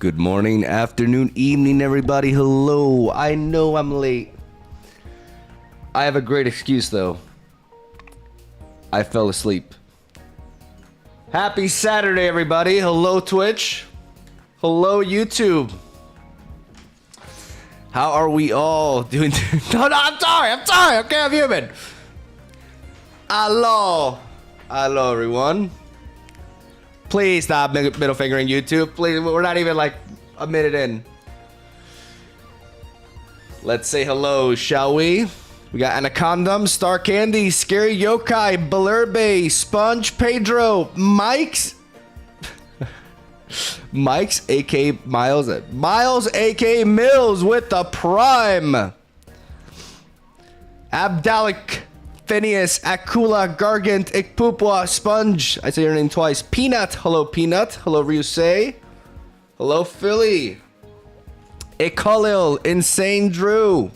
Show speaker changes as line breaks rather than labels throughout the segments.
Good morning, afternoon, evening, everybody. Hello. I know I'm late. I have a great excuse, though. I fell asleep. Happy Saturday, everybody. Hello, Twitch. Hello, YouTube. How are we all doing? No, I'm sorry. Okay, I'm human. Hello, everyone. Please stop middle fingering YouTube. Please, we're not even like a minute in. Let's say hello, shall we? We got Anacondum, Star Candy, Scary Yokai, Blurbe, Sponge Pedro, Mike's, aka Miles, aka Mills with the Prime, Abdalic, Phineas, Akula, Gargant, Ikpupwa, Sponge. I say your name twice. Peanut. Hello, Peanut. Hello, Ryusei. Hello, Philly. Ikalil, Insane Drew.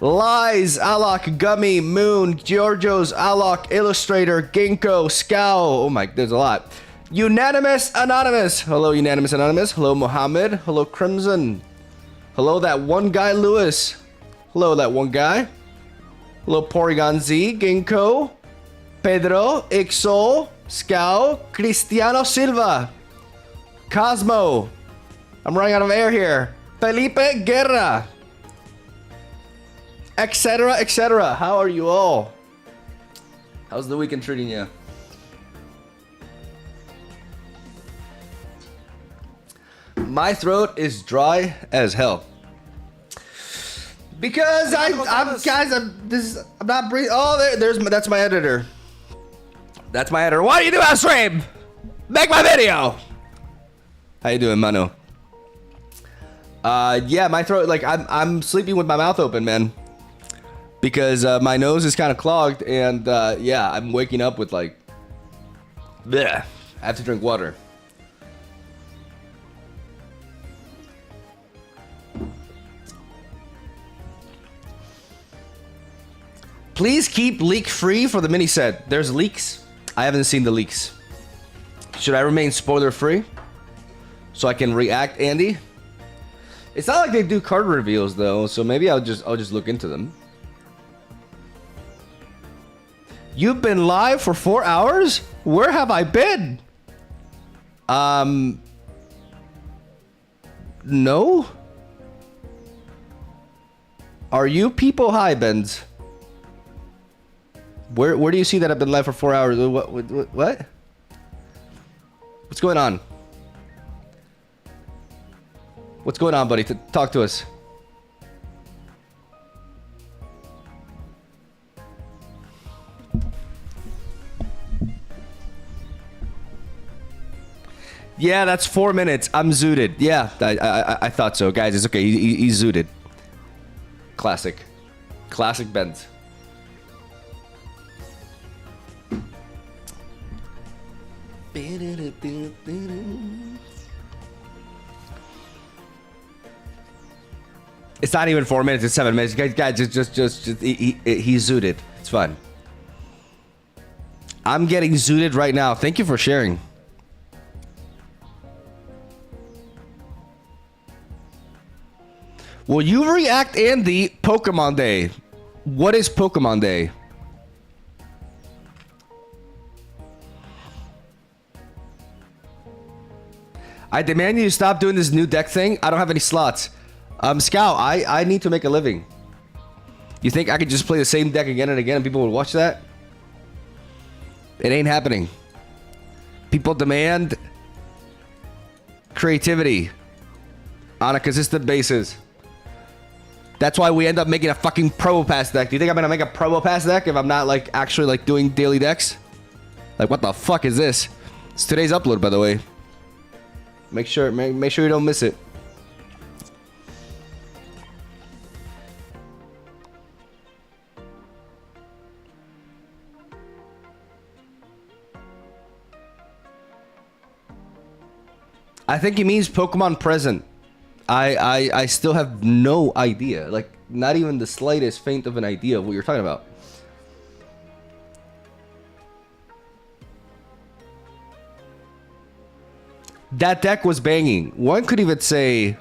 Lies, Alok, Gummy, Moon, Giorgio's, Alok, Illustrator, Ginkgo, Scow. Oh my, there's a lot. Unanimous Anonymous. Hello, Unanimous Anonymous. Hello, Mohammed. Hello, Crimson. Hello, that one guy, Lewis. Hello, that one guy. Hello, Porygon Z, Ginkgo, Pedro, Ixol, Scow, Cristiano Silva, Cosmo. I'm running out of air here. Felipe Guerra, etc., etc. How are you all? How's the weekend treating you? My throat is dry as hell. Because I'm not breathing. Oh, that's my editor. That's my editor. What do you do on stream? Make my video. How you doing, Manu? Yeah, my throat, like I'm sleeping with my mouth open, man. Because my nose is kind of clogged, and yeah, I'm waking up with like, bleh. I have to drink water. Please keep leak free for the mini set. There's leaks. I haven't seen the leaks. Should I remain spoiler free so I can react, Andy? It's not like they do card reveals though, so maybe I'll just look into them. You've been live for 4 hours? Where have I been? No. Are you people high, Benz? Where do you see that I've been live for 4 hours? What? What's going on? What's going on, buddy? Talk to us. Yeah, that's 4 minutes. I'm zooted. Yeah, I thought so. Guys, it's okay. He's zooted. Classic Benz. It's not even 4 minutes, it's 7 minutes. Guys, just he's zooted. It's fine. I'm getting zooted right now. Thank you for sharing. Will you react Andy Pokemon Day? What is Pokemon Day? I demand you stop doing this new deck thing. I don't have any slots. Scout, I need to make a living. You think I could just play the same deck again and again and people would watch that? It ain't happening. People demand creativity on a consistent basis. That's why we end up making a fucking Probopass deck. Do you think I'm gonna make a Probopass deck if I'm not like actually like doing daily decks? Like what the fuck is this? It's today's upload, by the way. Make sure you don't miss it. I think he means Pokemon present. I still have no idea. Like, not even the slightest faint of an idea of what you're talking about. That deck was banging. One could even say...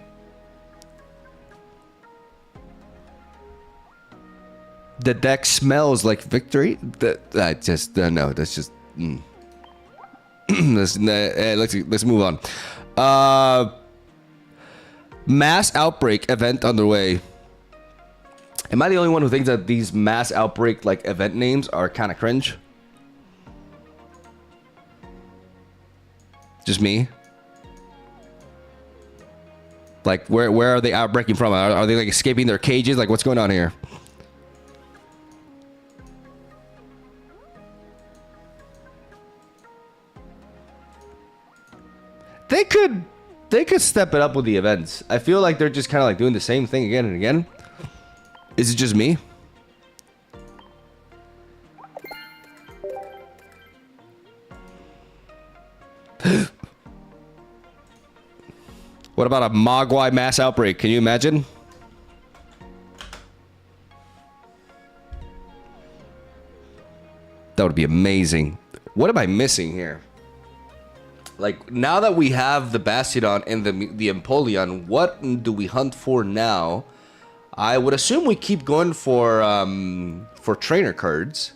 The deck smells like victory. That just... no, that's just... let's move on. Mass outbreak event underway. Am I the only one who thinks that these mass outbreak like event names are kind of cringe? Just me? Like where are they outbreaking from? Are they like escaping their cages? Like what's going on here? They could step it up with the events. I feel like they're just kind of like doing the same thing again and again. Is it just me? What about a Mogwai mass outbreak? Can you imagine? That would be amazing. What am I missing here? Like, now that we have the Bastiodon and the Empoleon, what do we hunt for now? I would assume we keep going for trainer cards.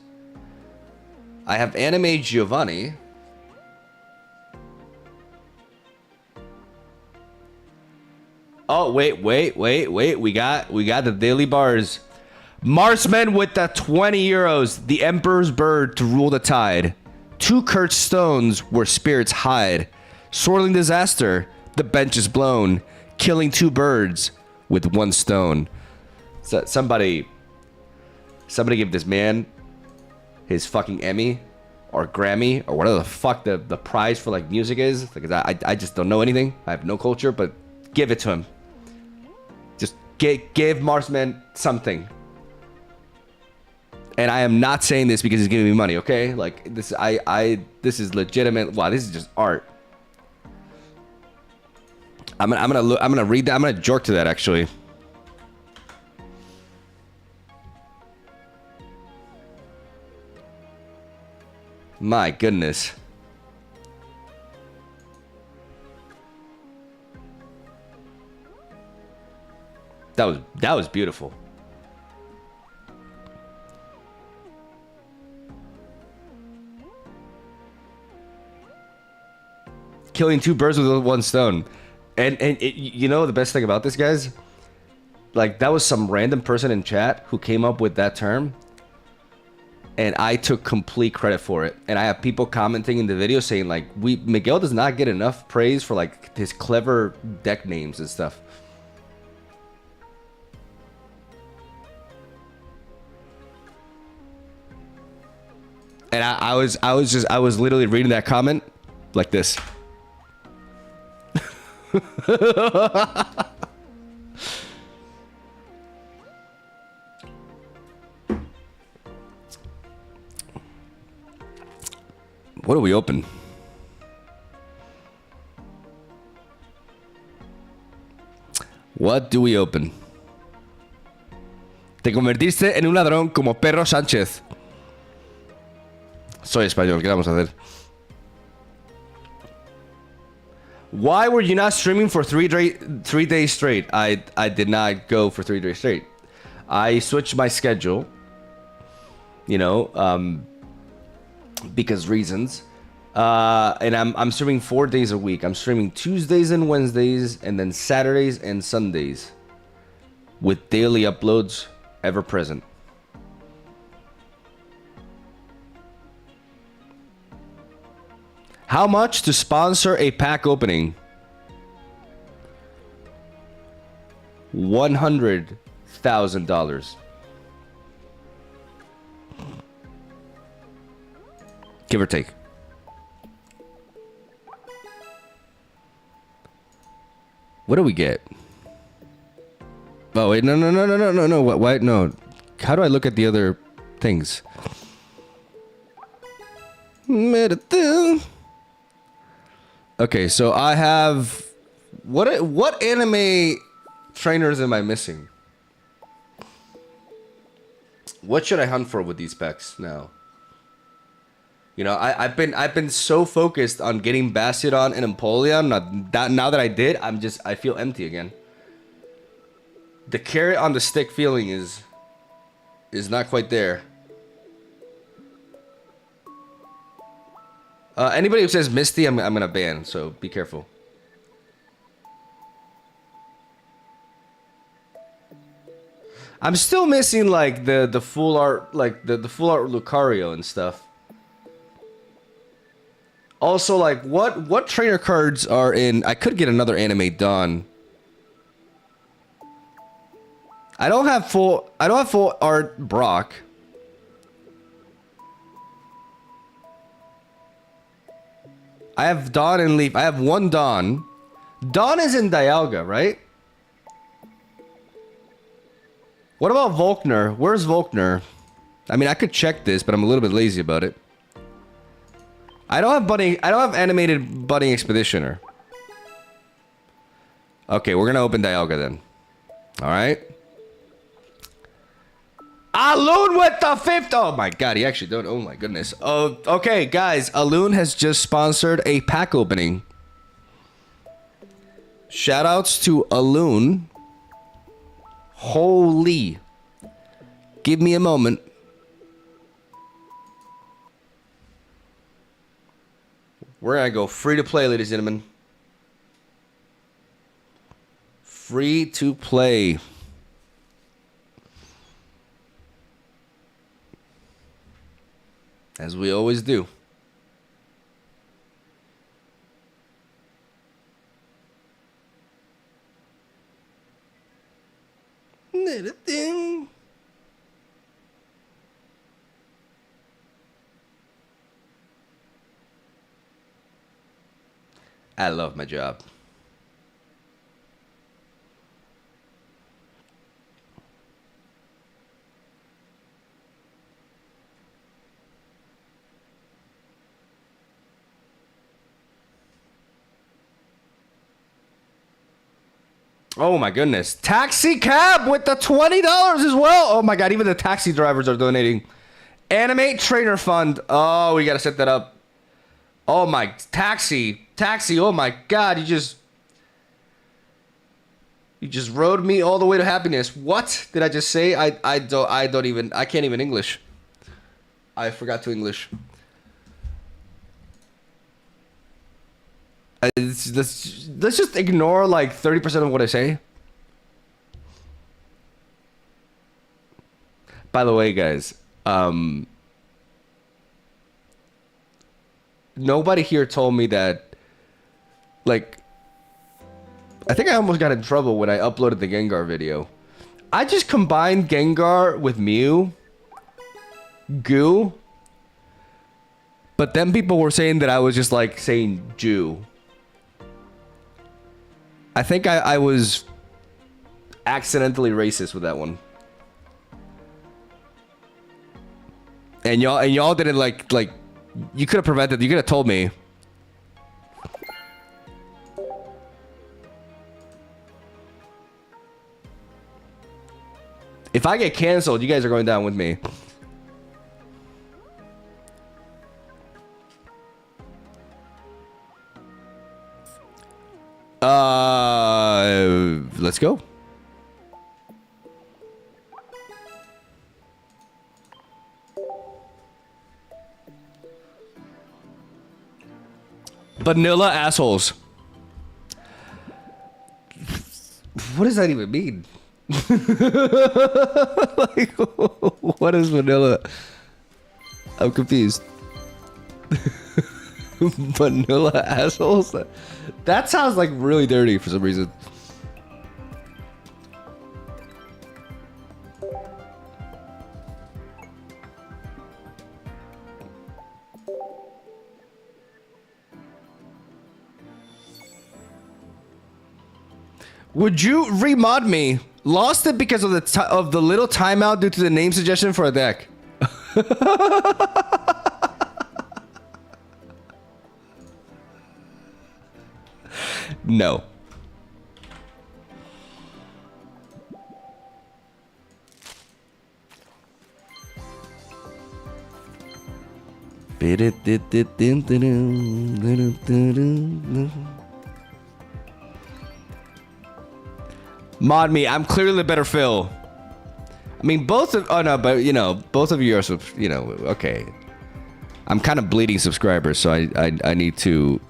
I have Anime Giovanni. Oh, wait. We got the daily bars. Marsman with the 20 euros. The Emperor's Bird to rule the tide. 2 cursed stones where spirits hide. Swirling disaster, the bench is blown. Killing 2 birds with 1 stone. So somebody give this man his fucking Emmy or Grammy or whatever the fuck the prize for like music is. Because I just don't know anything. I have no culture, but give it to him. Just give Marsman something. And I am not saying this because he's giving me money, okay? Like this, this is legitimate. Wow, this is just art. I'm gonna read that. I'm gonna jerk to that actually. My goodness. That was beautiful. Killing 2 birds with 1 stone. And you know the best thing about this, guys? Like, that was some random person in chat who came up with that term. And I took complete credit for it. And I have people commenting in the video saying, like, Miguel does not get enough praise for, like, his clever deck names and stuff. And I was literally reading that comment like this. What do we open? What do we open? Te convertiste en un ladrón como Perro Sánchez. Soy español, ¿qué vamos a hacer? Why were you not streaming for 3 days straight? I did not go for 3 days straight. I switched my schedule. You know, because reasons. And I'm streaming 4 days a week. I'm streaming Tuesdays and Wednesdays, and then Saturdays and Sundays, with daily uploads ever present. How much to sponsor a pack opening? $100,000. Give or take. What do we get? Oh wait, no. What? No. How do I look at the other things? Okay, so I have what anime trainers am I missing? What should I hunt for with these packs now? You know, I've been so focused on getting Bastiodon and Empoleon. Now that I did, I feel empty again. The carrot on the stick feeling is not quite there. Anybody who says Misty, I'm gonna ban. So be careful. I'm still missing like the full art, like the full art Lucario and stuff. Also, like what trainer cards are in? I could get another anime done. I don't have full art Brock. I have Dawn and Leaf. I have one Dawn. Dawn is in Dialga, right? What about Volkner? Where's Volkner? I mean, I could check this, but I'm a little bit lazy about it. I don't have animated Budding Expeditioner. Okay, we're gonna open Dialga then. All right. Aloon with the 5th. Oh my god, he actually don't. Oh my goodness. Oh, okay, guys. Aloon has just sponsored a pack opening. Shoutouts to Aloon. Holy. Give me a moment. We're gonna go free to play, ladies and gentlemen. Free to play. As we always do. I love my job. Oh my goodness. Taxi cab with the $20 as well. Oh my god, even the taxi drivers are donating. Animate trainer fund. Oh, we gotta set that up. Oh my, taxi. Oh my god, you just rode me all the way to happiness. What did I just say? I can't even English. I forgot to English. Let's just ignore like 30% of what I say. By the way, guys, nobody here told me that, like, I think I almost got in trouble when I uploaded the Gengar video. I just combined Gengar with Mew, Goo, but then people were saying that I was just like saying Jew. I think I was accidentally racist with that one. And y'all didn't like you could have prevented, you could have told me. If I get canceled, you guys are going down with me. Let's go. Vanilla assholes. What does that even mean? Like, what is vanilla? I'm confused. Vanilla assholes? That sounds like really dirty for some reason. Would you remod me? Lost it because of the little timeout due to the name suggestion for a deck. No. Mod me. I'm clearly the better Phil. I mean, both of... Oh, no, but, you know, both of you are... You know, okay. I'm kind of bleeding subscribers, so I need to...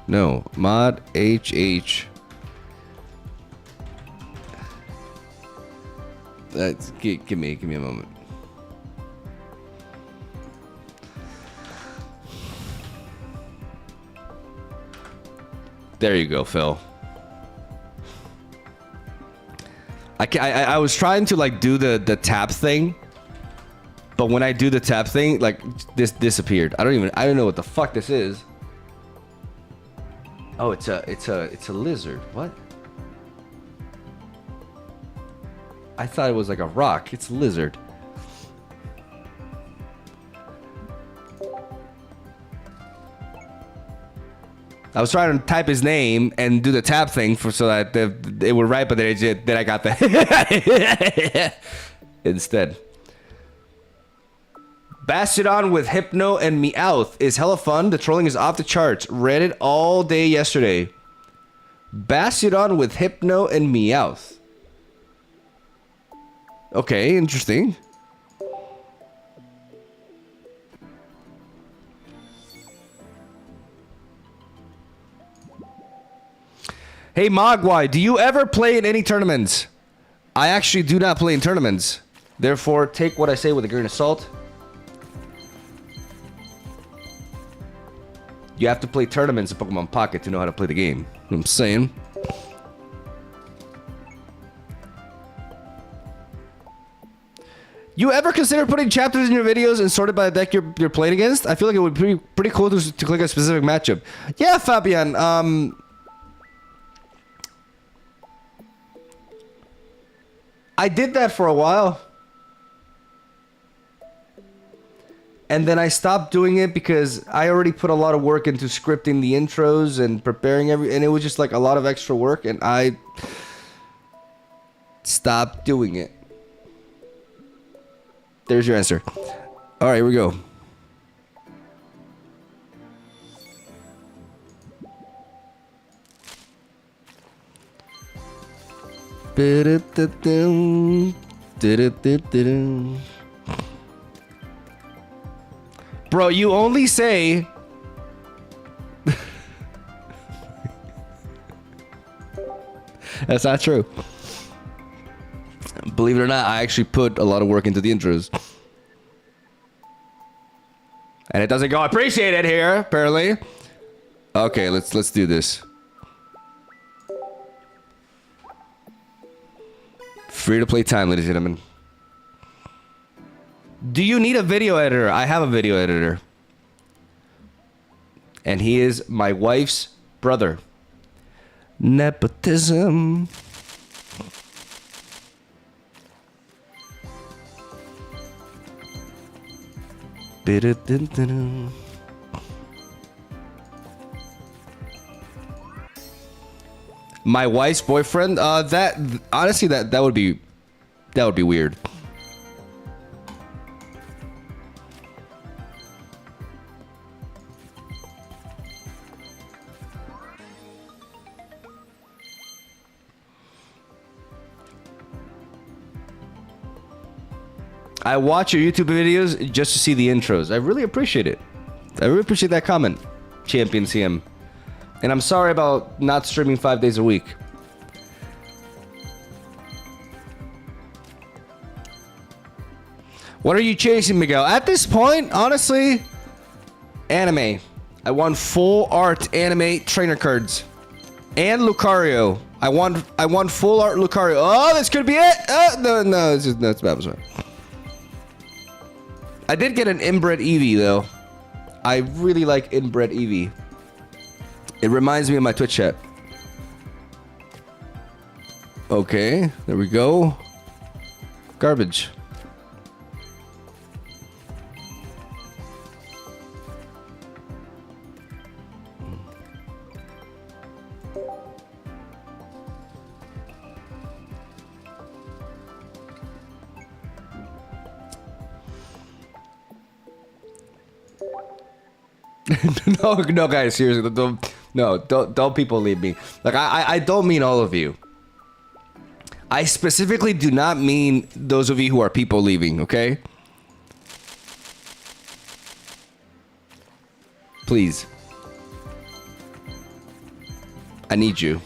No. Mod HH. Give me a moment. There you go, Phil. I was trying to like do the tap thing, but when I do the tap thing, like this disappeared. I don't know what the fuck this is. Oh, it's a lizard. What? I thought it was like a rock. It's a lizard. I was trying to type his name and do the tap thing so that it would write, but then I got the instead. Bastiodon with Hypno and Meowth is hella fun. The trolling is off the charts. Read it all day yesterday. Bastiodon with Hypno and Meowth. Okay, interesting. Hey Mogwai, do you ever play in any tournaments? I actually do not play in tournaments. Therefore, take what I say with a grain of salt. You have to play tournaments in Pokemon Pocket to know how to play the game. You know what I'm saying? You ever consider putting chapters in your videos and sorted by the deck you're playing against? I feel like it would be pretty cool to click a specific matchup. Yeah, Fabian. I did that for a while. And then I stopped doing it because I already put a lot of work into scripting the intros and preparing and it was just like a lot of extra work and I stopped doing it. There's your answer. All right, here we go. Bro, you only say... That's not true. Believe it or not, I actually put a lot of work into the intros. And it doesn't go appreciated here, apparently. Okay, let's do this. Free to play time, ladies and gentlemen. Do you need a video editor? I have a video editor. And he is my wife's brother. Nepotism. My wife's boyfriend? That honestly, that would be weird. I watch your YouTube videos just to see the intros. I really appreciate it. I really appreciate that comment, Champion CM. And I'm sorry about not streaming 5 days a week. What are you chasing, Miguel? At this point, honestly, anime. I want full art anime trainer cards. And Lucario. I want full art Lucario. Oh, this could be it. No, that's bad. Sorry. I did get an inbred Eevee though. I really like inbred Eevee. It reminds me of my Twitch chat. Okay, there we go. Garbage. No, guys, seriously, don't people leave me. Like, I don't mean all of you. I specifically do not mean those of you who are people leaving, okay? Please. I need you.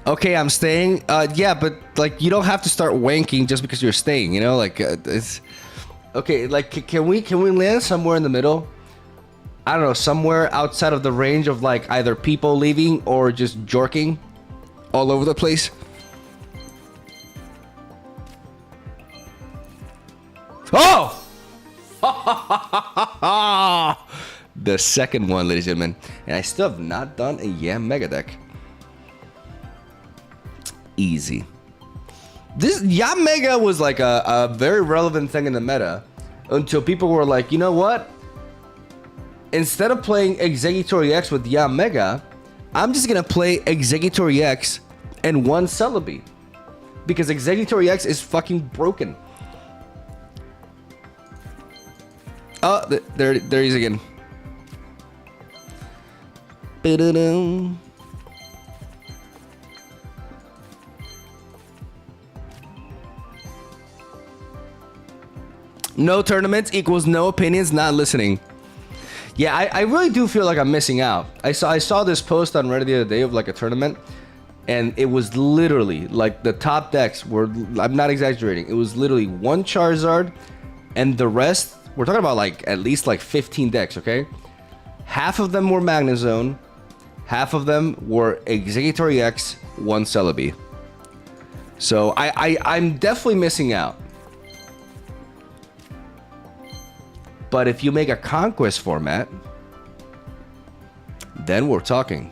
Okay, I'm staying. Yeah, but like you don't have to start wanking just because you're staying. You know, like it's okay. Like, can we land somewhere in the middle? I don't know, somewhere outside of the range of like either people leaving or just jorking all over the place. Oh! The second one, ladies and gentlemen. And I still have not done a Yam Mega deck. Easy. This Yam Mega was like a very relevant thing in the meta until people were like, you know what? Instead of playing Executory X with Yam Mega, I'm just going to play Executory X and one Celebi. Because Executory X is fucking broken. Oh, there he is again. No tournaments equals no opinions, not listening. Yeah, I really do feel like I'm missing out. I saw this post on Reddit the other day of like a tournament, and it was literally like the top decks were, I'm not exaggerating, it was literally one Charizard and the rest, we're talking about like at least like 15 decks, okay? Half of them were Magnezone, half of them were Executory X, one Celebi. So I'm definitely missing out. But if you make a Conquest format, then we're talking.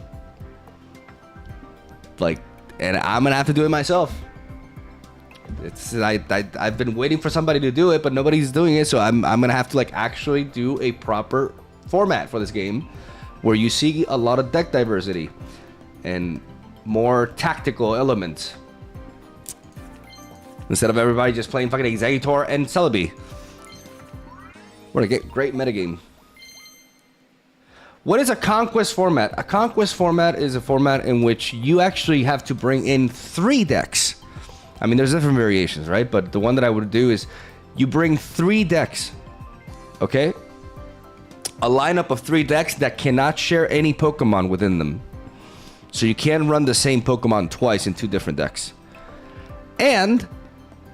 Like, and I'm gonna have to do it myself. I've been waiting for somebody to do it, but nobody's doing it, so I'm gonna have to like actually do a proper format for this game, where you see a lot of deck diversity and more tactical elements instead of everybody just playing fucking Exeggutor and Celebi. We're gonna get great metagame. What is a Conquest format? A Conquest format is a format in which you actually have to bring in 3 decks. I mean, there's different variations, right? But the one that I would do is you bring 3 decks, okay? A lineup of 3 decks that cannot share any Pokemon within them. So you can't run the same Pokemon twice in 2 different decks. And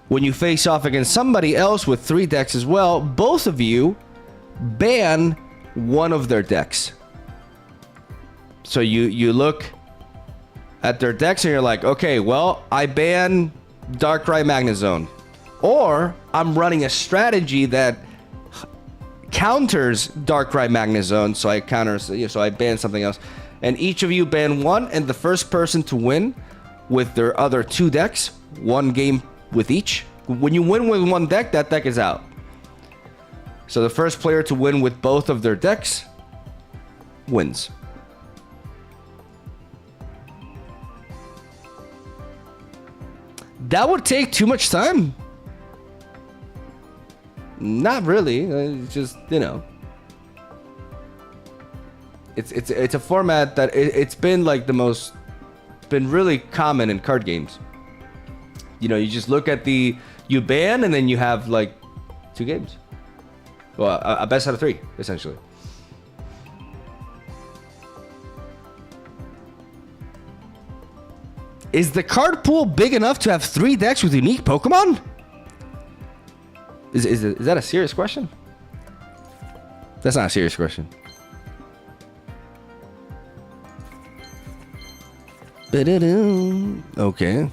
when you face off against somebody else with 3 decks as well, both of you ban one of their decks. So you look at their decks and you're like, okay, well, I ban Darkrai Magnezone. Or I'm running a strategy that counters Darkrai Magnezone, so I ban something else. And each of you ban one, and the first person to win with their other 2 decks, 1 game with each. When you win with 1 deck, that deck is out. So the first player to win with both of their decks wins. That would take too much time. Not really. It's just, you know. It's a format that it's been like been really common in card games. You know, you just look at you ban and then you have like 2 games. Well, a best out of 3, essentially. Is the card pool big enough to have 3 decks with unique Pokemon? Is that a serious question? That's not a serious question. Okay.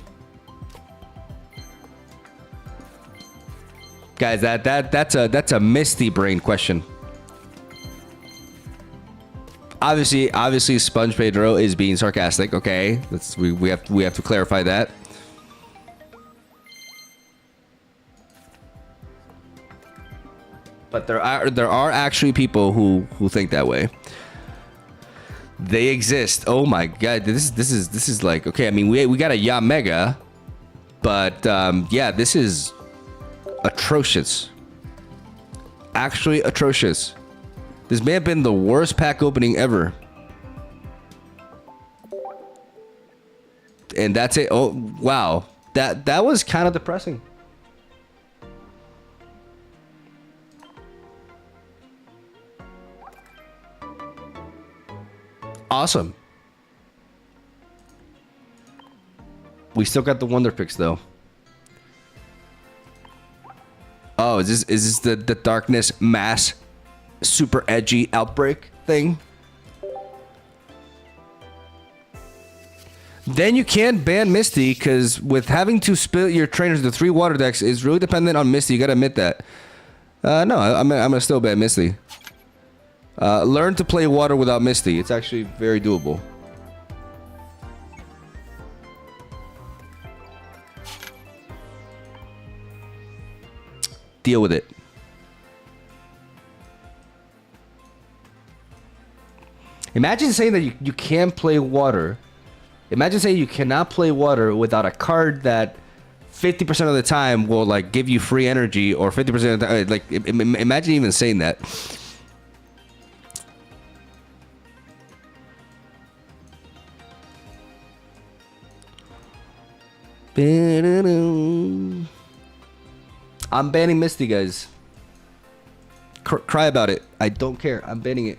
Guys, that's a Misty brain question. Obviously, Sponge Pedro is being sarcastic. Okay, we have to clarify that. But there are actually people who think that way. They exist. Oh my god, this is like, okay, I mean we got a Mega, but yeah, this is atrocious. Actually atrocious. This may have been the worst pack opening ever. And that's it. Oh wow. That was kind of depressing. Awesome. We still got the Wonder Picks though. Oh, is this the Darkness Mass Super Edgy Outbreak thing? Then you can ban Misty, because with having to split your trainers to 3 water decks is really dependent on Misty. You gotta admit that. No, I'm gonna still ban Misty. Learn to play water without Misty. It's actually very doable. Deal with it. Imagine saying that you can't play water. Imagine saying you cannot play water without a card that 50% of the time will like give you free energy, or 50% of the time, like imagine even saying that. I'm banning Misty, guys. Cry about it. I don't care. I'm banning it.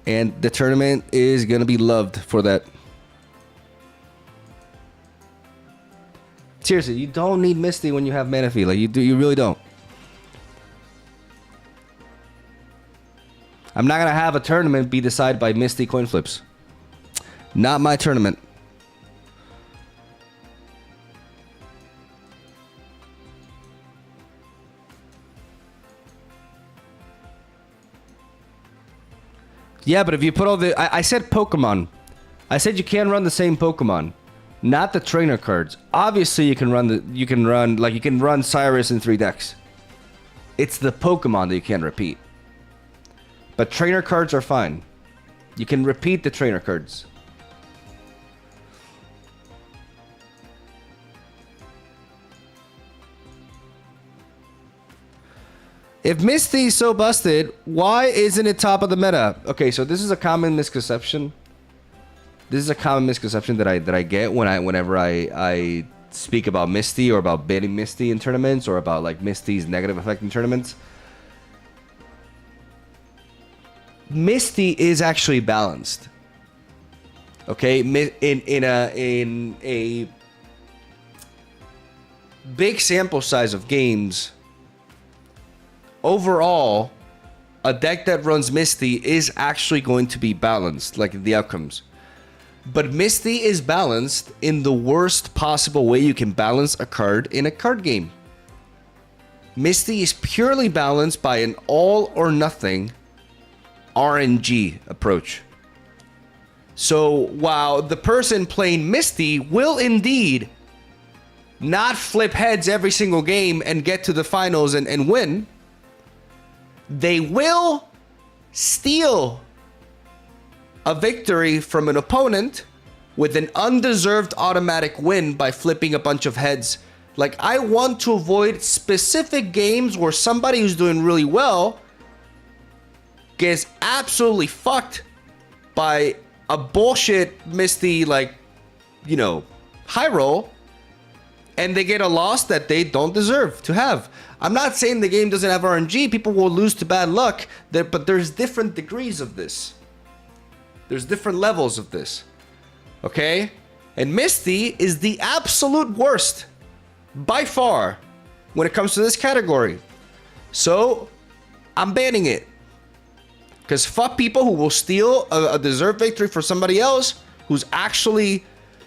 And the tournament is gonna be loved for that. Seriously, you don't need Misty when you have Manaphy. Like you really don't. I'm not gonna have a tournament be decided by Misty coin flips. Not my tournament. Yeah, but if you put all the... I said Pokemon. I said you can run the same Pokemon. Not the trainer cards. Obviously, you can run Cyrus in 3 decks. It's the Pokemon that you can't repeat. But trainer cards are fine. You can repeat the trainer cards. If Misty's so busted, why isn't it top of the meta? Okay, so this is a common misconception. This is a common misconception that I get whenever I speak about Misty, or about banning Misty in tournaments, or about like Misty's negative effect in tournaments. Misty is actually balanced. Okay, in a big sample size of games, overall, a deck that runs Misty is actually going to be balanced, like the outcomes. But Misty is balanced in the worst possible way you can balance a card in a card game. Misty is purely balanced by an all or nothing RNG approach. So while the person playing Misty will indeed not flip heads every single game and get to the finals and win, they will steal a victory from an opponent with an undeserved automatic win by flipping a bunch of heads. Like, I want to avoid specific games where somebody who's doing really well gets absolutely fucked by a bullshit Misty, like, you know, high roll, and they get a loss that they don't deserve to have. I'm not saying the game doesn't have RNG. People will lose to bad luck, but there's different degrees of this. There's different levels of this. Okay? And Misty is the absolute worst, by far, when it comes to this category. So, I'm banning it. Because fuck people who will steal a deserved victory for somebody else who's actually,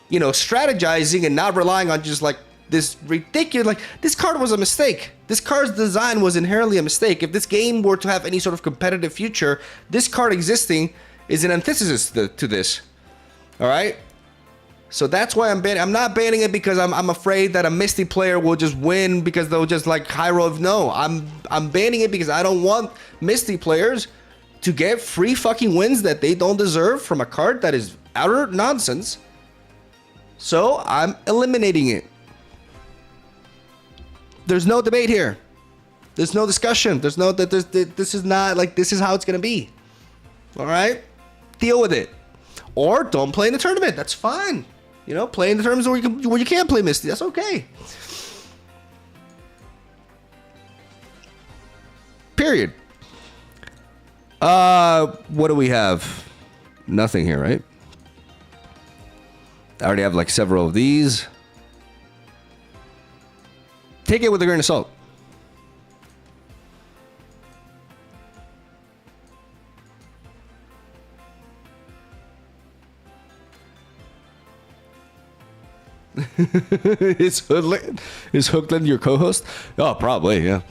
you know, strategizing and not relying on just like this ridiculous, like, this card was a mistake. This card's design was inherently a mistake. If this game were to have any sort of competitive future, this card existing is an antithesis to this. All right? So that's why I'm banning. I'm not banning it because I'm afraid that a Misty player will just win because they'll just like high roll. No, I'm banning it because I don't want Misty players to get free fucking wins that they don't deserve from a card that is utter nonsense. So I'm eliminating it. There's no debate here. There's no discussion. This is not like, this is how it's gonna be. All right, deal with it, or don't play in the tournament. That's fine. You know, play in the tournaments where you can't play Misty. That's okay. Period. What do we have? Nothing here, right? I already have like several of these. Take it with a grain of salt. Is Hookland your co-host? Oh, probably, yeah.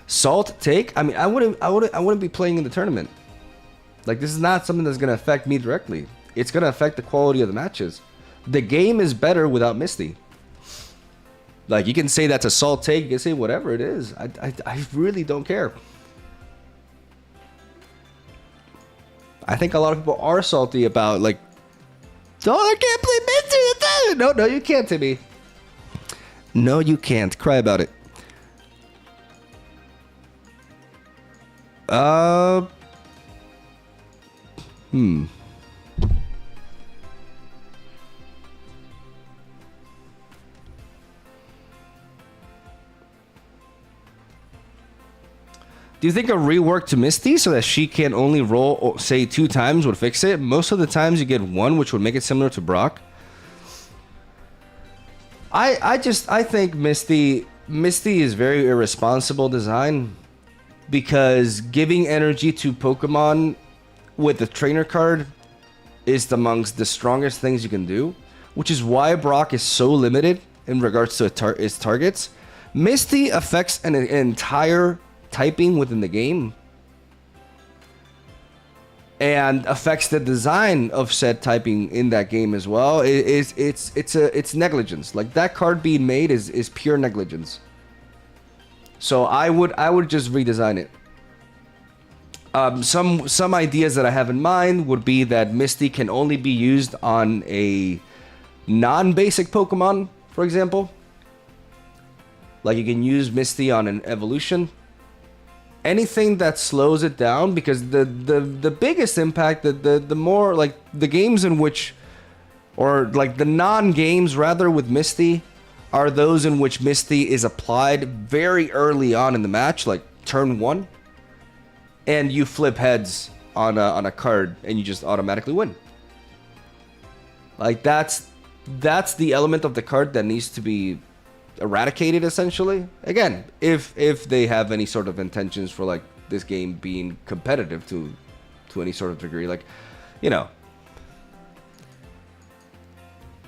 Salt take? I mean, I wouldn't be playing in the tournament. Like, this is not something that's gonna affect me directly. It's gonna affect the quality of the matches. The game is better without Misty. Like, you can say that's a salt take, you can say whatever it is. I really don't care. I think a lot of people are salty about, like, oh, I can't play Misty. No, you can't, Timmy. No, you can't. Cry about it. Do you think a rework to Misty so that she can only roll, say, 2 times would fix it? Most of the times you get 1, which would make it similar to Brock. I think Misty is very irresponsible design, because giving energy to Pokemon with the trainer card is amongst the strongest things you can do, which is why Brock is so limited in regards to its targets. Misty affects an entire typing within the game and affects the design of said typing in that game as well. It's negligence. Like, that card being made is pure negligence. So I would just redesign it. Some ideas that I have in mind would be that Misty can only be used on a non-basic Pokemon, for example. Like, you can use Misty on an evolution. Anything that slows it down, because the biggest impact, the more, like, the games in which, or like the non-games rather with Misty, are those in which Misty is applied very early on in the match, like turn 1, and you flip heads on a card and you just automatically win. Like, that's the element of the card that needs to be eradicated, essentially. Again, if they have any sort of intentions for, like, this game being competitive to any sort of degree. Like, you know,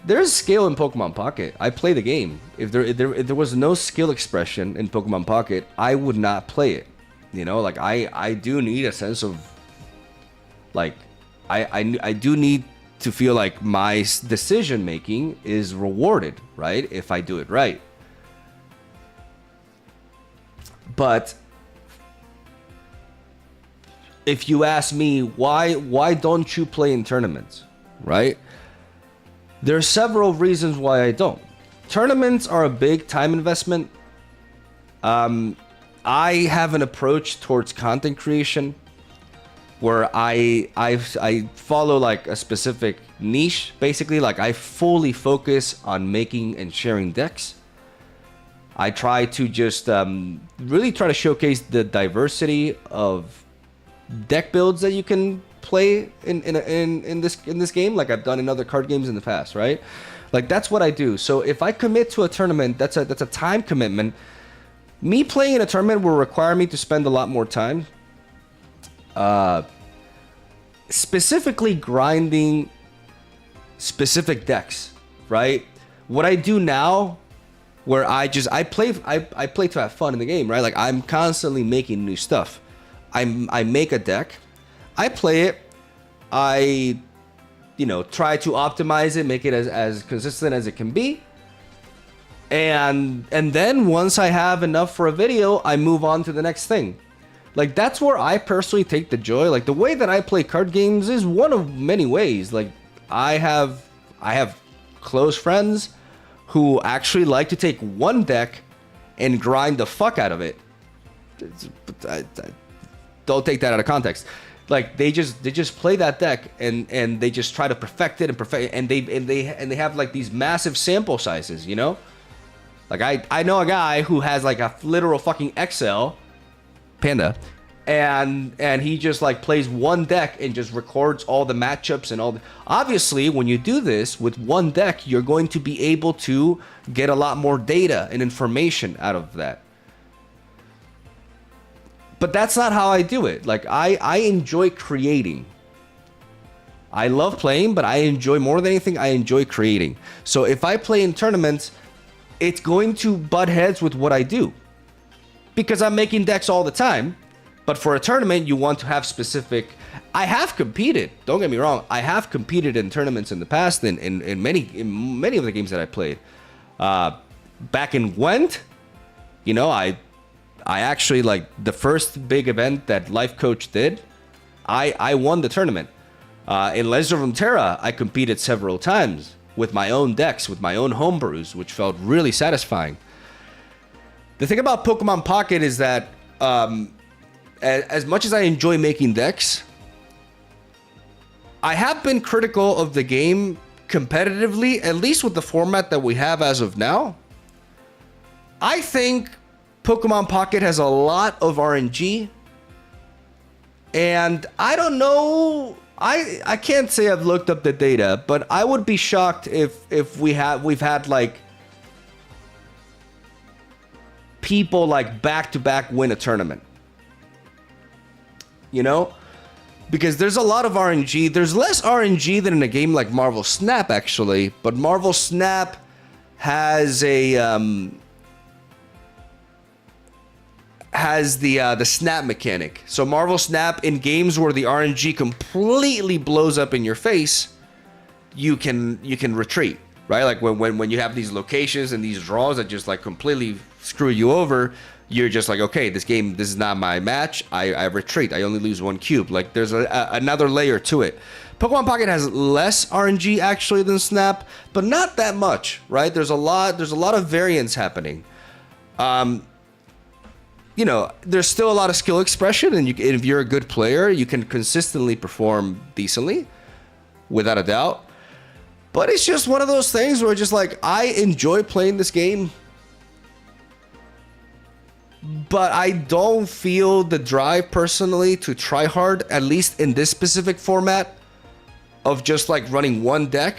there's skill in Pokemon Pocket. I play the game. If there was no skill expression in Pokemon Pocket, I would not play it. You know, like, I do need a sense of, like, I do need to feel like my decision making is rewarded, right? If I do it right. But if you ask me why don't you play in tournaments, right? There are several reasons why I don't. Tournaments are a big time investment. I have an approach towards content creation where I follow, like, a specific niche. Basically, like, I fully focus on making and sharing decks. I try to just really try to showcase the diversity of deck builds that you can play in this game, like I've done in other card games in the past, right? Like, that's what I do. So if I commit to a tournament, that's a time commitment. Me playing in a tournament will require me to spend a lot more time, specifically grinding specific decks, right? What I do now, where I play to have fun in the game, right? Like, I'm constantly making new stuff. I make a deck, I play it, I, you know, try to optimize it, make it as consistent as it can be, And then once I have enough for a video, I move on to the next thing. Like, that's where I personally take the joy. Like, the way that I play card games is one of many ways. Like, I have close friends who actually like to take one deck and grind the fuck out of it. Don't take that out of context. Like, they just play that deck and they just try to perfect it and they have like these massive sample sizes, you know? Like, I know a guy who has like a literal fucking XL Panda, and he just like plays one deck and just records all the matchups and all the... Obviously, when you do this with one deck, you're going to be able to get a lot more data and information out of that. But that's not how I do it. Like, I enjoy creating. I love playing, but I enjoy, more than anything, I enjoy creating. So if I play in tournaments, it's going to butt heads with what I do, because I'm making decks all the time. But for a tournament, you want to have specific... I have competed, don't get me wrong, I have competed in tournaments in the past in many of the games that I played. Back in Gwent, you know, I actually, like, the first big event that Life Coach did, I won the tournament. In Legend of Runeterra, I competed several times with my own decks, with my own homebrews, which felt really satisfying. The thing about Pokemon Pocket is that as much as I enjoy making decks, I have been critical of the game competitively, at least with the format that we have as of now. I think Pokemon Pocket has a lot of RNG, and I don't know, I can't say I've looked up the data, but I would be shocked if we've had like people like back-to-back win a tournament. You know? Because there's a lot of RNG. There's less RNG than in a game like Marvel Snap, actually. But Marvel Snap has a the snap mechanic. So Marvel Snap, in games where the RNG completely blows up in your face, you can retreat, right? Like when you have these locations and these draws that just like completely screw you over, you're just like, okay, this is not my match. I retreat. I only lose one cube. Like, there's another layer to it. Pokemon Pocket has less RNG actually than Snap, but not that much, right? There's a lot of variance happening. You know, there's still a lot of skill expression, and if you're a good player, you can consistently perform decently, without a doubt. But it's just one of those things where just like, I enjoy playing this game, but I don't feel the drive personally to try hard, at least in this specific format of just like running one deck.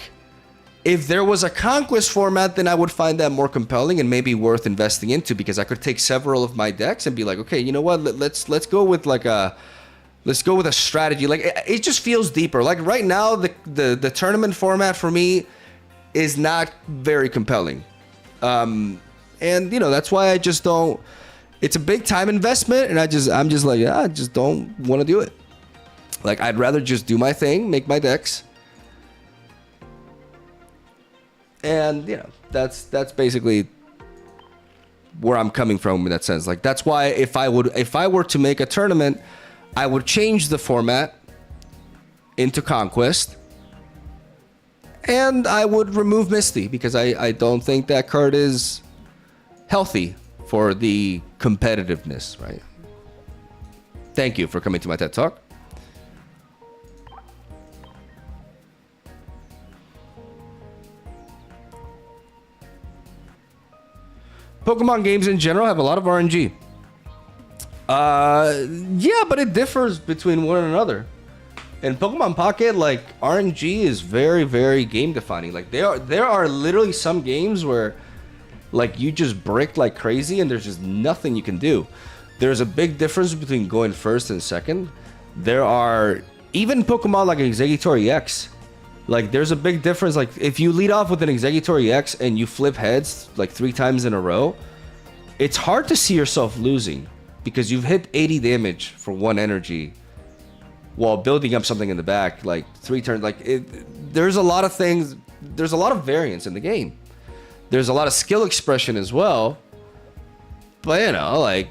If there was a Conquest format, then I would find that more compelling and maybe worth investing into, because I could take several of my decks and be like, okay, you know what? Let's go with like a strategy. Like, it just feels deeper. Like right now, the tournament format for me is not very compelling, and you know, that's why I just don't. It's a big time investment, and I'm just like, I just don't want to do it. Like, I'd rather just do my thing, make my decks. And, you know, that's basically where I'm coming from in that sense. Like, that's why if I were to make a tournament, I would change the format into Conquest, and I would remove Misty, because I don't think that card is healthy for the competitiveness, right? Thank you for coming to my TED Talk. Pokemon games in general have a lot of RNG. Yeah, but it differs between one another. In Pokemon Pocket, like, RNG is very, very game defining. Like, there are literally some games where, like, you just brick like crazy and there's just nothing you can do. There's a big difference between going first and second. There are even Pokemon like Exeggutor EX. Like, there's a big difference. Like, if you lead off with an Exeggutor EX and you flip heads like 3 times in a row, it's hard to see yourself losing, because you've hit 80 damage for 1 energy while building up something in the back, like 3 turns. Like, there's a lot of things. There's a lot of variance in the game. There's a lot of skill expression as well. But, you know, like,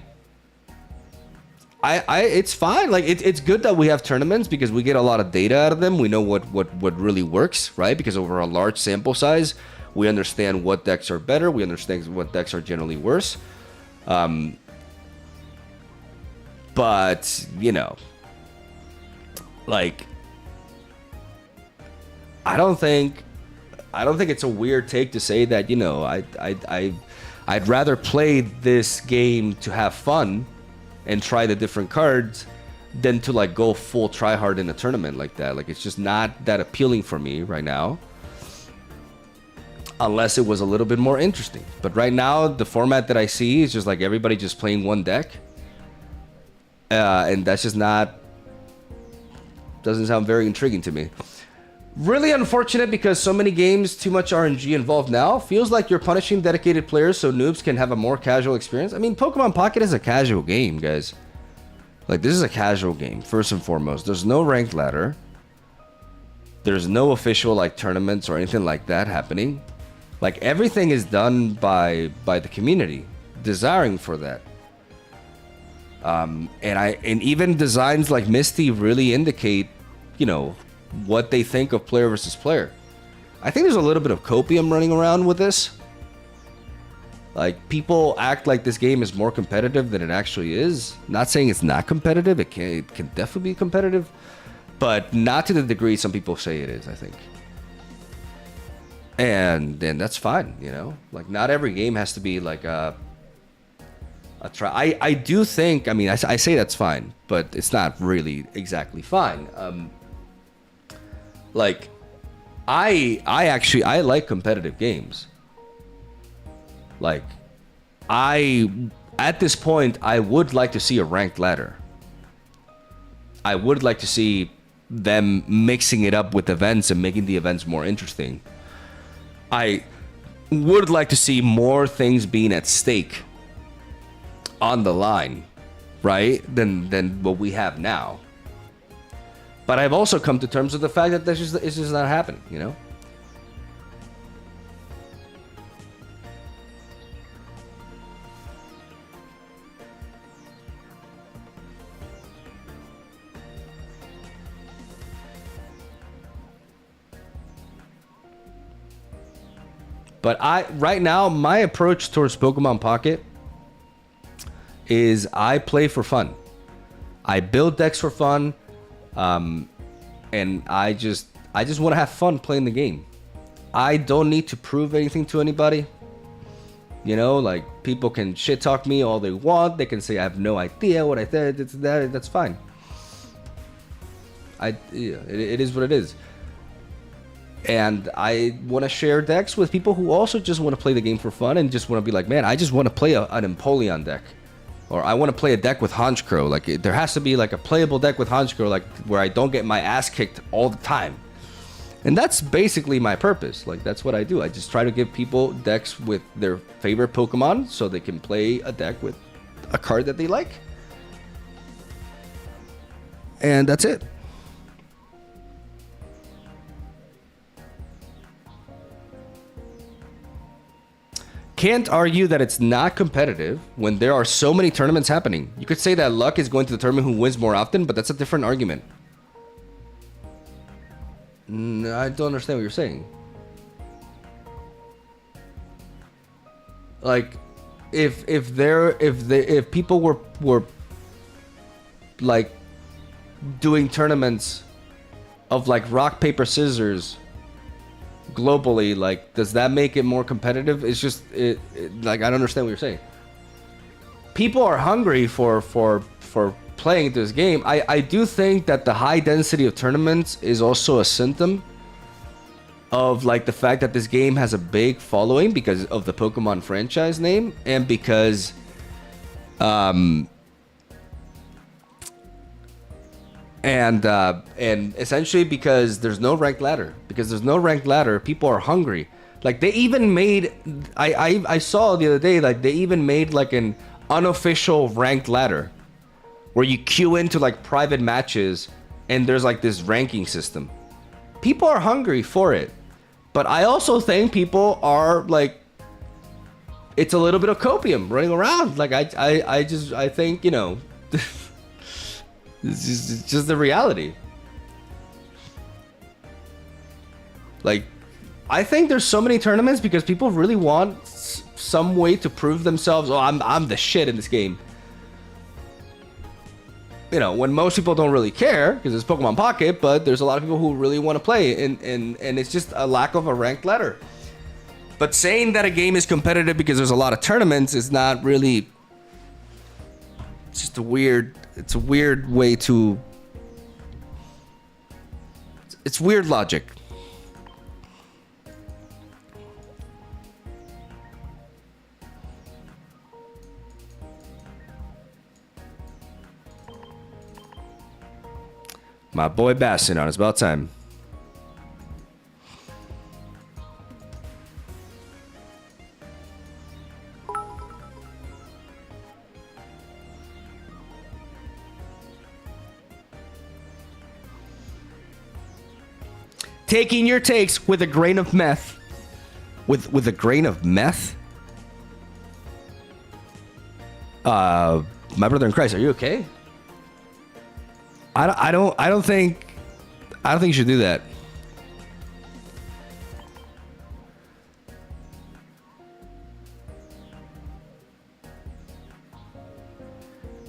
it's fine. Like, it's good that we have tournaments because we get a lot of data out of them. We know what really works, right? Because over a large sample size, we understand what decks are better. We understand what decks are generally worse. But, you know, like, I don't think it's a weird take to say that, you know, I'd rather play this game to have fun and try the different cards than to like go full try hard in a tournament like that. Like, it's just not that appealing for me right now, unless it was a little bit more interesting. But right now, the format that I see is just like everybody just playing one deck, and that's just doesn't sound very intriguing to me. Really unfortunate because so many games, too much RNG involved now. Feels like you're punishing dedicated players so noobs can have a more casual experience. I mean, Pokemon Pocket is a casual game, guys. Like, this is a casual game, first and foremost. There's no ranked ladder. There's no official, like, tournaments or anything like that happening. Like, everything is done by the community, desiring for that. And even designs like Misty really indicate, you know, what they think of player versus player. I think there's a little bit of copium running around with this. Like, people act like this game is more competitive than it actually is. Not saying it's not competitive. It can definitely be competitive, but not to the degree some people say it is, I think. And then that's fine, you know? Like, not every game has to be like a try. I do think, I mean, I say that's fine, but it's not really exactly fine. Like, I like competitive games. Like, at this point, I would like to see a ranked ladder. I would like to see them mixing it up with events and making the events more interesting. I would like to see more things being at stake on the line, right? Than what we have now. But I've also come to terms with the fact that it's just not happening, you know? But right now, my approach towards Pokemon Pocket is I play for fun. I build decks for fun. And I just want to have fun playing the game. I don't need to prove anything to anybody. You know, like, people can shit talk me all they want. They can say I have no idea what I said. That's fine. It is what it is. And I want to share decks with people who also just want to play the game for fun and just want to be like, man, I just want to play an Empoleon deck. Or I want to play a deck with Honchkrow. Like, there has to be like a playable deck with Honchkrow, like, where I don't get my ass kicked all the time. And that's basically my purpose. Like, that's what I do. I just try to give people decks with their favorite Pokemon so they can play a deck with a card that they like. And that's it. Can't argue that it's not competitive when there are so many tournaments happening. You could say that luck is going to determine who wins more often, but that's a different argument. I don't understand what you're saying. Like, if people were like doing tournaments of like rock paper scissors globally, like, does that make it more competitive? It's just like, I don't understand what you're saying. People are hungry for playing this game. I do think that the high density of tournaments is also a symptom of like the fact that this game has a big following because of the Pokemon franchise name and because and essentially because there's no ranked ladder. Because there's no ranked ladder, people are hungry. Like, they even made, I saw the other day, like, they even made like an unofficial ranked ladder where you queue into like private matches and there's like this ranking system. People are hungry for it. But I also think people are like it's a little bit of copium running around. Like I think, you know, it's just the reality. Like, I think there's so many tournaments because people really want some way to prove themselves. Oh, I'm the shit in this game. You know, when most people don't really care because it's Pokemon Pocket, but there's a lot of people who really want to play, and it's just a lack of a ranked ladder. But saying that a game is competitive because there's a lot of tournaments is not really. It's just a weird. It's a weird way to. It's weird logic. My boy Bastiodon, it's about time. Taking your takes with a grain of meth. With a grain of meth? My brother in Christ, are you okay? I don't think you should do that.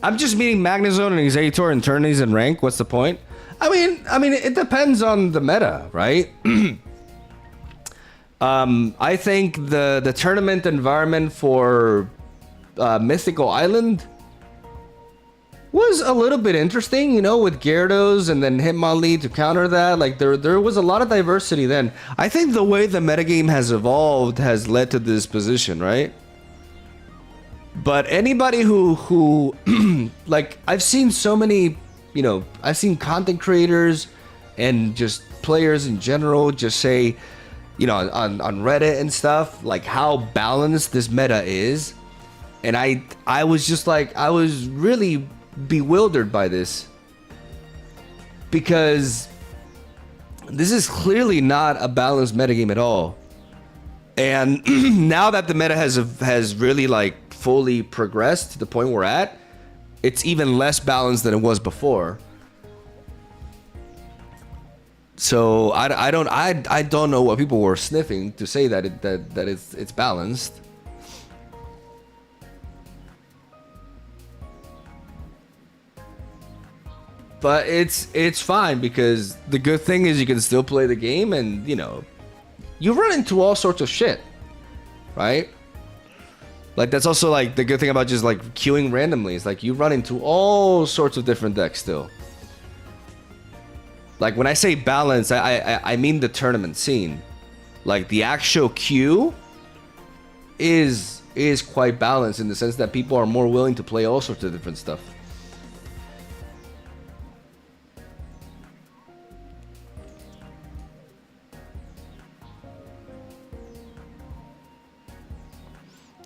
I'm just meeting Magnezone and Exeggutor in tourneys and rank. What's the point? I mean, it depends on the meta, right? I think the tournament environment for Mythical Island was a little bit interesting, you know, with Gyarados and then Hitmonlee to counter that. Like there was a lot of diversity then. I think the way the metagame has evolved has led to this position, right? But anybody who like, I've seen so many, you know, I've seen content creators and just players in general just say, you know, on Reddit and stuff, like how balanced this meta is. And I was just like, I was really bewildered by this, because this is clearly not a balanced metagame at all. And now that the meta has really like fully progressed to the point we're at, it's even less balanced than it was before. So I don't know what people were sniffing to say that it's balanced. But it's fine, because the good thing is you can still play the game, and you know, you run into all sorts of shit, right? Like that's also like the good thing about just like queuing randomly is like you run into all sorts of different decks still. Like when I say balance, I mean the tournament scene. Like the actual queue is quite balanced in the sense that people are more willing to play all sorts of different stuff.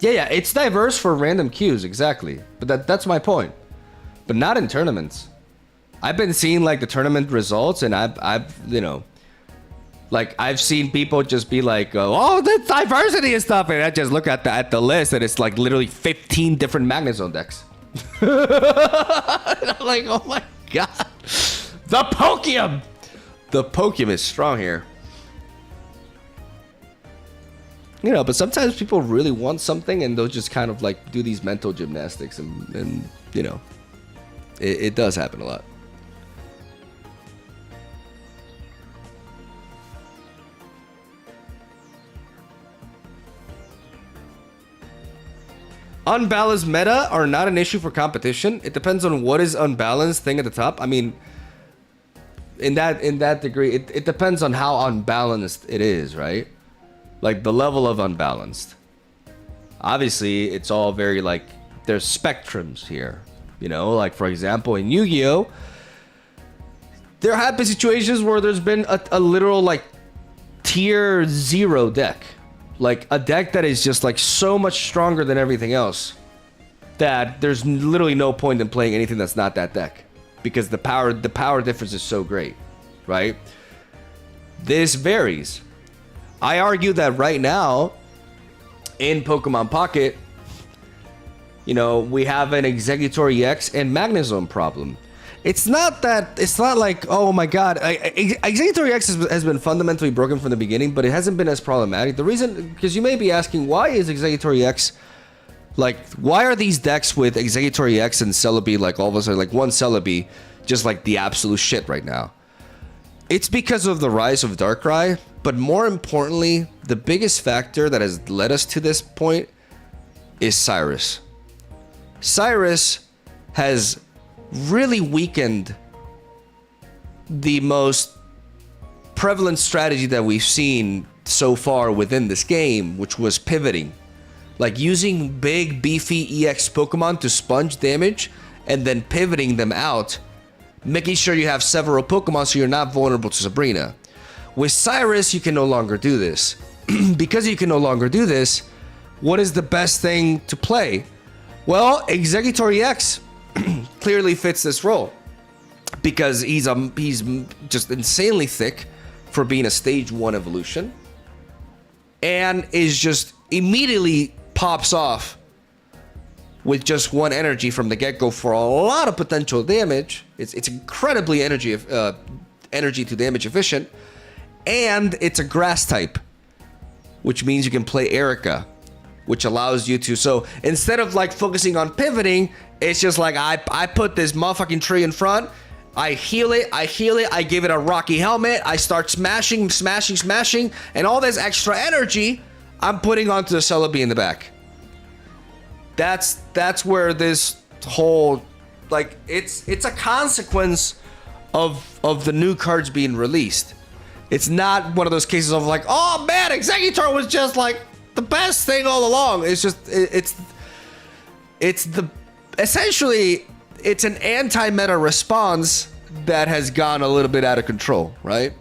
Yeah, it's diverse for random queues, exactly. But that's my point. But not in tournaments. I've been seeing like the tournament results, and I've you know, like I've seen people just be like, oh, the diversity and stuff, and I just look at the list, and it's like literally 15 different Magnezone decks. And I'm like, oh my god, the Pokemon! The Pokemon is strong here. You know, but sometimes people really want something, and they'll just kind of like do these mental gymnastics, and you know, it does happen a lot. Unbalanced meta are not an issue for competition. It depends on what is unbalanced thing at the top. I mean, in that degree, it depends on how unbalanced it is, right? Like the level of unbalanced. Obviously, it's all very like, there's spectrums here. You know, like for example, in Yu-Gi-Oh!, there have been situations where there's been a literal like tier 0 deck. Like a deck that is just like so much stronger than everything else that there's literally no point in playing anything that's not that deck, because the power difference is so great, right? This varies. I argue that right now, in Pokemon Pocket, you know, we have an Exeggutor EX and Magnezone problem. It's not like, oh my god, Exeggutor EX has been fundamentally broken from the beginning, but it hasn't been as problematic. The reason, because you may be asking, why is Exeggutor EX, like, why are these decks with Exeggutor EX and Celebi, like, all of a sudden, like, one Celebi, just like the absolute shit right now? It's because of the rise of Darkrai, but more importantly, the biggest factor that has led us to this point is Cyrus. Cyrus has really weakened the most prevalent strategy that we've seen so far within this game, which was pivoting. Like using big, beefy EX Pokemon to sponge damage and then pivoting them out, making sure you have several Pokemon so you're not vulnerable to Sabrina. With Cyrus, you can no longer do this. Because you can no longer do this, what is the best thing to play? Well, Exeggutor EX clearly fits this role because he's just insanely thick for being a stage 1 evolution and is just immediately pops off with just 1 energy from the get-go for a lot of potential damage. It's incredibly energy to damage efficient, and it's a grass type, which means you can play Erica, which allows you to, so instead of like focusing on pivoting, it's just like I put this motherfucking tree in front, I heal it, I give it a Rocky Helmet, I start smashing, and all this extra energy I'm putting onto the Celebi in the back. That's where this whole, like, it's a consequence of the new cards being released. It's not one of those cases of like, oh man, Exeggutor was just like the best thing all along. It's just essentially it's an anti-meta response that has gone a little bit out of control, right?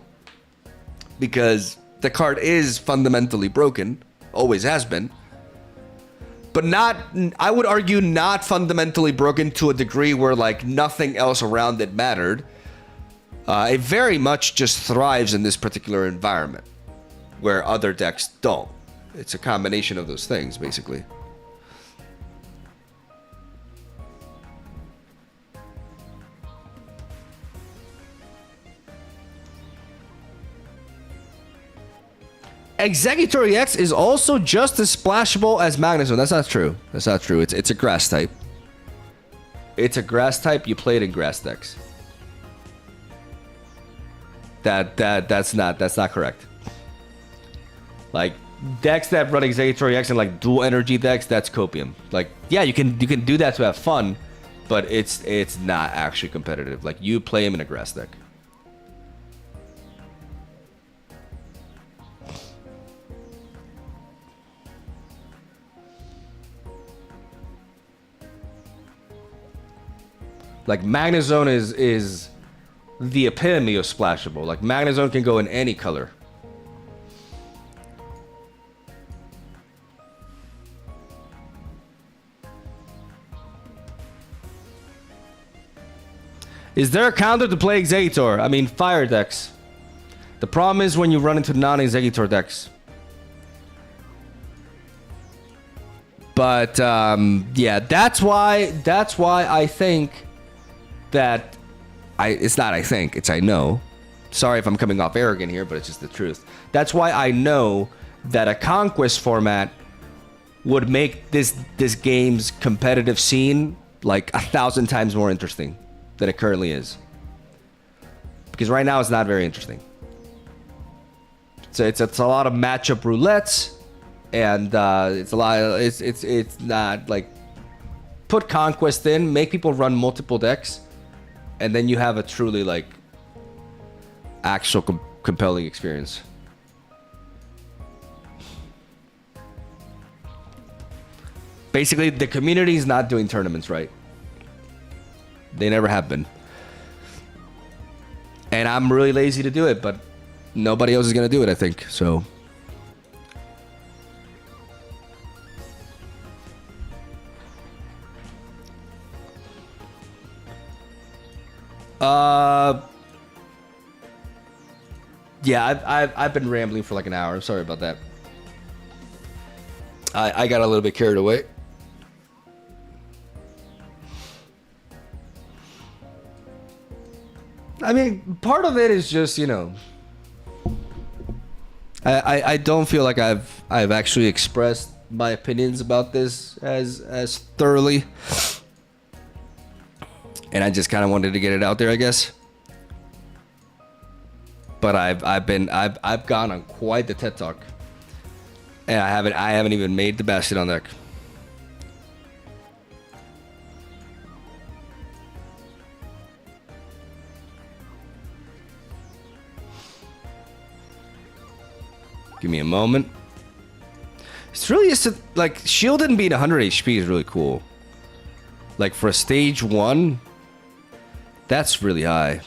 Because the card is fundamentally broken, always has been, but not, I would argue, not fundamentally broken to a degree where like nothing else around it mattered. It very much just thrives in this particular environment where other decks don't. It's a combination of those things, basically. Exeggutor EX is also just as splashable as Magnezone. That's not true. That's not true. It's a grass type. It's a grass type. You play it in grass decks. That's not correct. Like decks that run Exeggutor EX and like dual energy decks, that's copium. Like, yeah, you can do that to have fun, but it's not actually competitive. Like, you play him in a grass deck. Like, Magnezone is the epitome of splashable. Like, Magnezone can go in any color. Is there a counter to play Exeggutor? I mean, fire decks. The problem is when you run into non-Exeggutor decks. But yeah, that's why I think that it's not I think, it's I know. Sorry if I'm coming off arrogant here, but it's just the truth. That's why I know that a conquest format would make this game's competitive scene like 1,000 times more interesting than it currently is. Because right now it's not very interesting. So it's a lot of matchup roulettes, and it's a lot of, it's not like, put conquest in, make people run multiple decks, and then you have a truly like actual compelling experience. Basically, the community is not doing tournaments right. They never have been. And I'm really lazy to do it, but nobody else is going to do it, I think. So yeah, I've been rambling for like an hour. I'm sorry about that. I got a little bit carried away. I mean, part of it is just, you know, I don't feel like I've actually expressed my opinions about this as thoroughly, and I just kind of wanted to get it out there, I guess. But I've gone on quite the TED talk, and I haven't even made the Bastiodon deck. Give me a moment. It's really just like shielded and being 100 HP is really cool. Like for a stage 1, that's really high.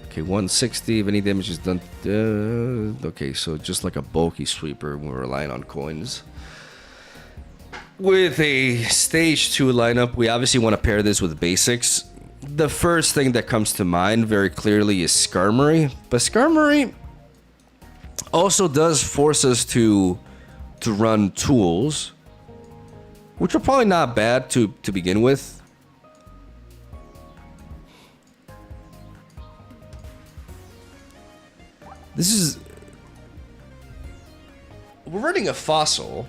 Okay, 160 if any damage is done. Okay, so just like a bulky sweeper, we're relying on coins. With a stage 2 lineup, we obviously want to pair this with basics. The first thing that comes to mind very clearly is Skarmory, but Skarmory also does force us to run tools, which are probably not bad to begin with. This is... We're running a fossil,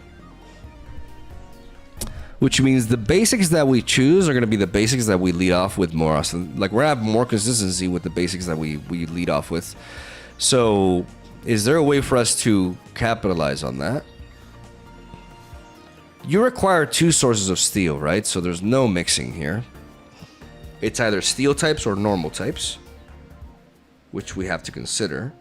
which means the basics that we choose are going to be the basics that we lead off with more often. Like, we're going to have more consistency with the basics that we lead off with. So, is there a way for us to capitalize on that? You require 2 sources of steel, right? So there's no mixing here. It's either steel types or normal types, which we have to consider.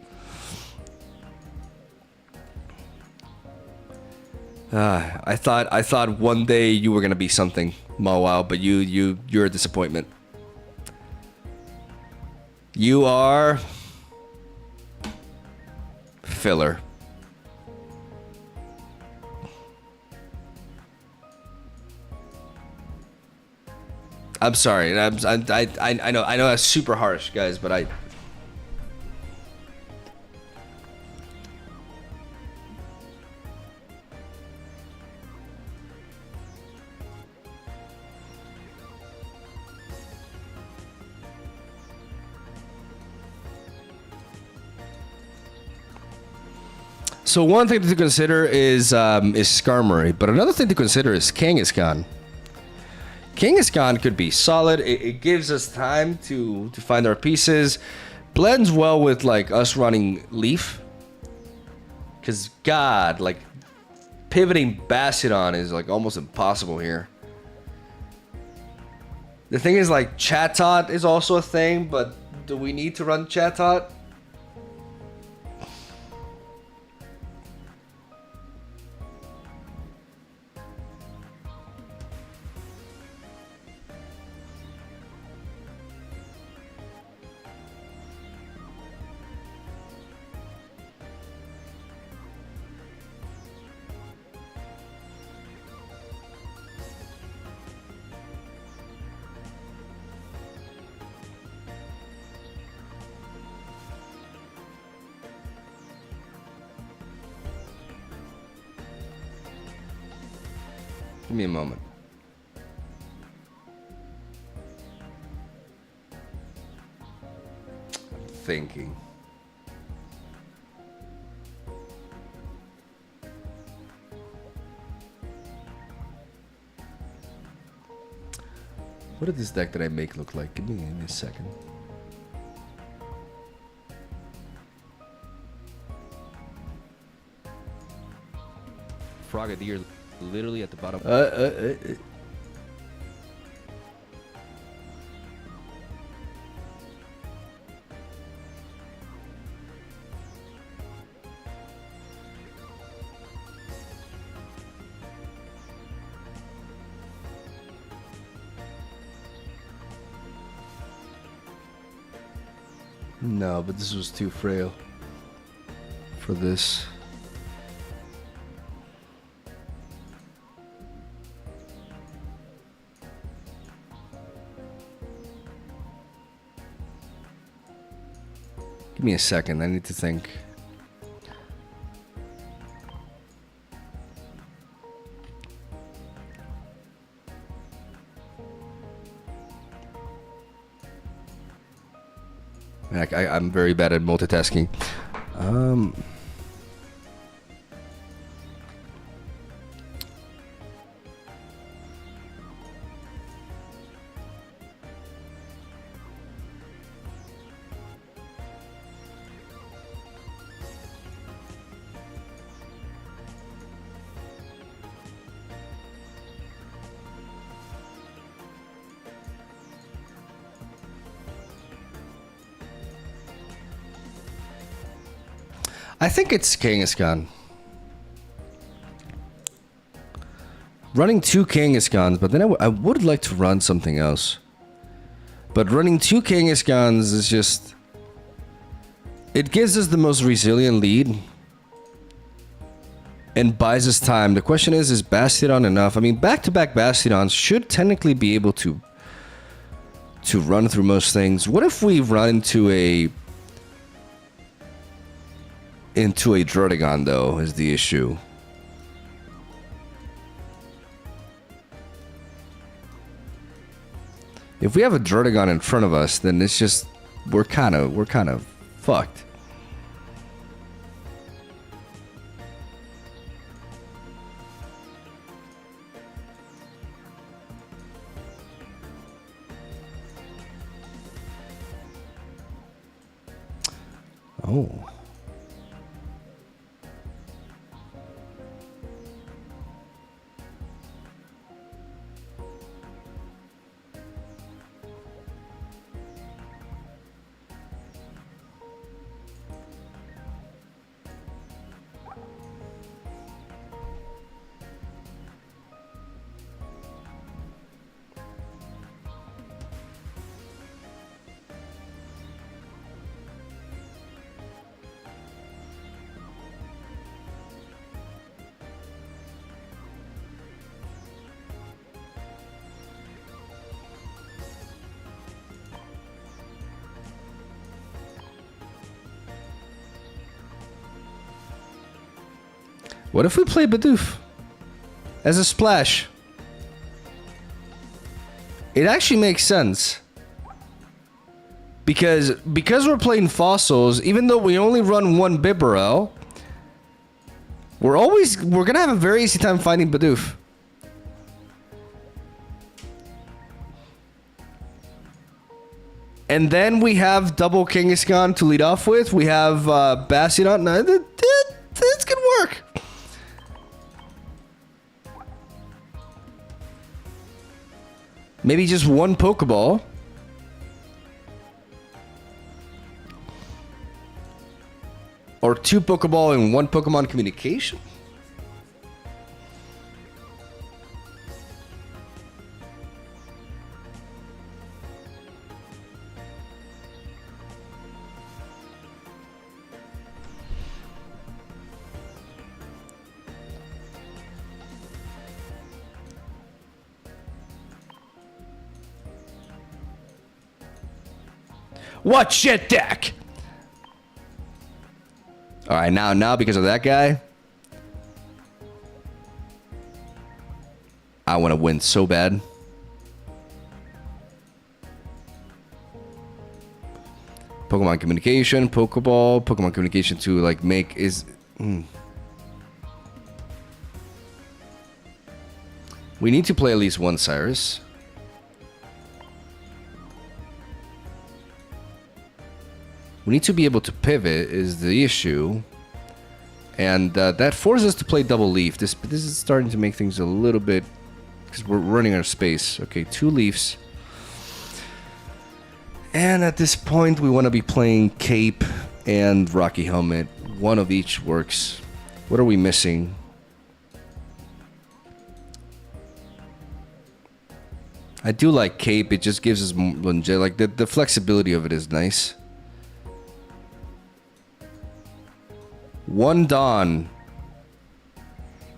I thought one day you were gonna be something, Mawile, but you're a disappointment. You are filler. I'm sorry. I know that's super harsh, guys, but I... So one thing to consider is Skarmory, but another thing to consider is Kangaskhan. Kangaskhan could be solid. It gives us time to find our pieces. Blends well with like us running Leaf. Cause God, like pivoting Bastiodon is like almost impossible here. The thing is like Chatot is also a thing, but do we need to run Chatot? Give me a moment. I'm thinking. What did this deck that I make look like? Give me a second. Frogadier literally at the bottom. No, but this was too frail for this. Give me a second, I need to think. attack. I'm very bad at multitasking. I think it's Kangaskhan. Running 2 Kangaskhan's, but then I would like to run something else. But running 2 Kangaskhan's is just... It gives us the most resilient lead. And buys us time. The question is Bastiodon enough? I mean, back-to-back Bastiodons should technically be able to run through most things. What if we run into a Druddigon, though, is the issue. If we have a Druddigon in front of us, then it's just we're kind of fucked. Oh. What if we play Bidoof as a splash? It actually makes sense. Because we're playing fossils, even though we only run 1 Bibarel, we're gonna have a very easy time finding Bidoof. And then we have double Kangaskhan to lead off with. We have Bastiodon. No, that's gonna work. Maybe just 1 Pokeball. Or 2 Pokeball and 1 Pokemon communication. What shit deck? Alright, now because of that guy, I want to win so bad. Pokemon communication, Pokeball, Pokemon communication to like make is... We need to play at least 1 Cyrus. We need to be able to pivot is the issue. And that forces us to play double leaf. This is starting to make things a little bit... Because we're running out of space. Okay, 2 leaves. And at this point, we want to be playing Cape and Rocky Helmet. 1 of each works. What are we missing? I do like Cape. It just gives us longevity. Like the flexibility of it is nice. 1 Dawn.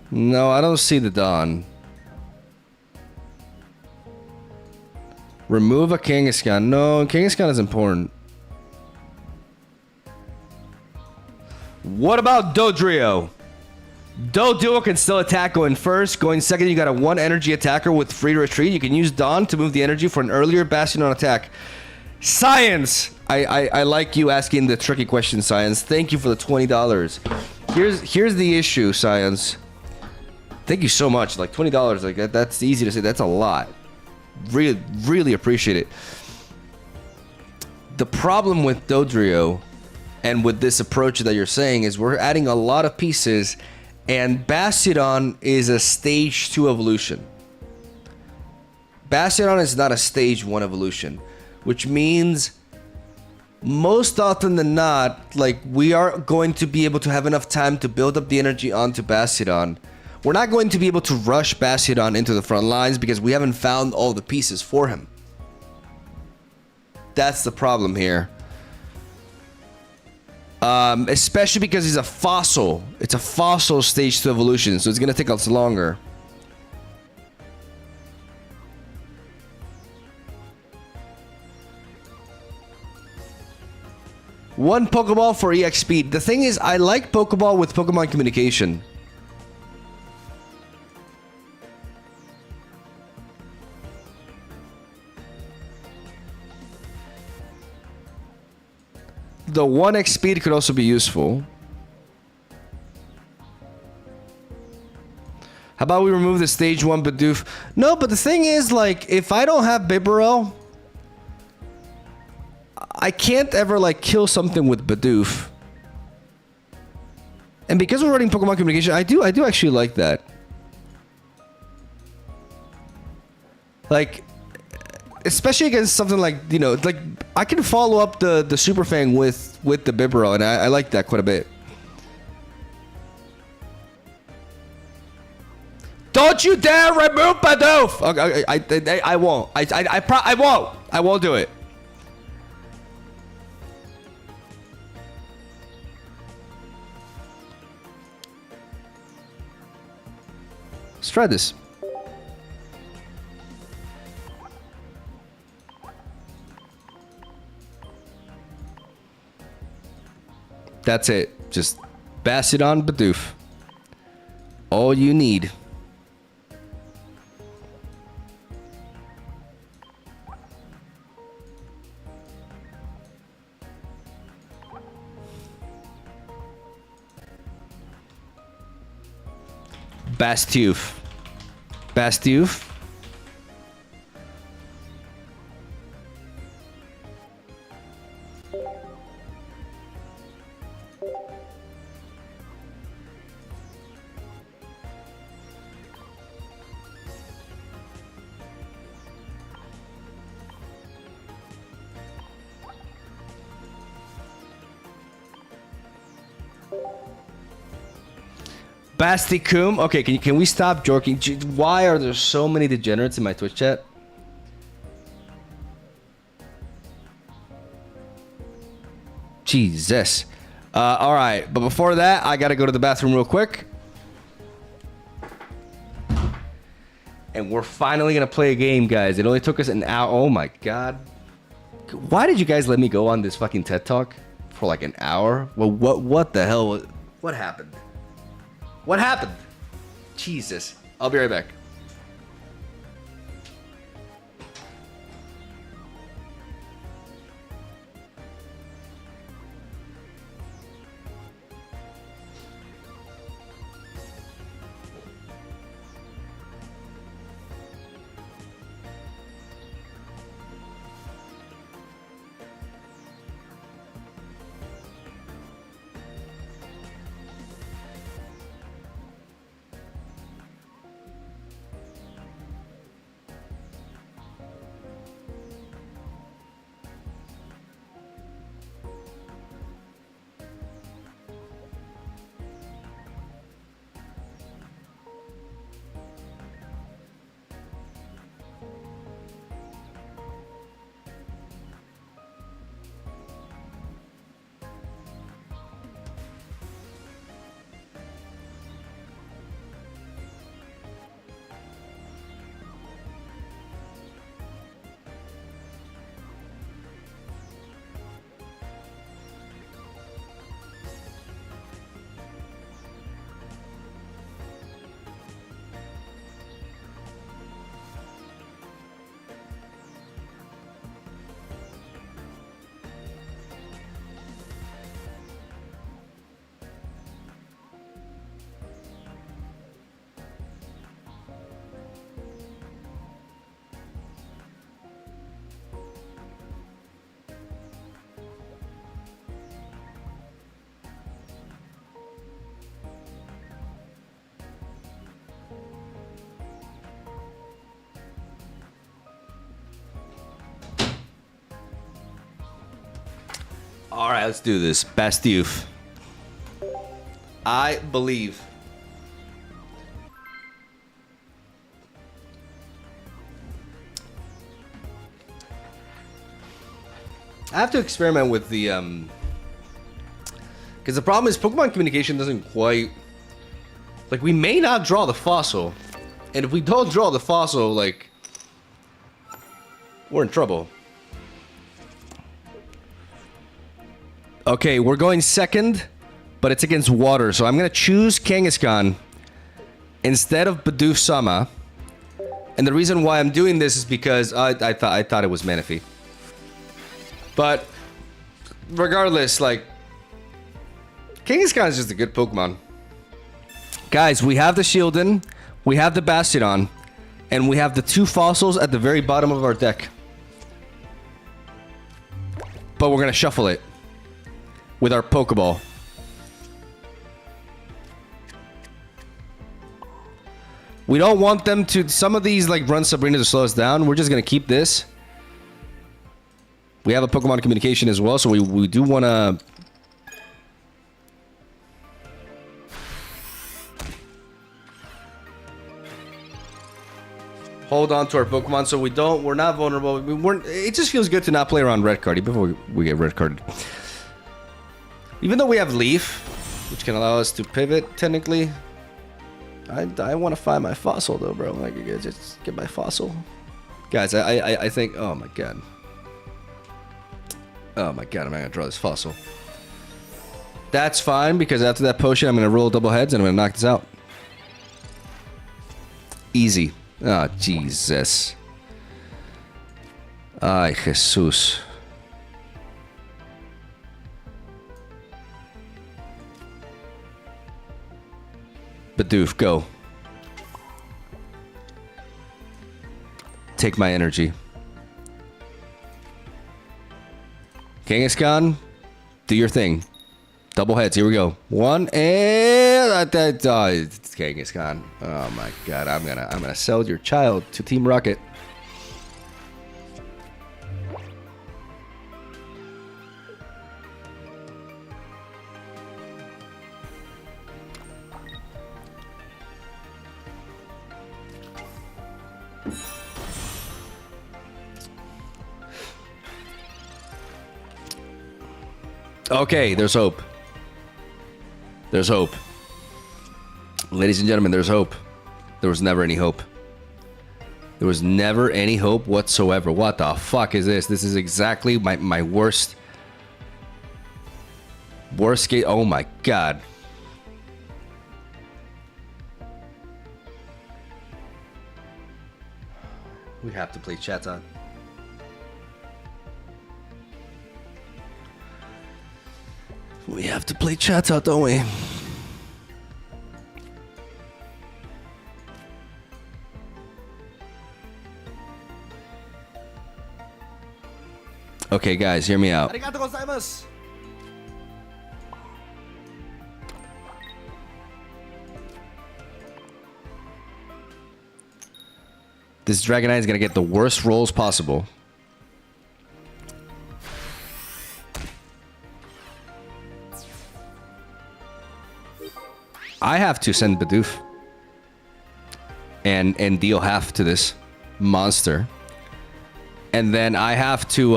No, I don't see the Dawn. Remove a Kangaskhan. No, Kangaskhan is important. What about Dodrio? Doduo can still attack going first. Going second, you got a 1 energy attacker with free retreat. You can use Dawn to move the energy for an earlier Bastiodon attack. Science! I like you asking the tricky question, Science. Thank you for the $20. Here's the issue, Science. Thank you so much. Like $20, like that's easy to say. That's a lot. Really appreciate it. The problem with Dodrio and with this approach that you're saying is we're adding a lot of pieces, and Bastiodon is a stage 2 evolution. Bastiodon is not a stage 1 evolution, which means most often than not, like, we are going to be able to have enough time to build up the energy onto Bastiodon. We're not going to be able to rush Bastiodon into the front lines because we haven't found all the pieces for him. That's the problem here. Especially because he's a fossil. It's a fossil stage 2 evolution, so it's going to take us longer. One Pokeball for EX speed. The thing is, I like Pokeball with Pokemon communication. The 1x speed could also be useful. How about we remove the stage 1 Bidoof? No, but the thing is, like, if I don't have Bibarel, I can't ever, like, kill something with Bidoof. And because we're running Pokemon communication, I do actually like that. Like, especially against something like, you know, like, I can follow up the Super Fang with the Bibarel, and I like that quite a bit. Don't you dare remove Bidoof! Okay, I won't. I won't. I won't do it. Let's try this. That's it. Just Bastiodon Bidoof. All you need. Bastiouf. Bastiouf. Basticoom. Okay, can we stop joking? Why are there so many degenerates in my Twitch chat? Jesus. All right, but before that, I gotta go to the bathroom real quick. And we're finally gonna play a game, guys. It only took us an hour. Oh my god. Why did you guys let me go on this fucking TED Talk for like an hour? Well, what the hell? What happened? What happened? Jesus. I'll be right back. All right, let's do this. Bastiouf. I believe. I have to experiment with the because the problem is Pokemon communication doesn't quite, like, we may not draw the fossil, and if we don't draw the fossil, like, we're in trouble. Okay, we're going second, but it's against water, so I'm gonna choose Kangaskhan instead of Bidoof Sama. And the reason why I'm doing this is because I thought it was Manaphy. But regardless, like, Kangaskhan is just a good Pokemon. Guys, we have the Shieldon, we have the Bastiodon, and we have the 2 fossils at the very bottom of our deck. But we're gonna shuffle it with our Pokeball. We don't want them to, some of these, like, run Sabrina to slow us down. We're just gonna keep this. We have a Pokemon communication as well, so we do want to... hold on to our Pokemon so we're not vulnerable. It just feels good to not play around red card before we get red carded. Even though we have Leaf, which can allow us to pivot, technically. I want to find my fossil though, bro. Like, just get my fossil. Guys, I think, oh my god. Oh my god, I'm not gonna draw this fossil. That's fine, because after that potion, I'm gonna roll double heads and I'm gonna knock this out. Easy. Oh, Jesus. Ay, Jesus. Bidoof, go. Take my energy. Kangaskhan, do your thing. Double heads, here we go. 1 and it's Kangaskhan. Oh my god, I'm gonna sell your child to Team Rocket. Okay, there's hope. There's hope. Ladies and gentlemen, there's hope. There was never any hope. There was never any hope whatsoever. What the fuck is this? This is exactly my worst case. Oh my god. We have to play Chatot. We have to play Chatot, don't we? Okay, guys, hear me out.
Arigatou gozaimasu.
This Dragonite is gonna get the worst rolls possible. I have to send Bidoof and deal half to this monster. And then I have to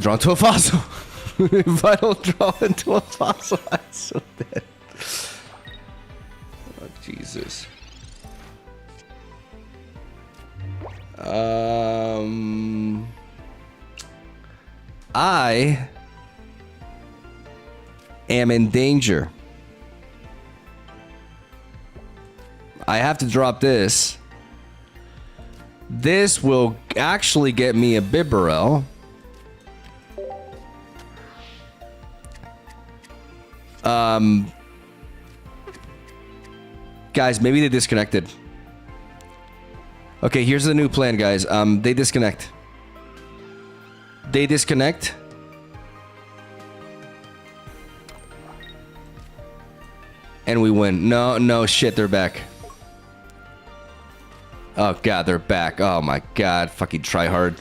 draw into a fossil. If I don't draw into a fossil, I'm so dead. Oh, Jesus. I am in danger. I have to drop this. This will actually get me a Bibarel. Guys, maybe they disconnected. Okay, here's the new plan, guys. They disconnect. They disconnect. And we win. No, shit, they're back. Oh god, they're back. Oh my god, fucking try hard.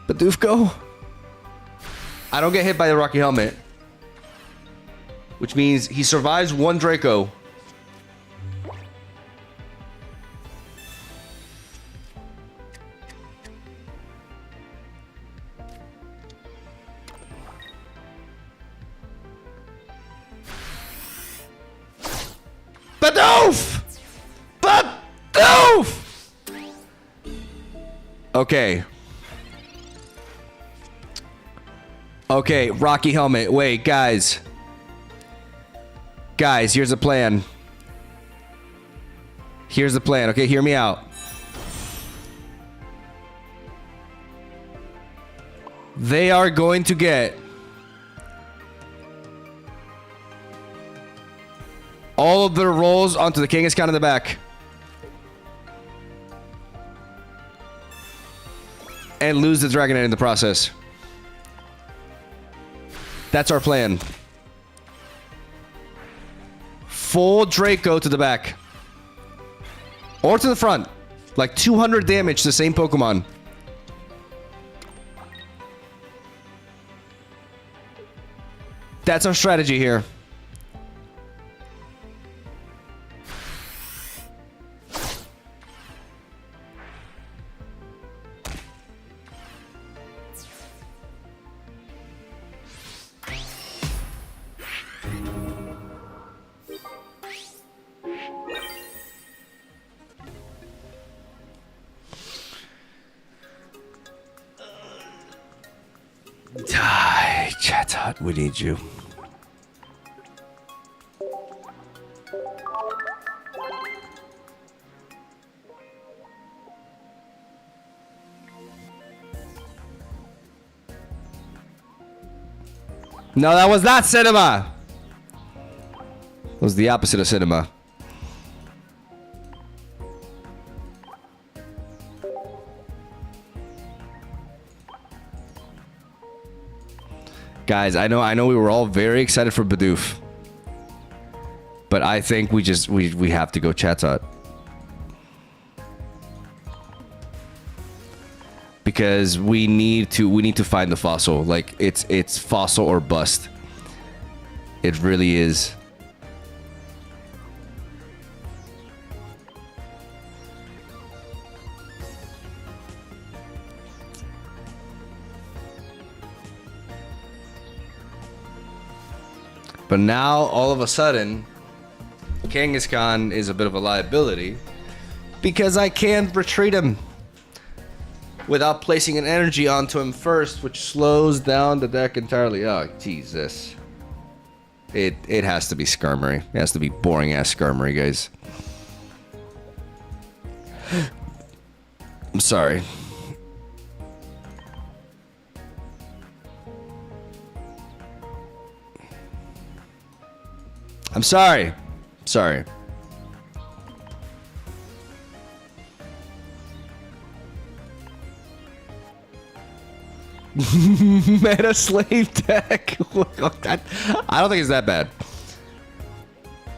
Bidoof go. I don't get hit by the Rocky Helmet, which means he survives one Draco. Bidoof! Bidoof! Okay. Okay, Rocky Helmet. Wait, guys. Guys, here's the plan. Here's the plan. Okay, hear me out. They are going to get all of their rolls onto the Kangaskhan in the back. And lose the Dragonite in the process. That's our plan. Full Draco to the back. Or to the front. Like 200 damage to the same Pokemon. That's our strategy here. Die, Chatot, we need you. No, that was not cinema. It was the opposite of cinema. Guys, I know we were all very excited for Bidoof. But I think we have to go Chatot. Because we need to find the fossil. Like it's fossil or bust. It really is. But now, all of a sudden, Kangaskhan is a bit of a liability because I can't retreat him without placing an energy onto him first, which slows down the deck entirely. Oh, Jesus. It has to be Skarmory. It has to be boring-ass Skarmory, guys. I'm sorry. I'm sorry. Sorry. Meta slave deck. I don't think it's that bad.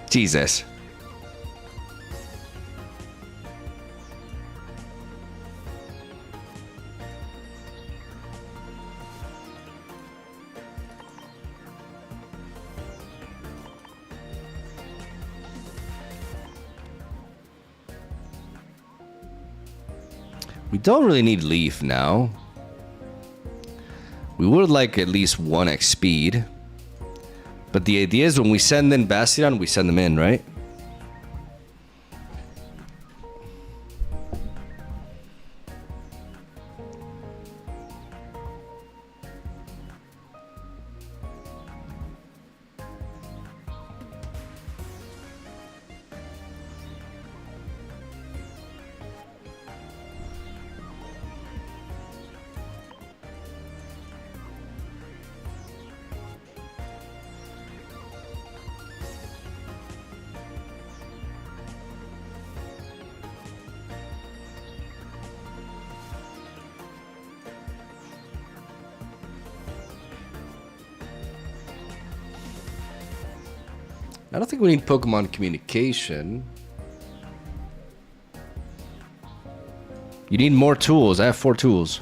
Jesus. We don't really need Leaf now. We would like at least 1x speed. But the idea is when we send in Bastiodon, we send them in, right? I don't think we need Pokemon communication. You need more tools. I have 4 tools.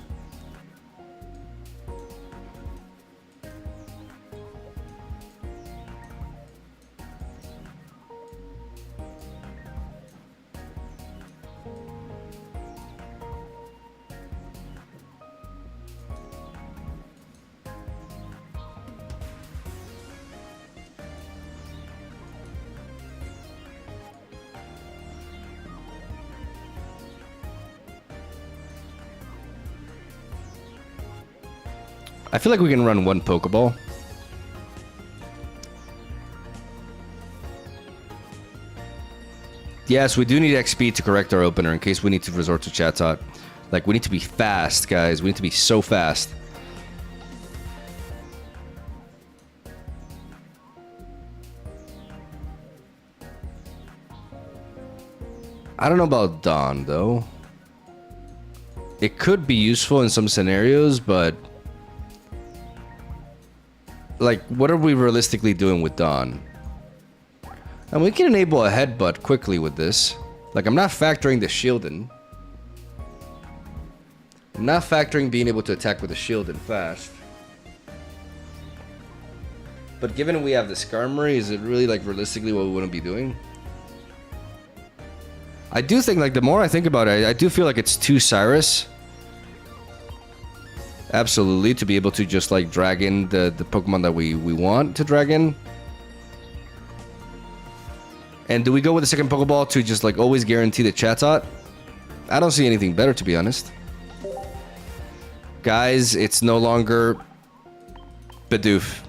I feel like we can run 1 Pokeball. Yes, we do need XP to correct our opener in case we need to resort to Chatot. Like, we need to be fast, guys. We need to be so fast. I don't know about Dawn, though. It could be useful in some scenarios, but... like, what are we realistically doing with Dawn? And we can enable a headbutt quickly with this. Like, I'm not factoring the shield in. I'm not factoring being able to attack with a shield in fast. But given we have the Skarmory, is it really, like, realistically what we want to be doing? I do think, like, the more I think about it, I do feel like it's too Cyrus. Absolutely, to be able to just, like, drag in the Pokemon that we want to drag in. And do we go with the second Pokeball to just, like, always guarantee the Chatot? I don't see anything better, to be honest. Guys, it's no longer Bidoof.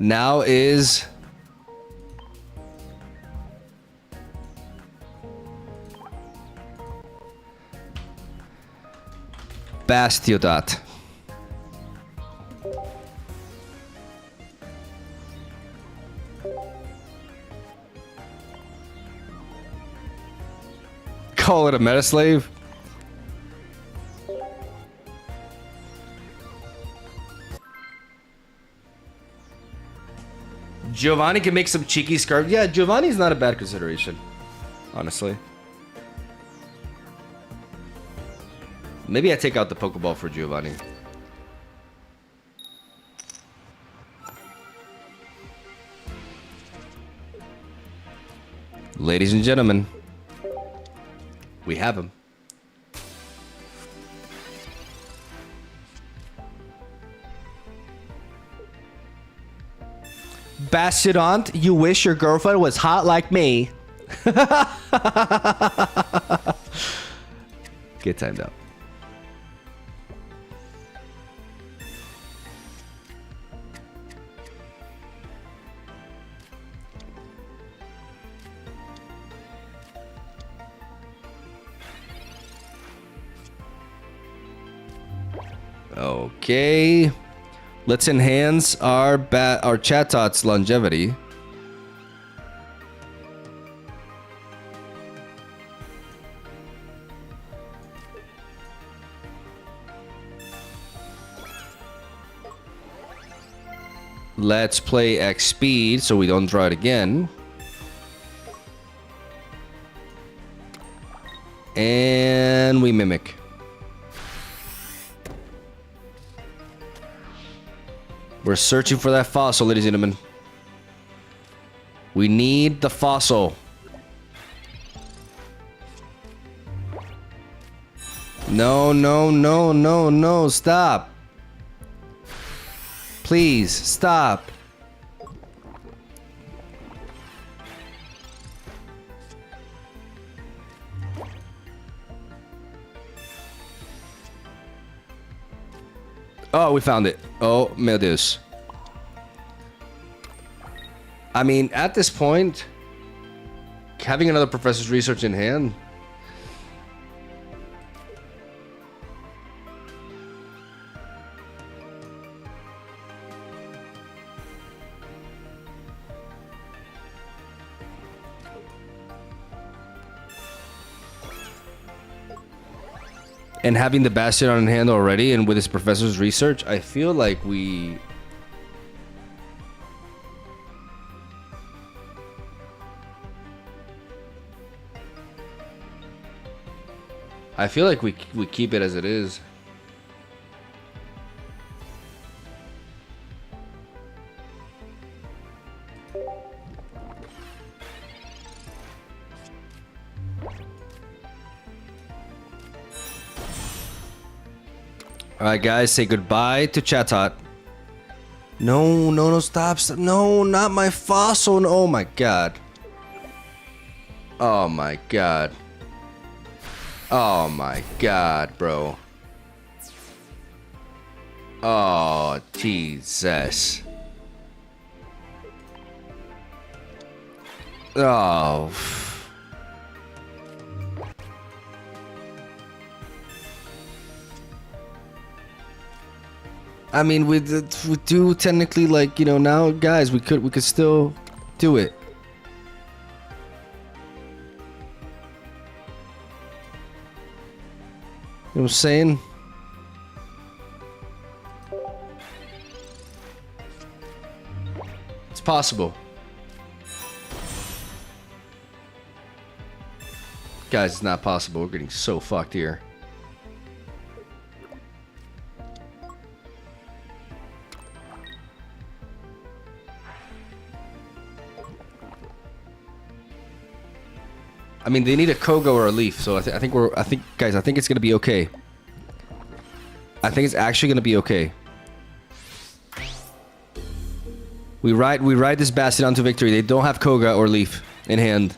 Now is... Bastiodon. Call it a meta slave. Giovanni can make some cheeky scarf. Yeah, Giovanni's not a bad consideration, honestly. Maybe I take out the Pokeball for Giovanni. Ladies and gentlemen, we have him. Bastiodon, you wish your girlfriend was hot like me. Get timed out. Okay. Let's enhance our Chatot's longevity. Let's play X speed so we don't draw it again. And we mimic. We're searching for that fossil, ladies and gentlemen. We need the fossil. No, no, no, no, no. Stop. Please, stop. Oh, we found it. Oh, meu Deus. I mean, at this point, having another professor's research in hand. And having the Bastiodon in hand already, and with his professor's research, I feel like we... we keep it as it is. Alright guys, say goodbye to Chatot. No, stop. No, not my fossil. Oh my god. Oh my god. Oh my god, bro. Oh, Jesus. Oh. I mean, we do technically, like, you know, now, guys, we could still do it. You know what I'm saying? It's possible. Guys, it's not possible. We're getting so fucked here. I mean, they need a Kogo or a Leaf, so I think guys, I think it's gonna be okay. I think it's actually gonna be okay. We ride this Bastiodon to victory. They don't have Koga or Leaf in hand.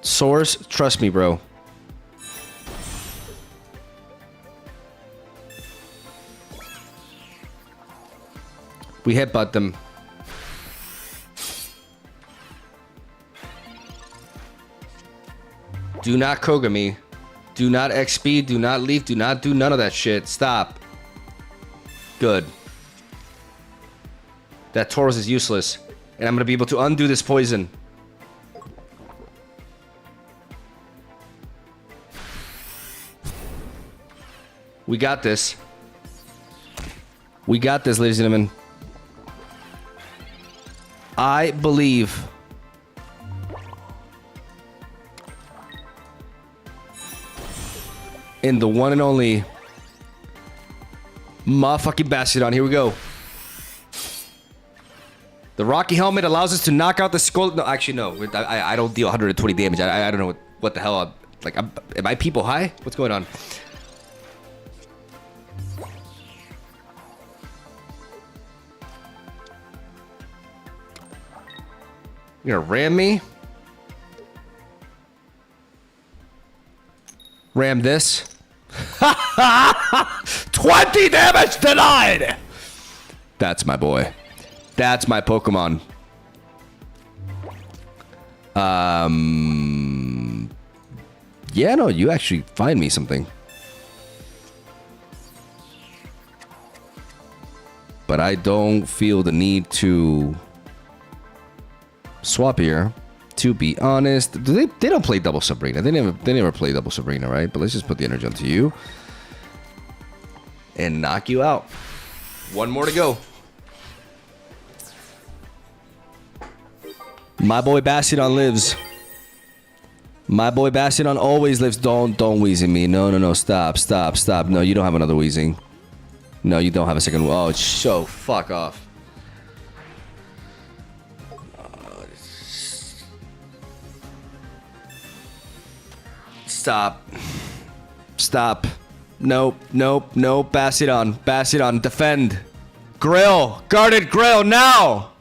Source, trust me, bro. We headbutt them. Do not Koga me. Do not XP. Do not leave. Do not do none of that shit. Stop. Good. That Tauros is useless. And I'm going to be able to undo this poison. We got this. We got this, ladies and gentlemen. I believe... in the one and only motherfucking Bastiodon. Here we go. The Rocky Helmet allows us to knock out the skull. No, actually, no. I don't deal 120 damage. I don't know what the hell. Am I people high? What's going on? You're gonna ram me? Ram this. 20 damage denied! That's my boy. That's my Pokemon. Yeah, no, you actually find me something. But I don't feel the need to swap here. To be honest, they don't play double Sabrina. They never play double Sabrina, right? But let's just put the energy onto you and knock you out. One more to go. My boy Bastiodon lives. My boy Bastiodon always lives. Don't wheezing me. No. Stop. No, you don't have another wheezing. No, you don't have a second. Oh, it's so fuck off. Stop. Nope. Bastiodon, defend. Grill. Guarded grill now.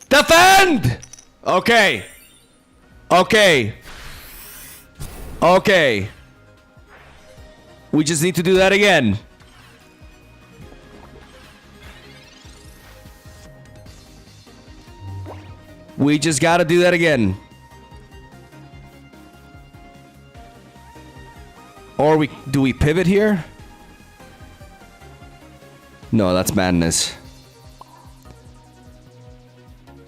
Defend! Okay. We just need to do that again. We just gotta do that again. Or do we pivot here? No, that's madness.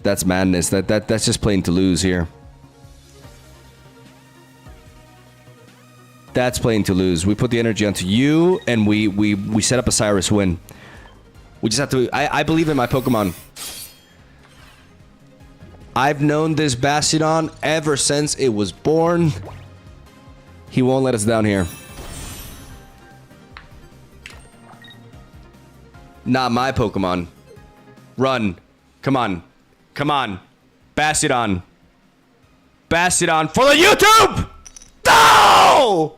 That's madness. That's just playing to lose here. That's playing to lose. We put the energy onto you, and we set up a Cyrus win. We just have to... I believe in my Pokemon. I've known this Bastiodon ever since it was born. He won't let us down here. Not my Pokemon. Run. Come on. Come on. Bastiodon. Bastiodon for the YouTube! No!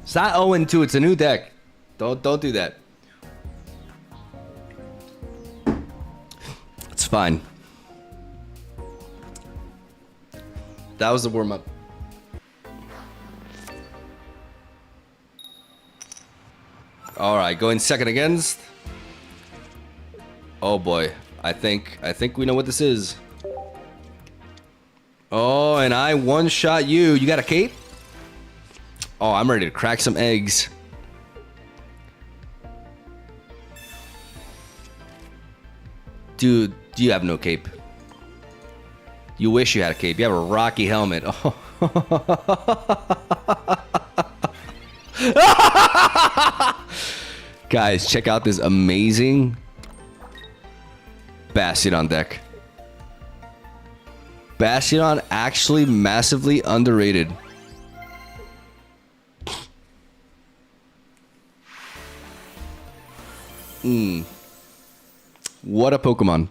It's not 0-2, it's a new deck. Don't do that. It's fine. That was the warm-up. Alright, going second against. Oh boy. I think we know what this is. Oh, and I one-shot you. You got a cape? Oh, I'm ready to crack some eggs. Dude, you have no cape. You wish you had a cape. You have a rocky helmet. Oh. Guys, check out this amazing Bastiodon deck. Bastiodon actually massively underrated. What a Pokemon.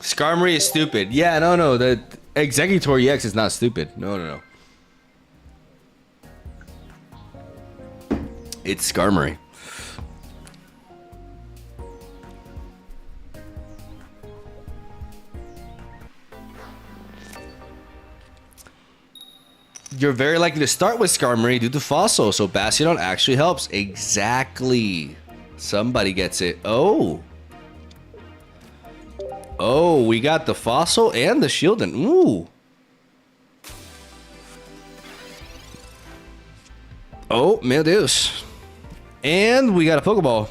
Skarmory is stupid. Yeah, no. The Executor EX is not stupid. No. It's Skarmory. You're very likely to start with Skarmory due to Fossil, so Bastiodon actually helps. Exactly. Somebody gets it. Oh, we got the Fossil and the Shieldon. Ooh. Oh, meu Deus. And we got a Pokeball.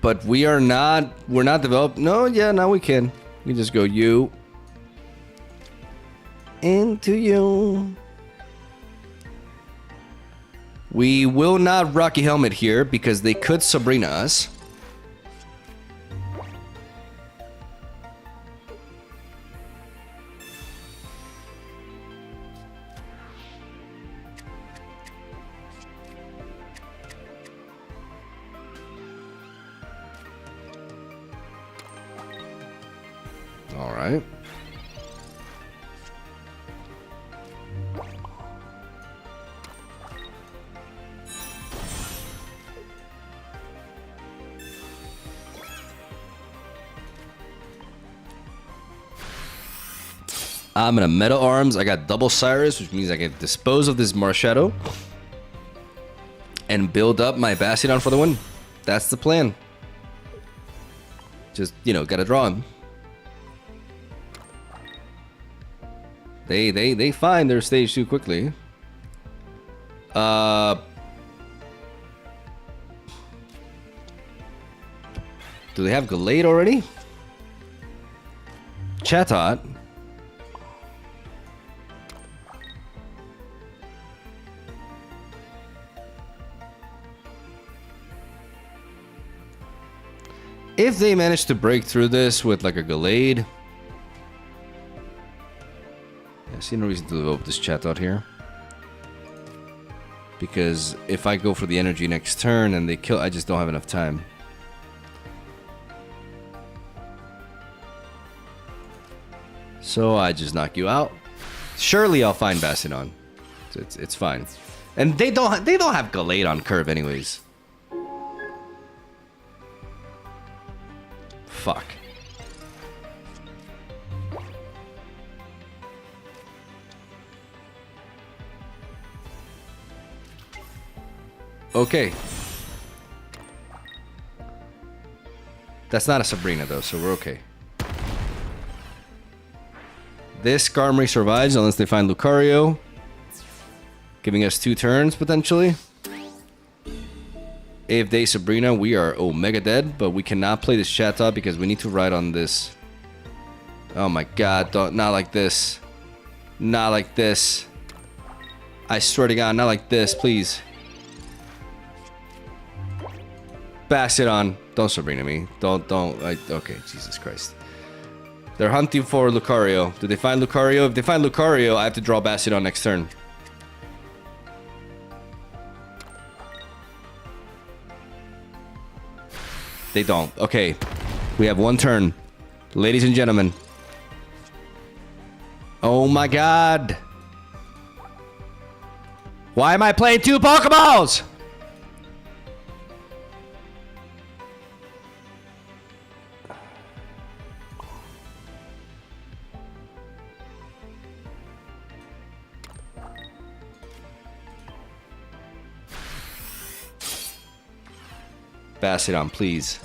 But we're not developed. No, yeah, now we can. We just go you. Into you. We will not Rocky Helmet here because they could Sabrina us. All right. I'm gonna Metal Arms. I got double Cyrus, which means I can dispose of this Marshadow and build up my Bastiodon for the win. That's the plan. Just, gotta draw him. They find their stage too quickly. Do they have Gallade already? Chatot. If they manage to break through this with like a Gallade, I see no reason to develop this chat out here. Because if I go for the energy next turn and they kill, I just don't have enough time. So I just knock you out. Surely I'll find Bastiodon. It's fine. And they don't have Gallade on curve anyways. Fuck. Okay. That's not a Sabrina though, so we're okay. This Skarmory survives unless they find Lucario, giving us 2 turns potentially. If they Sabrina, we are Omega dead, but we cannot play this Chatot because we need to ride on this. Oh my god, not like this. Not like this. I swear to god, not like this, please. Bastiodon, don't Sabrina me. Okay, Jesus Christ. They're hunting for Lucario. Did they find Lucario? If they find Lucario, I have to draw Bastiodon next turn. They don't. Okay. We have 1 turn. Ladies and gentlemen. Oh my god. Why am I playing 2 Pokeballs? Bastiodon, please.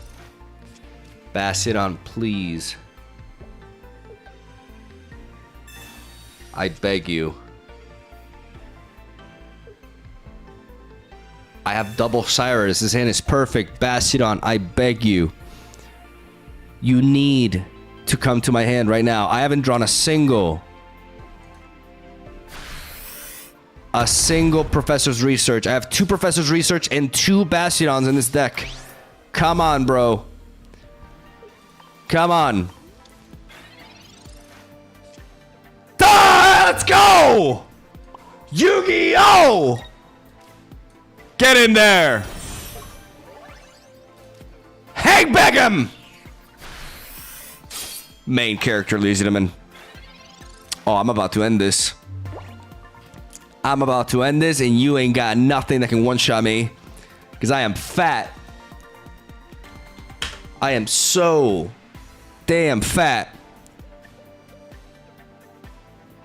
Bastiodon, please. I beg you. I have double Cyrus. This hand is perfect. Bastiodon, I beg you. You need to come to my hand right now. I haven't drawn a single Professor's Research. I have 2 Professor's Research and 2 Bastiodons in this deck. Come on, bro. Come on. Ah, let's go! Yu-Gi-Oh! Get in there! Hang him! Main character, ladies and gentlemen. Oh, I'm about to end this. I'm about to end this, and you ain't got nothing that can one-shot me. Because I am fat. I am so damn fat.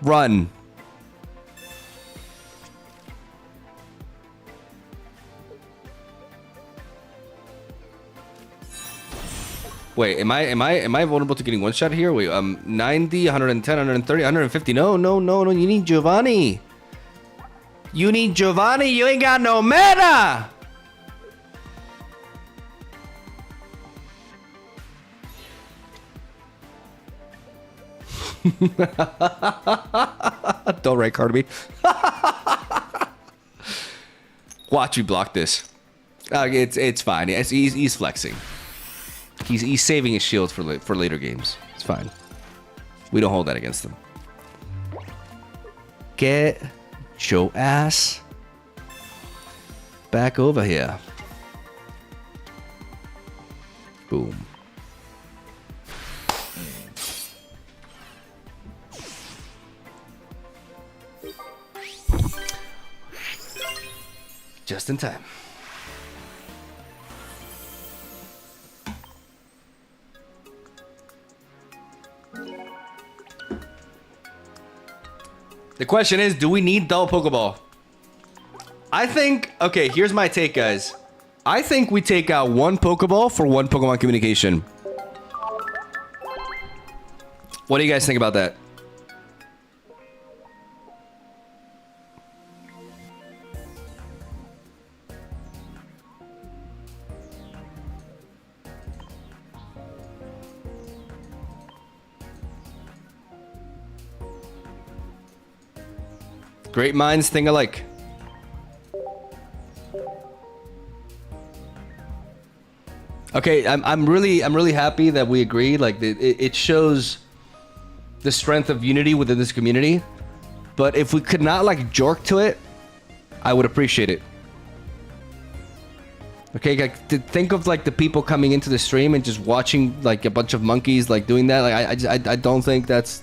Run. Wait, am I vulnerable to getting one shot here? Wait, 90, 110, 130, 150. No. You need Giovanni. You need Giovanni. You ain't got no mana. Don't right card me. Watch you block this. It's fine. He's flexing. He's saving his shield for later games. It's fine. We don't hold that against him. Get your ass back over here. Boom. Just in time. The question is, do we need double Pokeball? I think, okay, here's my take, guys. I think we take out 1 Pokeball for 1 Pokemon communication. What do you guys think about that? Great minds think alike. Okay, I'm really happy that we agreed. Like it shows the strength of unity within this community. But if we could not like jork to it, I would appreciate it. Okay, like to think of like the people coming into the stream and just watching like a bunch of monkeys like doing that. Like I don't think that's.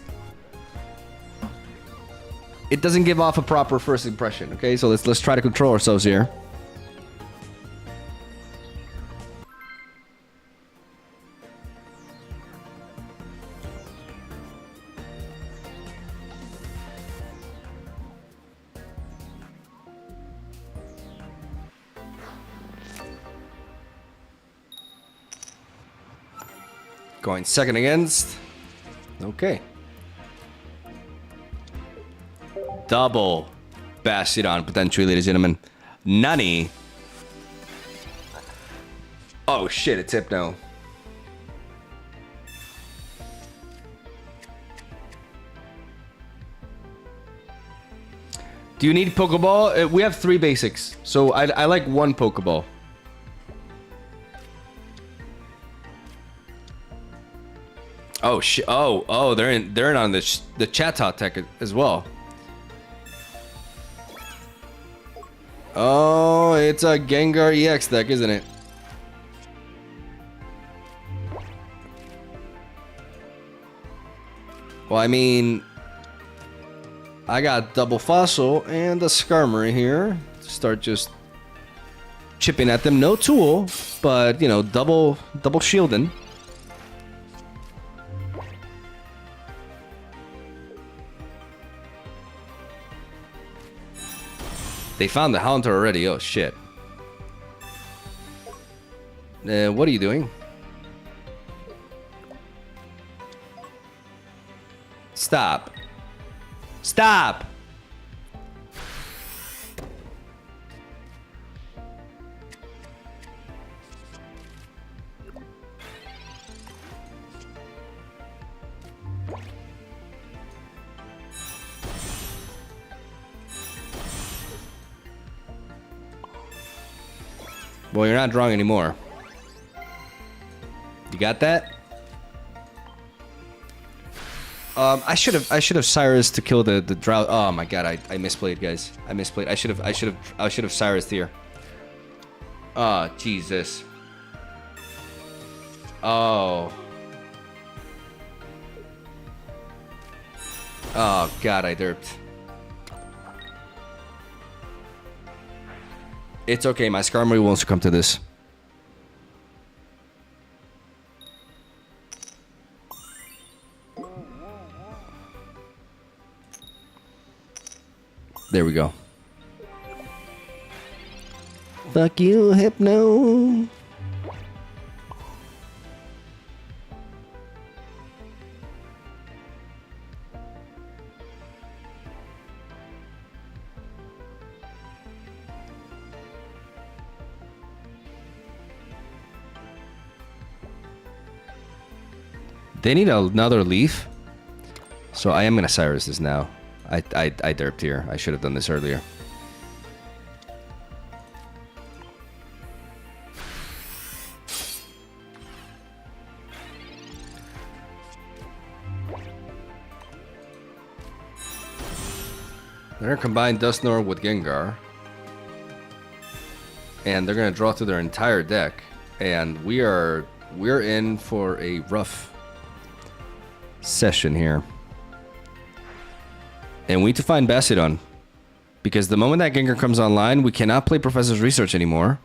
it doesn't give off a proper first impression. Okay, so let's try to control ourselves here. Going second against. Okay. Double Bastiodon, potentially, ladies and gentlemen. Nani. Oh shit, it's Hypno. Do you need Pokeball? We have 3 basics, so I like 1 Pokeball. Oh shit! Oh, they're in on the Chatot tech as well. Oh, it's a Gengar EX deck, isn't it? Well, I mean, I got double Fossil and a Skarmory here. Start just chipping at them. No tool, but you know, double shielding. They found the Haunter already. Oh shit. What are you doing? Stop. Stop! Well, you're not drawing anymore. You got that? I should have Cyrus to kill the drought. Oh my god, I misplayed, guys. I misplayed. I should have Cyrus here. Oh Jesus. Oh. Oh god, I derped. It's okay, my Skarmory won't succumb to this. There we go. Fuck you, Hypno. They need another leaf. So I am gonna Cyrus this now. I derped here. I should have done this earlier. They're gonna combine Dusknoir with Gengar. And they're gonna draw through their entire deck. And we're in for a rough session here. And we need to find Bastiodon. Because the moment that Gengar comes online, we cannot play Professor's Research anymore.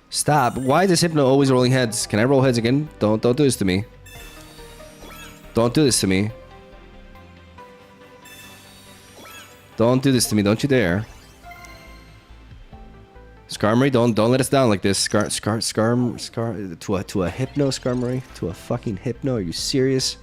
Stop. Why is Hypno always rolling heads? Can I roll heads again? Don't do this to me. Don't do this to me. Don't do this to me. Don't you dare. Skarmory, don't let us down like this. To a Hypno Skarmory? To a fucking Hypno? Are you serious?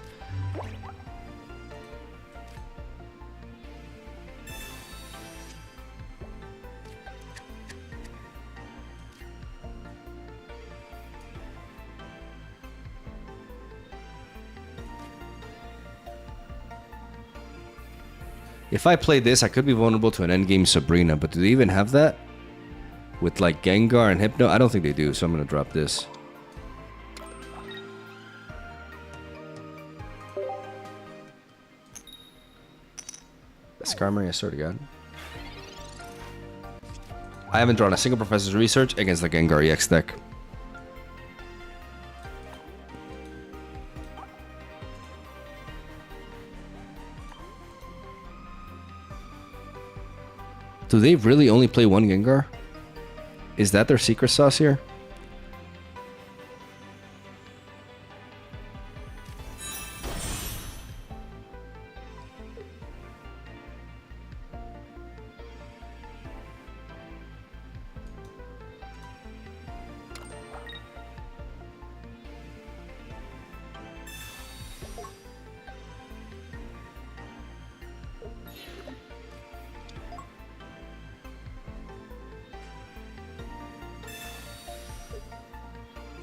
If I play this, I could be vulnerable to an endgame Sabrina, but do they even have that? With like Gengar and Hypno? I don't think they do, so I'm gonna drop this. Skarmory, I swear to God. I haven't drawn a single Professor's Research against the Gengar EX deck. Do they really only play one Gengar? Is that their secret sauce here?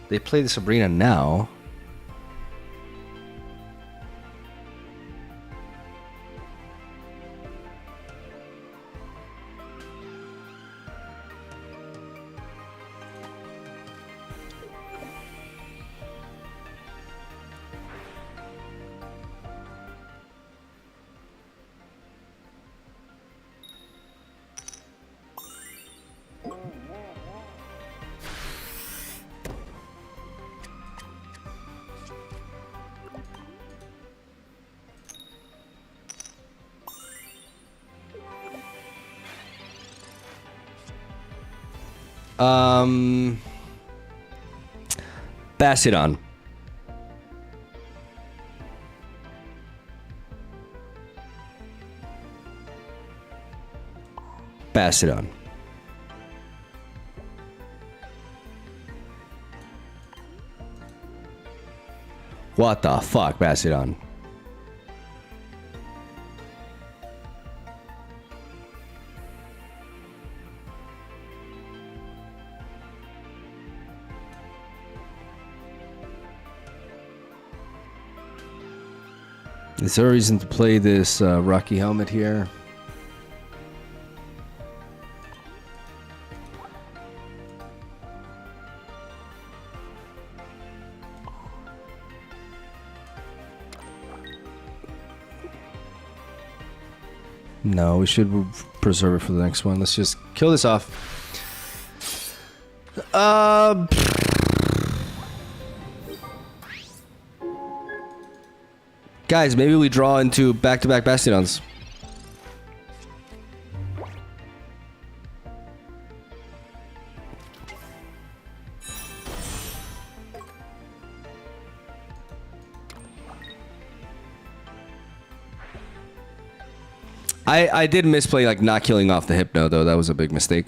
They play the Sabrina now. Bastiodon. Bastiodon. What the fuck, Bastiodon? Is there a reason to play this Rocky helmet here? No, we should preserve it for the next one. Let's just kill this off. Guys, maybe we draw into back-to-back Bastiodons. I did misplay like not killing off the Hypno though. That was a big mistake.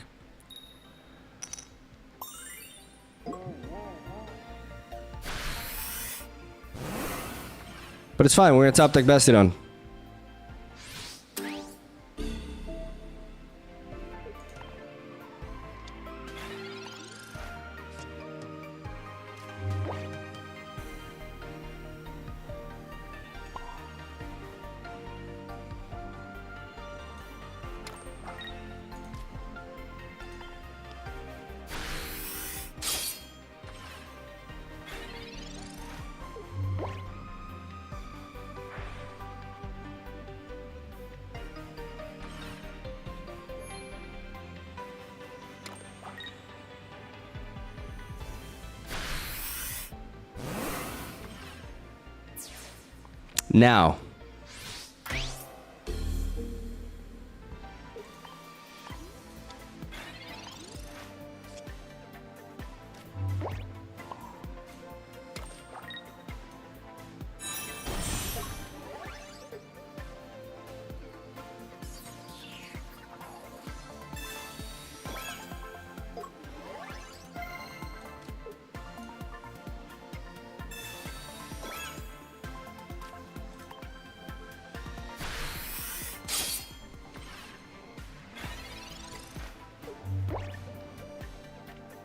But it's fine. We're gonna top deck Bastiodon. Now.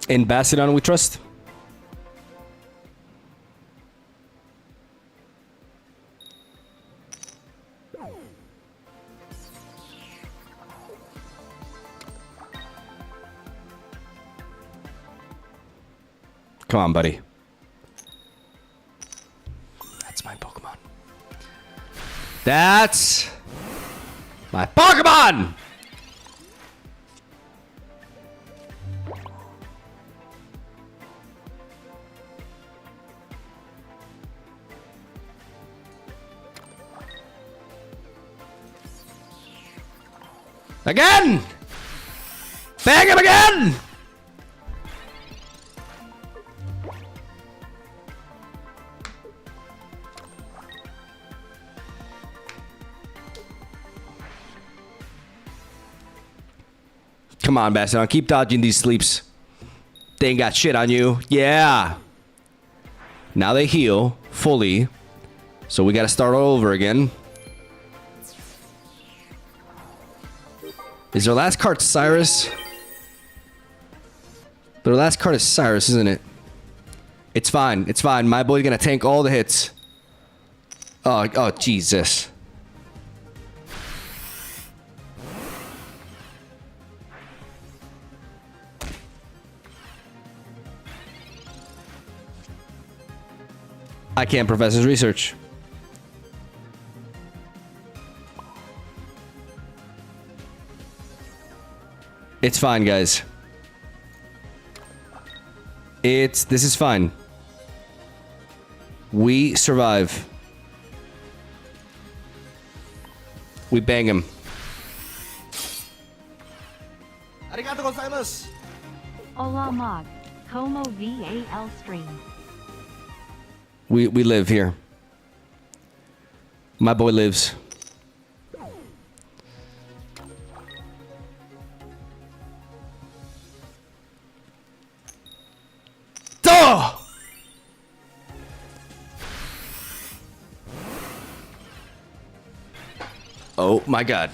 In Bastiodon we trust. Come on, buddy. That's my Pokemon. That's my Pokemon! Again! Bang him again! Come on, Bastiodon. Keep dodging these sleeps. They ain't got shit on you. Yeah. Now they heal fully. So we gotta start all over again. Is their last card Cyrus? Their last card is Cyrus, isn't it? It's fine. It's fine. My boy's gonna tank all the hits. Oh, Jesus. I can't profess his research. It's fine, guys. This is fine. We survive. We bang him. Arigato gozaimasu.
Hola Mog. Como VAL stream.
We live here. My boy lives. Duh! Oh my God.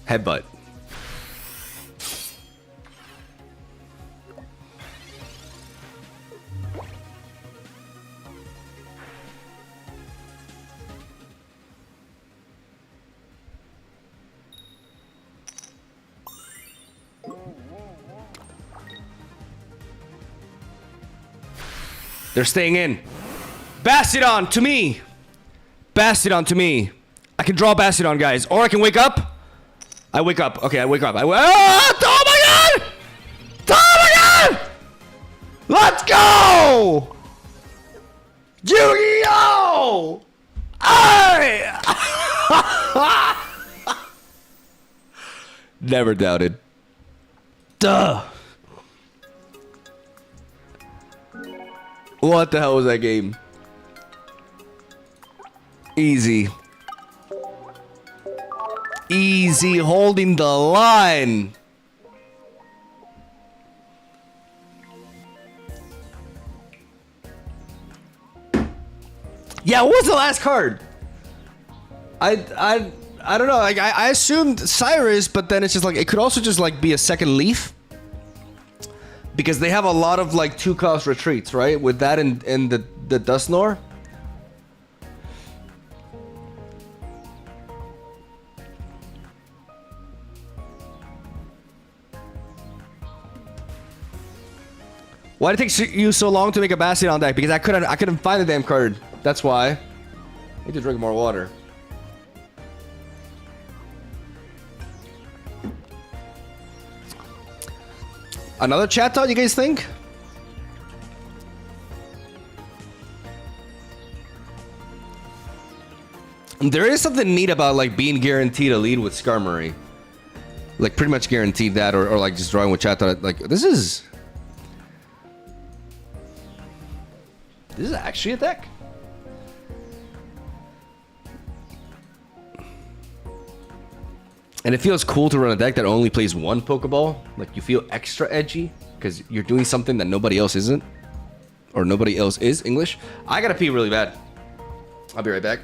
Headbutt. They're staying in. Bastiodon to me. Bastiodon to me. I can draw Bastiodon, guys. Or I can wake up. I wake up. Okay, I wake up. Oh my God! Oh my God! Let's go! Yu-Gi-Oh! Never doubted. Duh. What the hell was that game? Easy. Easy holding the line. Yeah, what was the last card? I don't know. Like I assumed Cyrus, but then it's just like it could also just like be a second leaf. Because they have a lot of like 2-cost retreats, right? With that and the Dustnor. Why did it take you so long to make a Bastiodon deck? Because I couldn't find the damn card. That's why. I need to drink more water. Another chat thought, you guys think? There is something neat about like being guaranteed a lead with Skarmory. Like pretty much guaranteed that, or like just drawing with chat thought. Like this is actually a deck. And it feels cool to run a deck that only plays one Pokeball. Like you feel extra edgy because you're doing something that nobody else isn't, or nobody else is. English. I gotta pee really bad. I'll be right back.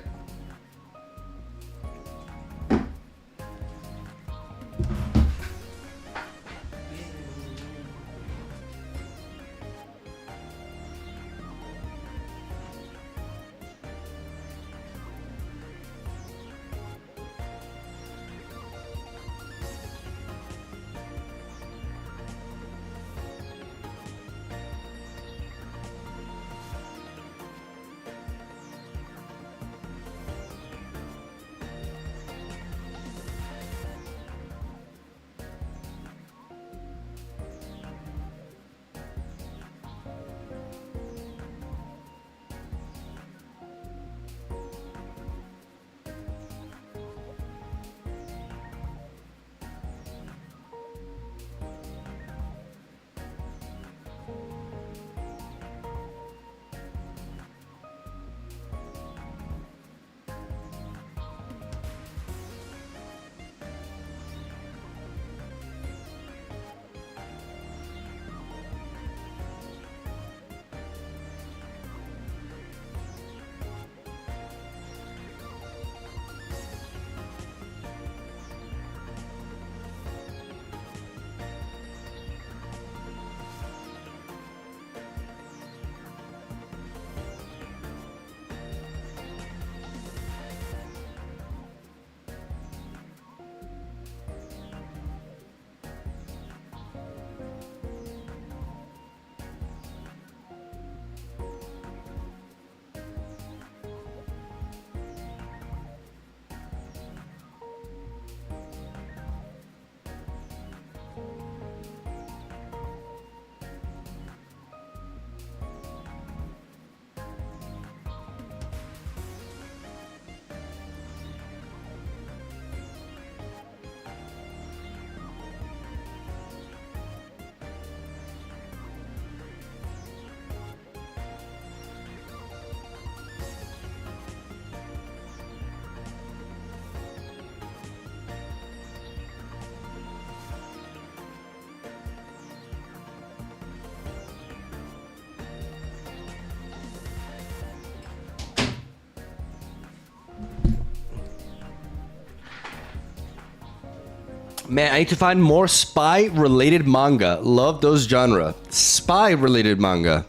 Man, I need to find more spy-related manga. Love those genre. Spy-related manga.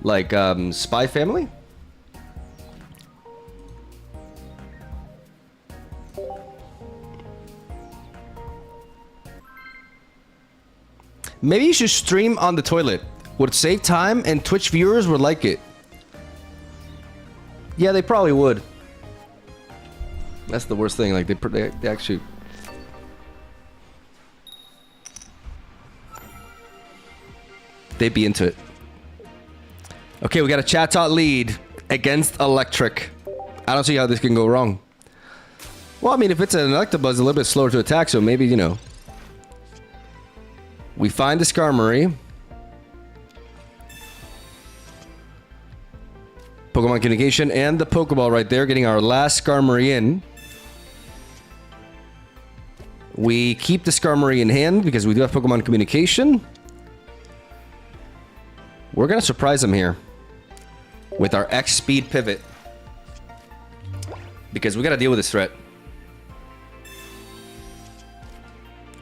Like, Spy Family? Maybe you should stream on the toilet. Would save time and Twitch viewers would like it. Yeah, they probably would. That's the worst thing. Like, they actually... They'd be into it. Okay, we got a Chatot lead against Electric. I don't see how this can go wrong. Well, I mean, if it's an Electabuzz, a little bit slower to attack, so maybe, you know. We find the Skarmory. Pokemon Communication and the Pokeball right there, getting our last Skarmory in. We keep the Skarmory in hand because we do have Pokemon Communication. We're going to surprise them here with our X-Speed Pivot. Because we got to deal with this threat.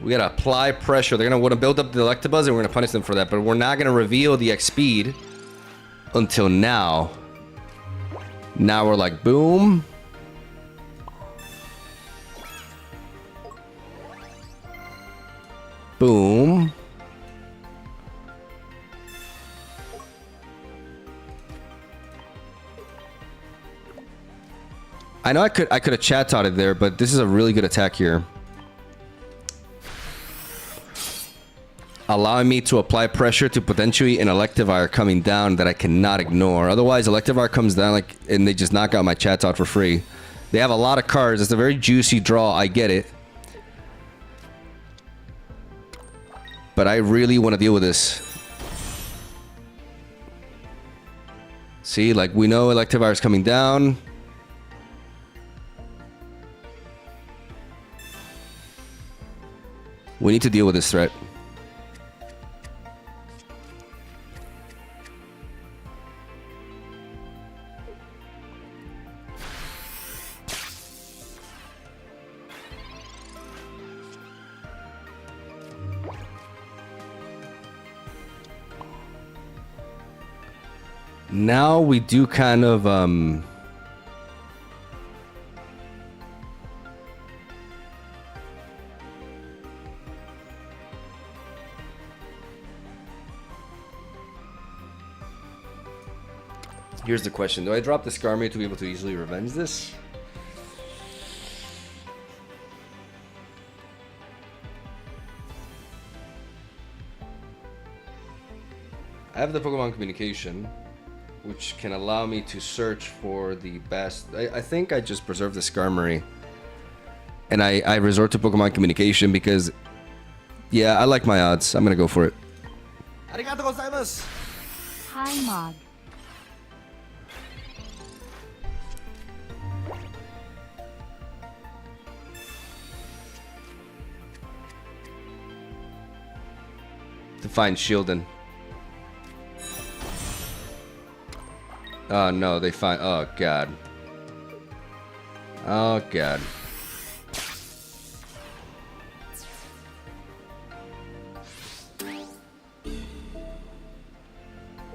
We got to apply pressure. They're going to want to build up the Electabuzz and we're going to punish them for that. But we're not going to reveal the X-Speed until now. Now we're like, boom. Boom. I know I could have chat-totted there, but this is a really good attack here. Allowing me to apply pressure to potentially an Electivire coming down that I cannot ignore. Otherwise, Electivire comes down like and they just knock out my Chatot for free. They have a lot of cards. It's a very juicy draw. I get it. But I really want to deal with this. See, like we know Electivire is coming down. We need to deal with this threat. Now we do kind of here's the question. Do I drop the Skarmory to be able to easily revenge this? I have the Pokemon Communication, which can allow me to search for the best. I think I just preserve the Skarmory. And I resort to Pokemon Communication because, yeah, I like my odds. I'm going to go for it. Arigatou gozaimasu!
Hi, Mog.
To find Shieldon. Oh no, they find. Oh god. Oh god.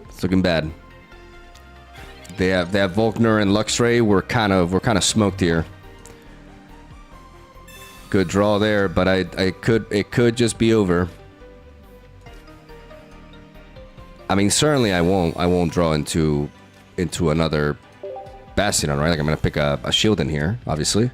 It's looking bad. They have Volkner and Luxray. We're kind of smoked here. Good draw there, but it could just be over. I mean, certainly I won't draw into another Bastiodon, right? Like I'm gonna pick a shield in here, obviously.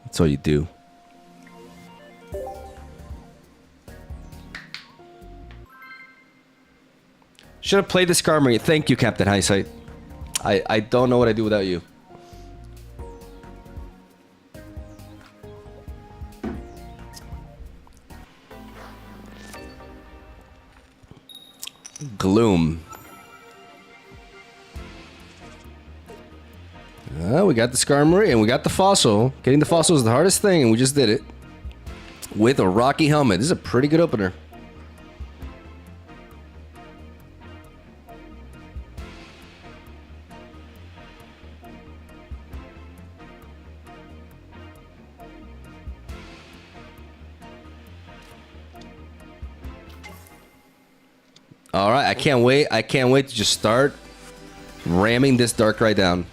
That's all you do. Should have played the Skarmory. Thank you, Captain Highsight. I don't know what I'd do without you. Gloom. We got the Skarmory and we got the fossil. Getting the fossil is the hardest thing, and we just did it. With a Rocky Helmet. This is a pretty good opener. All right, I can't wait. I can't wait to just start ramming this Darkrai down.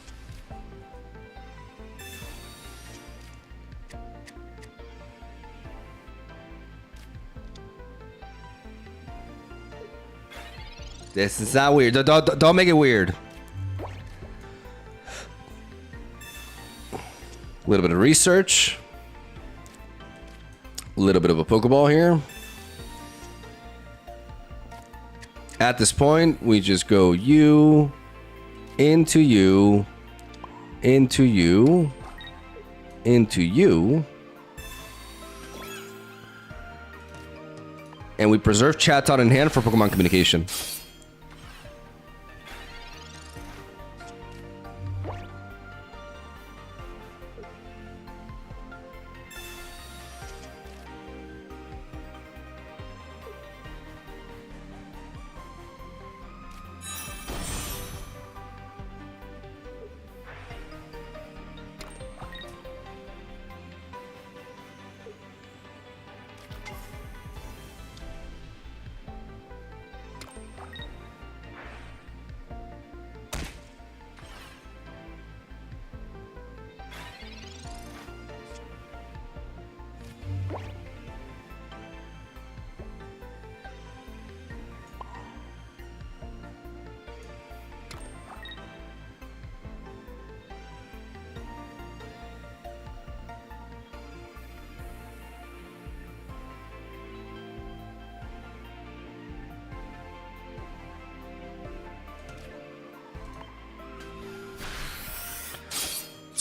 This is not weird. Don't make it weird. A little bit of research. A little bit of a Pokeball here. At this point, we just go you, into you, into you, into you. And we preserve Chatot in hand for Pokemon communication.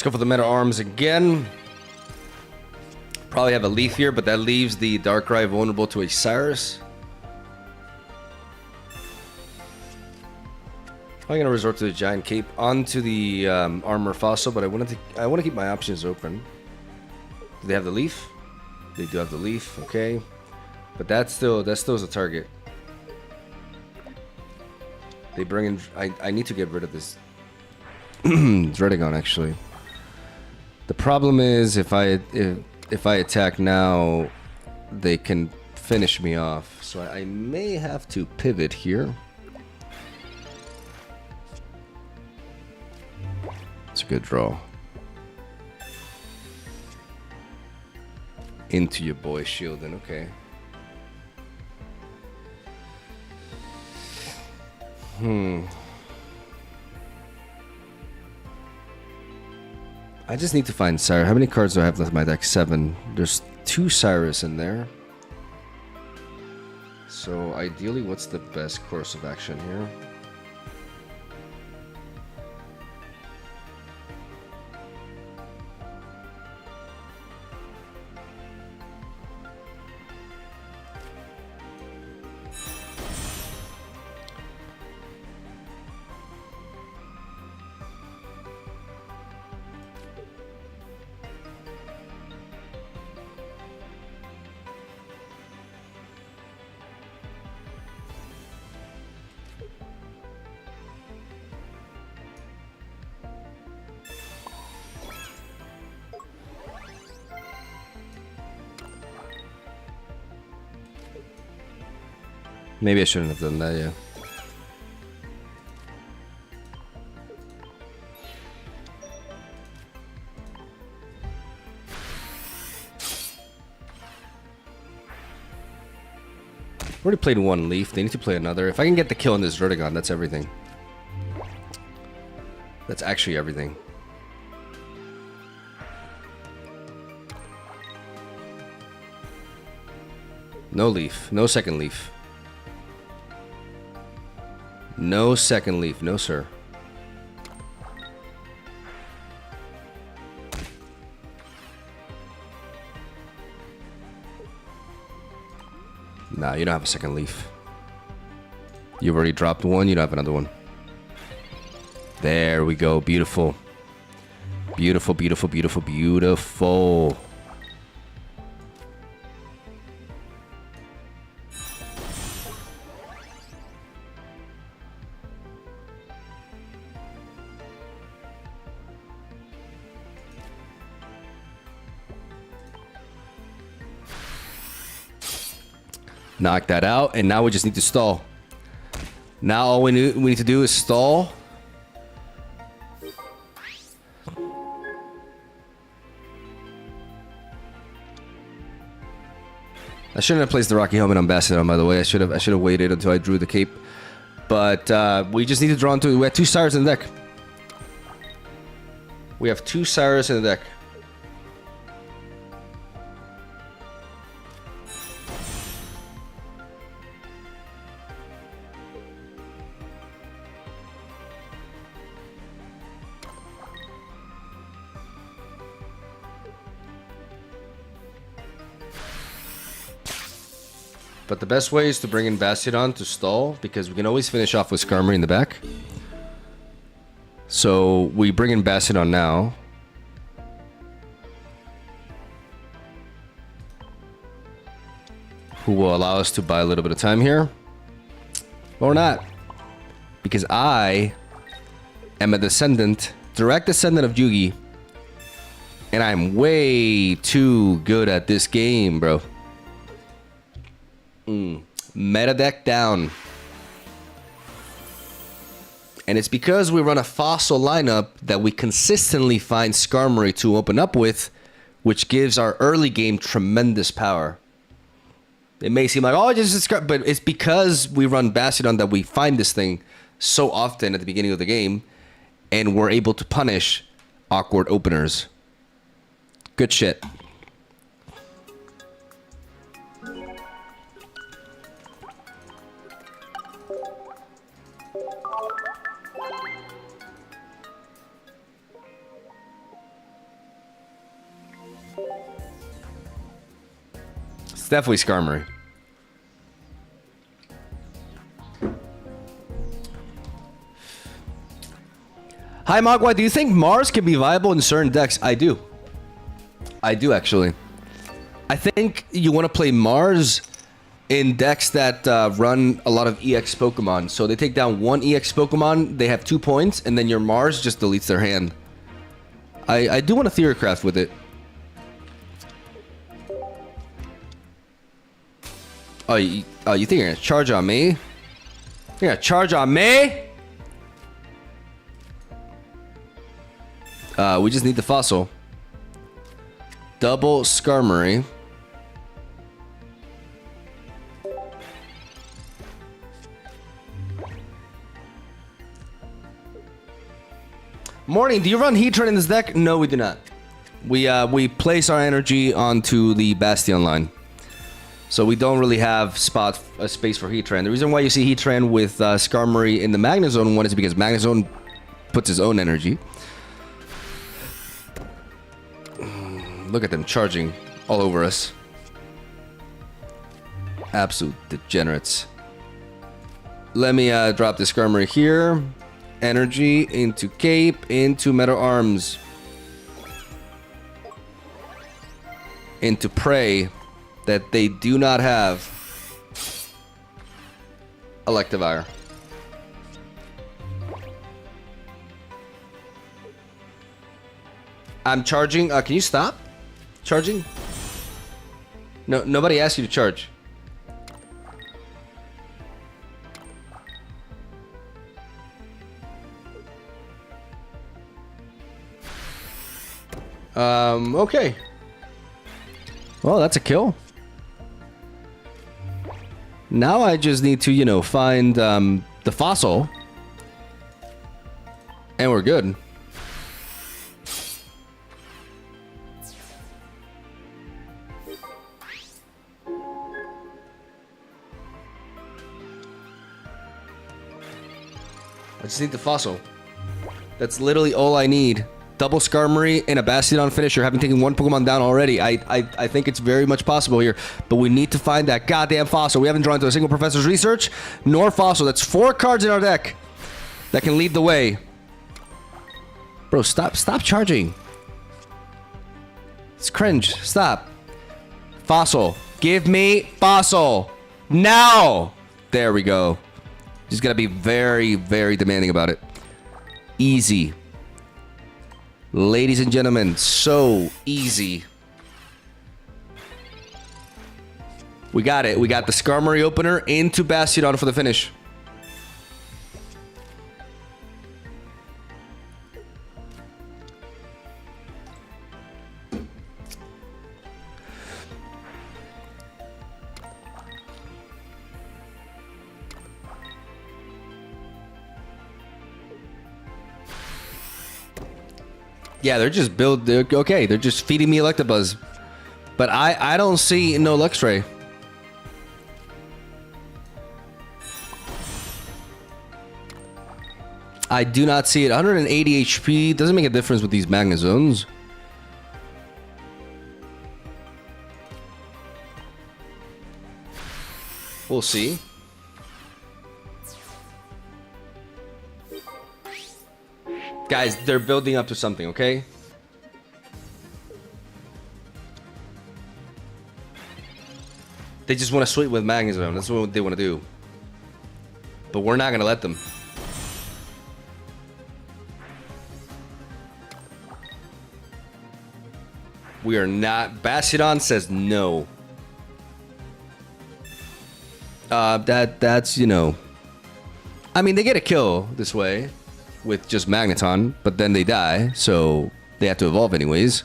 Let's go for the Meta Arms again. Probably have a Leaf here, but that leaves the Darkrai vulnerable to a Cyrus. I'm gonna resort to the Giant Cape onto the Armor Fossil, but I want to keep my options open. Do they have the Leaf? They do have the Leaf, okay. But that still is a target. They bring in. I need to get rid of this Dracnard actually. The problem is if I attack now, they can finish me off. So I may have to pivot here. It's a good draw. Into your boy Shieldon, okay. I just need to find Cyrus. How many cards do I have left in my deck? 7. There's 2 Cyrus in there. So ideally, what's the best course of action here? Maybe I shouldn't have done that, yeah. Already played one Leaf. They need to play another. If I can get the kill on this Vertigon, that's everything. That's actually everything. No Leaf. No second Leaf. No second Leaf. No, sir. Nah, you don't have a second Leaf. You've already dropped one. You don't have another one. There we go. Beautiful. Beautiful, beautiful, beautiful, beautiful. Knock that out, and now we just need to stall. Now all we need to do is stall. I shouldn't have placed the Rocky Helmet on Bastiodon, by the way. I should have waited until I drew the cape. But we just need to draw into. We have 2 Cyrus in the deck. We have 2 Cyrus in the deck. But the best way is to bring in Bastiodon to stall, because we can always finish off with Skarmory in the back. So we bring in Bastiodon now. Who will allow us to buy a little bit of time here. Or not. Because I am a descendant, direct descendant of Yugi. And I'm way too good at this game, bro. Meta deck down. And it's because we run a fossil lineup that we consistently find Skarmory to open up with, which gives our early game tremendous power. It may seem like, oh, just but it's because we run Bastiodon that we find this thing so often at the beginning of the game, and we're able to punish awkward openers. Good shit. Definitely Skarmory. Hi, Mogwai. Do you think Mars can be viable in certain decks? I do. I do, actually. I think you want to play Mars in decks that run a lot of EX Pokemon. So they take down 1 EX Pokemon, they have 2 points, and then your Mars just deletes their hand. I do want to Theorycraft with it. Oh, you think you're gonna charge on me? You're gonna charge on me? We just need the fossil. Double Skarmory. Morning, do you run Heatran in this deck? No, we do not. We place our energy onto the Bastion line. So we don't really have a space for Heatran. The reason why you see Heatran with Skarmory in the Magnezone one is because Magnezone puts his own energy. Look at them charging all over us. Absolute degenerates. Let me drop the Skarmory here. Energy into Cape, into Metal Arms. Into Prey. That they do not have Electivire. I'm charging. Can you stop charging? No, nobody asked you to charge. Okay. Well, that's a kill. Now I just need to, you know, find the fossil. And we're good. I just need the fossil. That's literally all I need double Skarmory in a Bastiodon finisher, having taken one Pokemon down already. I think it's very much possible here, but we need to find that goddamn fossil. We haven't drawn to a single Professor's Research, nor fossil. That's 4 cards in our deck that can lead the way. Bro, stop charging. It's cringe. Stop. Fossil. Give me fossil. Now. There we go. He's gonna be very, very demanding about it. Easy. Ladies and gentlemen, so easy. We got it. We got the Skarmory opener into Bastiodon for the finish. Yeah, they're just okay, they're just feeding me Electabuzz. But I don't see no Luxray. I do not see it. 180 HP doesn't make a difference with these Magnezones. We'll see. Guys, they're building up to something, okay? They just want to sweep with Magnezone. That's what they want to do. But we're not going to let them. We are not. Bastiodon says no. That's, you know. I mean, they get a kill this way with just Magneton, but then they die, so they have to evolve anyways.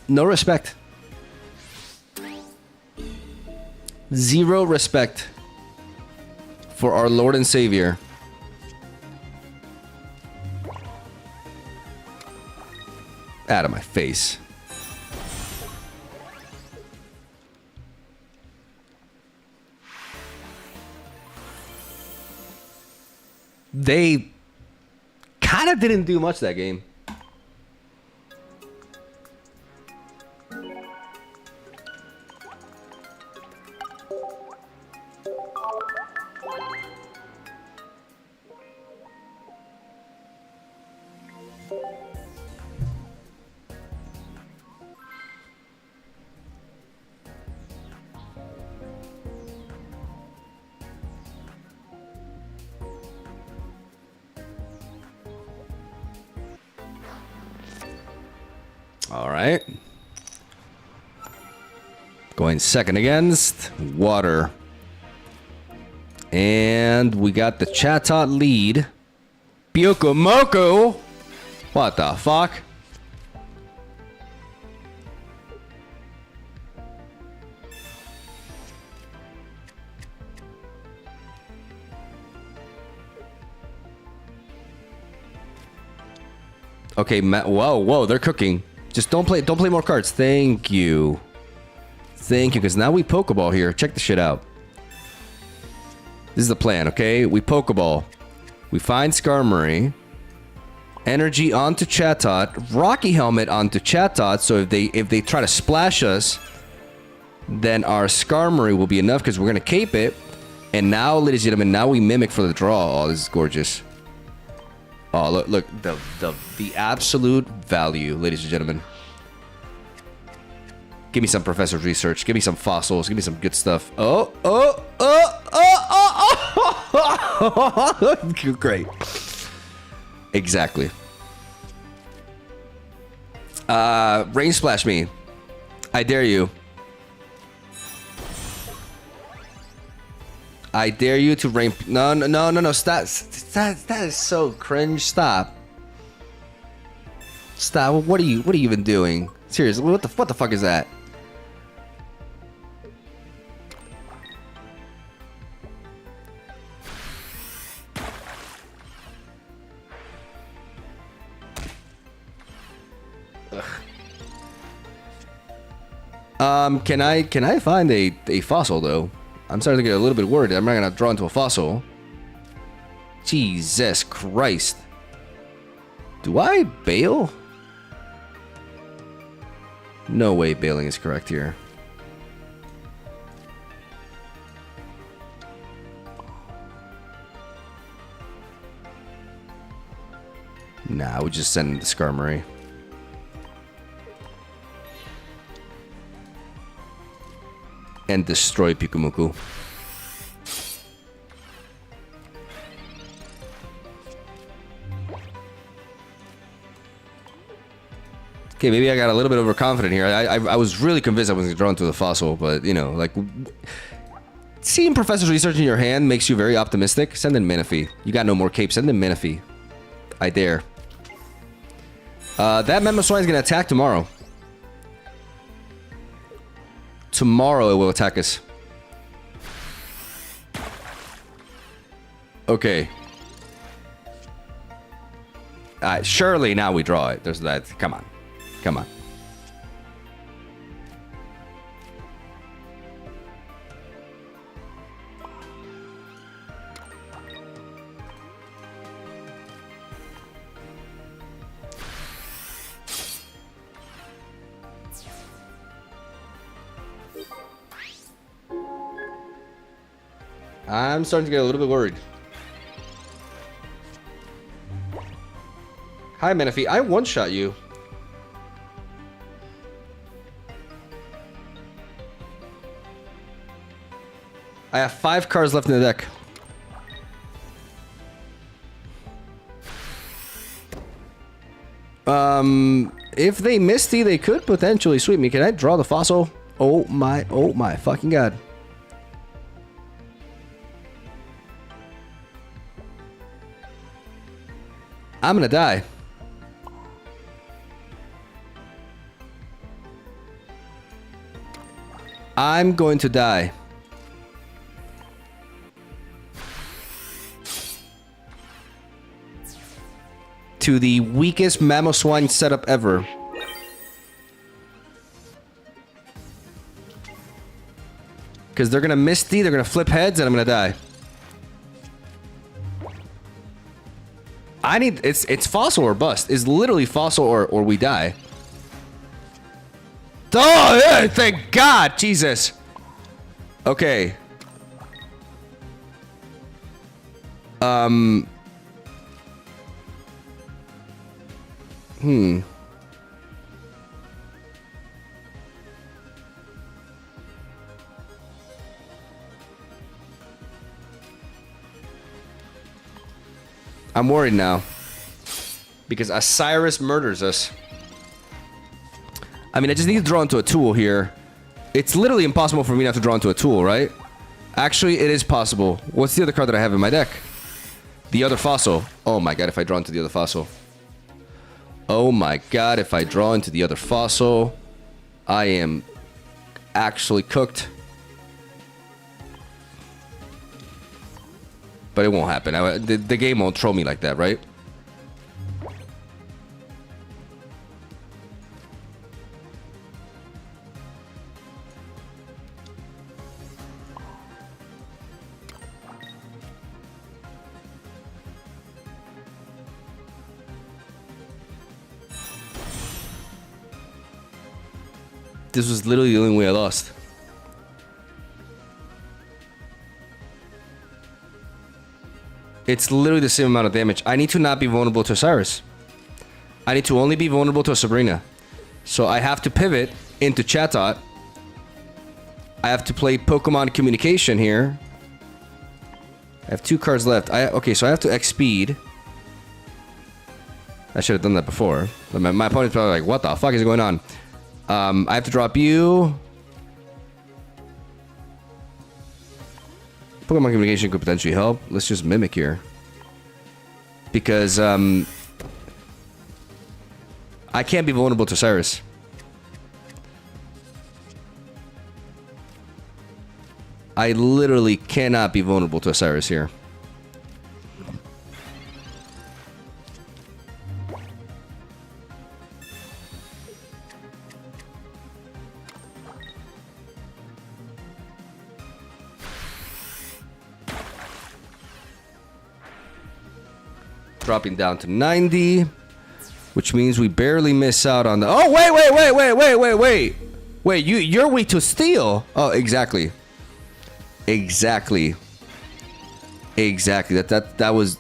No respect. Zero respect for our Lord and Savior. Out of my face. They kind of didn't do much that game. All right. Going second against Water. And we got the Chatot lead. Byokomoko. What the fuck? Okay, whoa, they're cooking. Just don't play more cards. Thank you. Thank you, because now we Pokeball here. Check the shit out. This is the plan, okay? We Pokeball. We find Skarmory. Energy onto Chatot. Rocky Helmet onto Chatot. So if they try to splash us, then our Skarmory will be enough because we're gonna cape it. And now, ladies and gentlemen, now we mimic for the draw. Oh, this is gorgeous. Oh, look, the absolute value, ladies and gentlemen. Give me some Professor's Research. Give me some fossils. Give me some good stuff. Oh. Great. Exactly. Rain Splash me. I dare you. I dare you to rain. No. Stop. That is so cringe. Stop. Stop. What are you even doing? Seriously, what the fuck is that? Ugh. Can I find a fossil though? I'm starting to get a little bit worried. I'm not gonna draw into a fossil. Jesus Christ. Do I bail? No way bailing is correct here. Nah, we just send him to Skarmory. And destroy Pikumuku. Okay, maybe I got a little bit overconfident here. I was really convinced I was going to draw into the fossil, but, you know, like... Seeing Professor's Research in your hand makes you very optimistic. Send in Manaphy. You got no more cape. Send in Manaphy. I dare. That Mamoswine is going to attack tomorrow. Tomorrow it will attack us. Okay. Surely now we draw it. There's that. Come on. Come on. I'm starting to get a little bit worried. Hi, Manaphy. I one-shot you. I have 5 cards left in the deck. If they Misty, they could potentially sweep me. Can I draw the fossil? Oh my fucking god. I'm gonna die. I'm going to die. To the weakest Mamoswine setup ever. Because they're gonna Misty, they're gonna flip heads, and I'm gonna die. I need... It's fossil or bust. It's literally fossil or we die. Oh, yeah, thank God! Jesus. Okay. I'm worried now. Because Osiris murders us. I mean, I just need to draw into a tool here. It's literally impossible for me not to draw into a tool, right? Actually, it is possible. What's the other card that I have in my deck? The other fossil. Oh my god, if I draw into the other fossil. Oh my god, if I draw into the other fossil, I am actually cooked. But it won't happen. The game won't troll me like that, right? This was literally the only way I lost. It's literally the same amount of damage. I need to not be vulnerable to Osiris. I need to only be vulnerable to a Sabrina. So I have to pivot into Chatot. I have to play Pokemon Communication here. I have 2 cards left. Okay, so I have to X speed. I should have done that before. My opponent's probably like, what the fuck is going on? I have to drop you. Pokemon Communication could potentially help. Let's just Mimic here. Because, I can't be vulnerable to Cyrus. I literally cannot be vulnerable to Osiris here. dropping down to 90, which means we barely miss out on the... Oh, wait. Wait, you're weak to steel. Oh, exactly. Exactly. That was...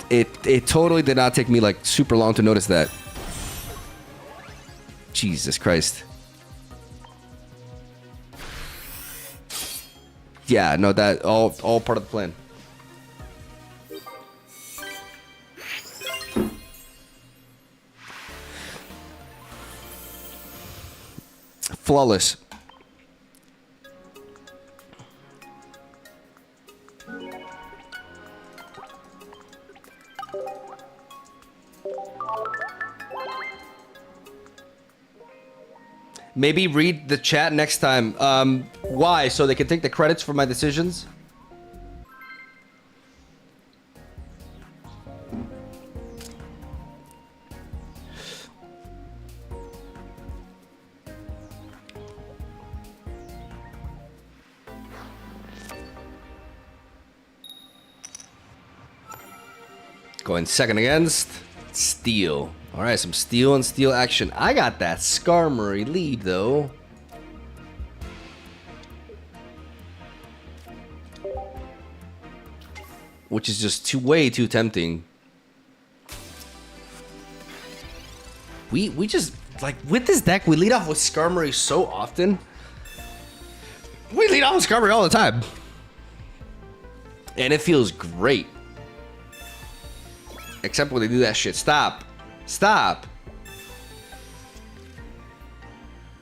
It totally did not take me like super long to notice that. Jesus Christ. Yeah, no, that all part of the plan. Flawless. Maybe read the chat next time. Why? So they can take the credits for my decisions? Going second against steel. All right, some steel and steel action. I got that Skarmory lead, though. Which is just way too tempting. We just, like, with this deck, we lead off with Skarmory so often. We lead off with Skarmory all the time. And it feels great. Except when they do that shit. Stop. Stop.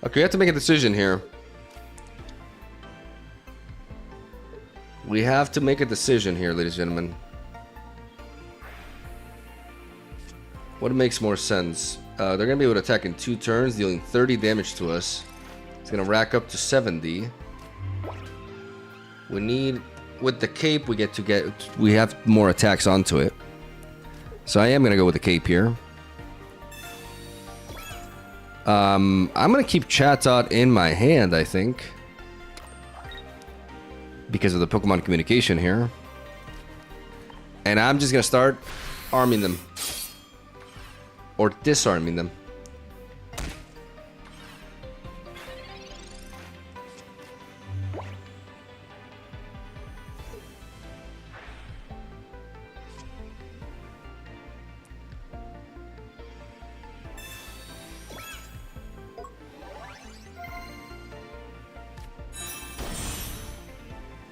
Okay, we have to make a decision here. We have to make a decision here, ladies and gentlemen. What makes more sense? They're going to be able to attack in 2 turns, dealing 30 damage to us. It's going to rack up to 70. We need... With the cape, we have more attacks onto it. So I am going to go with the cape here. I'm going to keep Chatot in my hand, I think. Because of the Pokemon communication here. And I'm just going to start arming them. Or disarming them.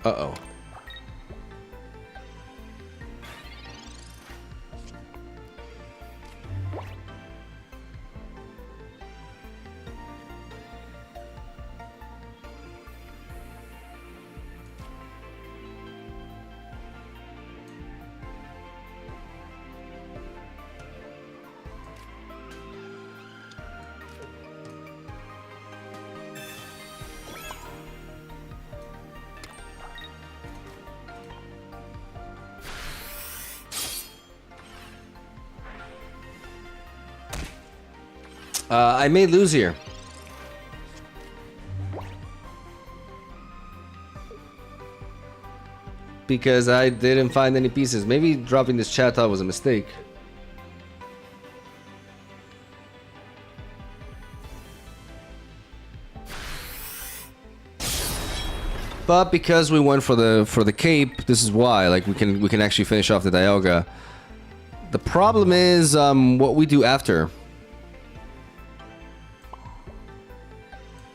Uh-oh. I may lose here. Because I didn't find any pieces. Maybe dropping this Chatot was a mistake. But because we went for the cape, this is why. Like we can actually finish off the Dialga. The problem is what we do after.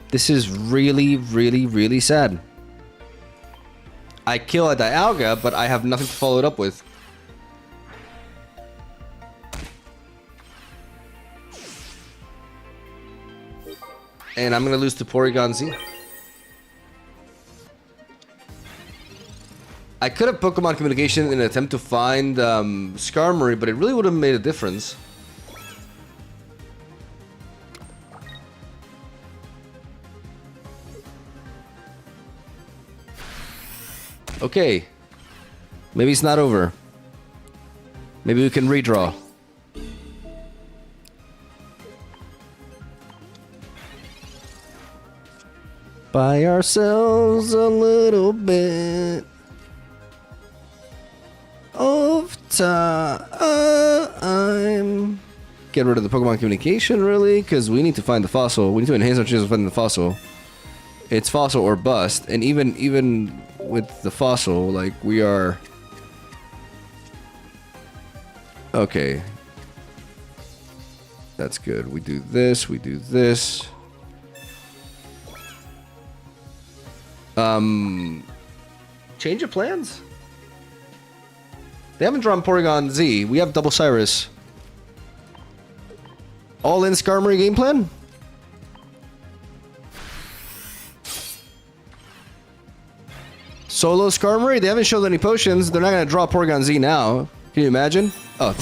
This is really, really, really sad. I kill a Dialga, but I have nothing to follow it up with. And I'm gonna lose to Porygon Z. I could have Pokemon Communication in an attempt to find Skarmory, but it really would have made a difference. Okay. Maybe it's not over. Maybe we can redraw. Buy ourselves a little bit. I'm get rid of the Pokemon communication, really, because we need to find the fossil. We need to enhance our chances of finding the fossil. It's fossil or bust, and even with the fossil, like, we are... Okay. That's good. We do this, we do this. Change of plans? They haven't drawn Porygon Z. We have Double Cyrus. All in Skarmory game plan? Solo Skarmory? They haven't showed any potions. They're not going to draw Porygon Z now. Can you imagine? Oh.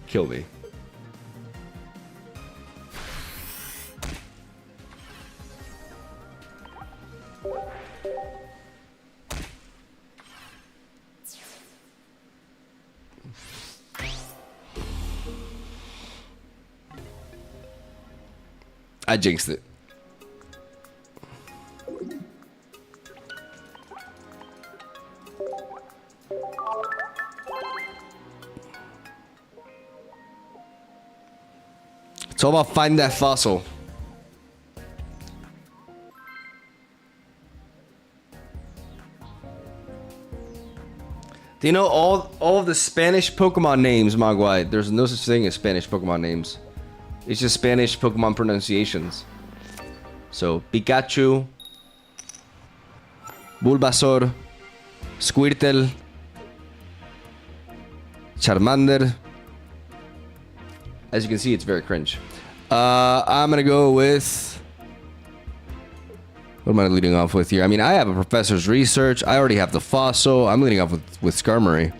Kill me. I jinxed it. It's all about finding that fossil. Do you know all of the Spanish Pokemon names, Mogwai? There's no such thing as Spanish Pokemon names. It's just Spanish Pokemon pronunciations. So, Pikachu, Bulbasaur, Squirtle, Charmander. As you can see, it's very cringe. I'm gonna go with... What am I leading off with here? I mean, I have a professor's research. I already have the fossil. I'm leading off with Skarmory.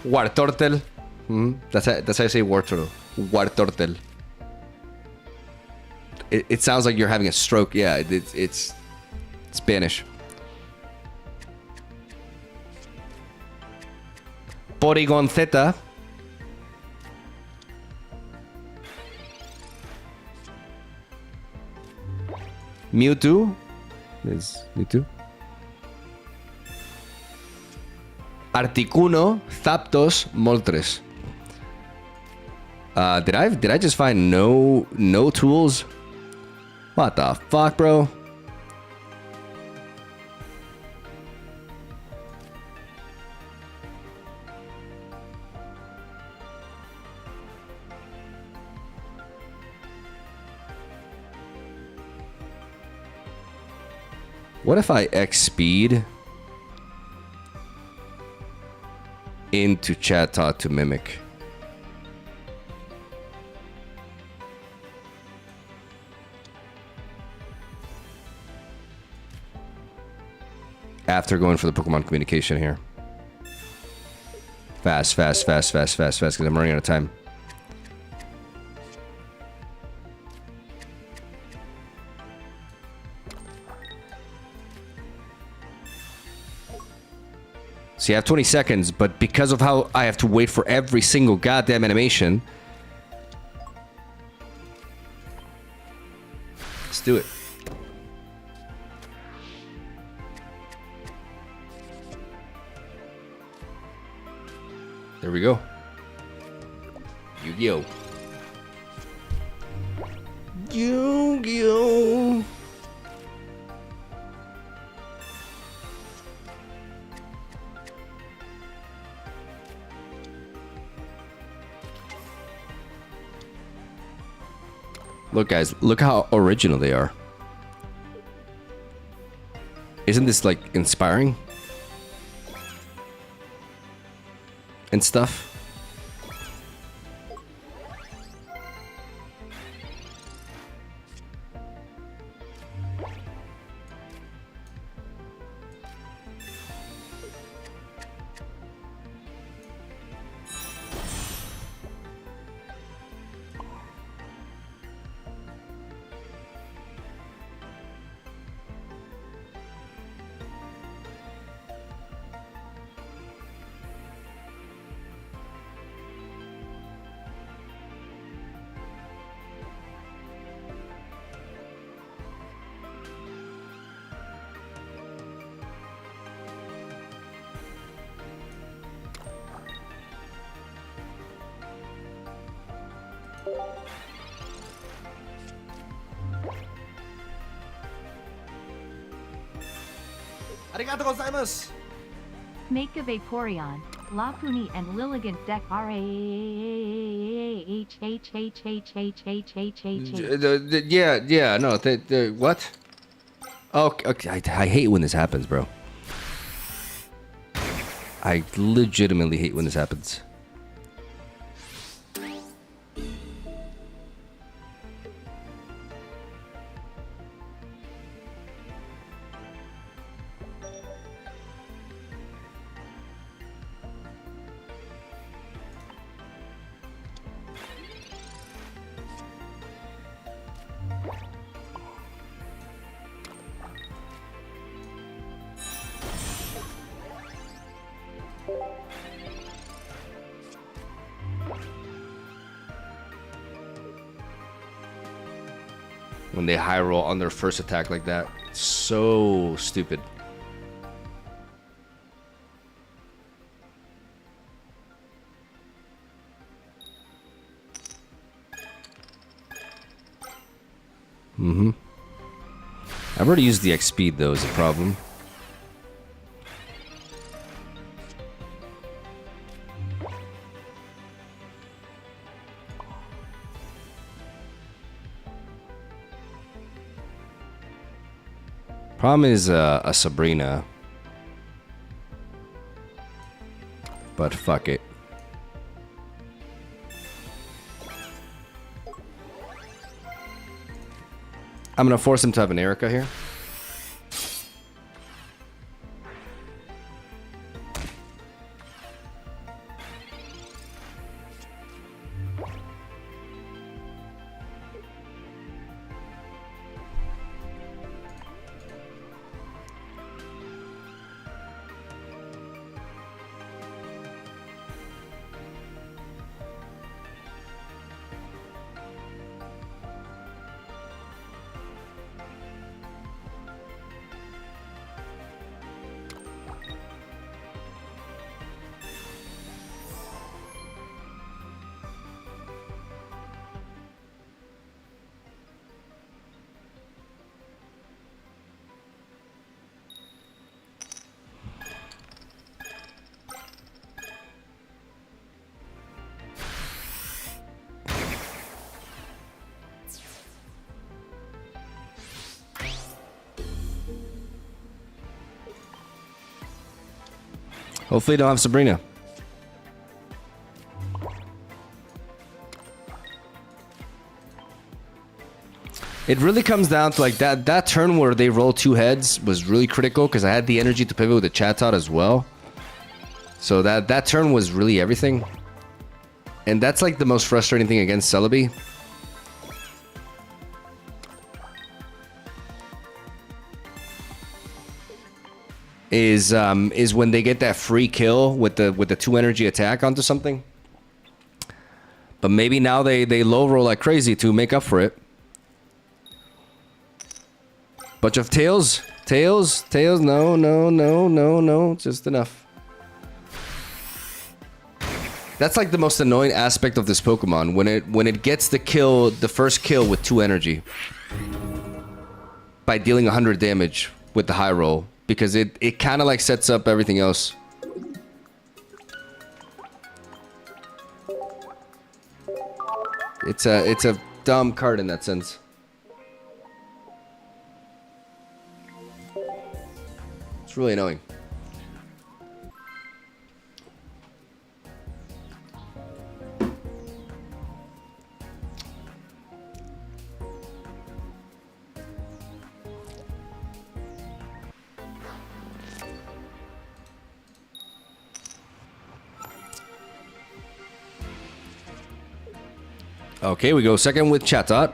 Wartortle. That's how I say Wartortle. Wartortle. It sounds like you're having a stroke. Yeah, it's Spanish. Porygon Theta. Mewtwo. Is Mewtwo. Articuno, Zapdos, Moltres. Did I just find no tools? What the fuck, bro? What if I X speed into Chatot to mimic? After going for the Pokemon communication here. Fast, because I'm running out of time. See, I have 20 seconds, but because of how I have to wait for every single goddamn animation... Let's do it. There we go. Yu-Gi-Oh! Yu-Gi-Oh! Look, guys, look how original they are. Isn't this, like, inspiring? And stuff. Arigatou gozaimasu.
Make a Vaporeon, Lapuni and Lilligant deck
Yeah, no, what? Oh, okay, I hate when this happens, bro. I legitimately hate when this happens. When they high roll on their first attack like that. So stupid. I've already used the X speed though, is a problem. Problem is a Sabrina. But fuck it. I'm gonna force him to have an Erica here. Hopefully, don't have Sabrina. It really comes down to like that turn where they roll two heads was really critical because I had the energy to pivot with the Chatot as well. So that turn was really everything. And that's like the most frustrating thing against Celebi. Is when they get that free kill with the 2 energy attack onto something. But maybe now they low roll like crazy to make up for it. Bunch of tails, no, just enough. That's like the most annoying aspect of this Pokemon when it gets the first kill with 2 energy by dealing 100 damage with the high roll. Because it kind of like sets up everything else. It's a dumb card in that sense. It's really annoying. Okay, we go second with Chatot.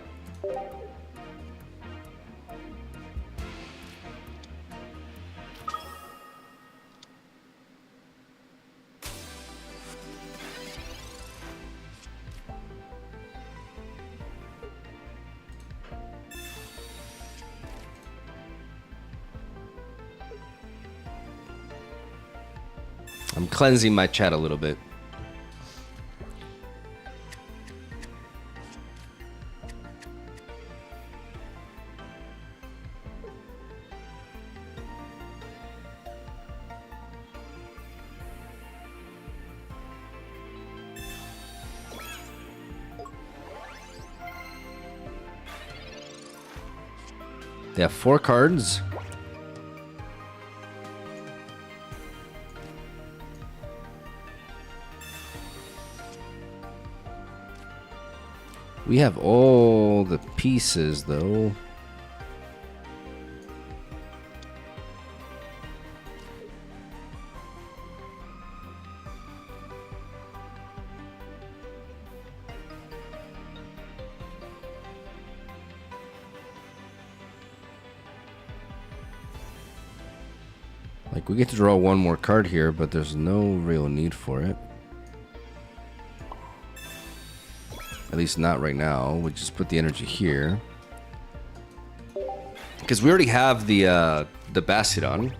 I'm cleansing my chat a little bit. They have 4 cards. We have all the pieces, though. Like, we get to draw one more card here, but there's no real need for it. At least not right now. We just put the energy here. Because we already have the Bastiodon.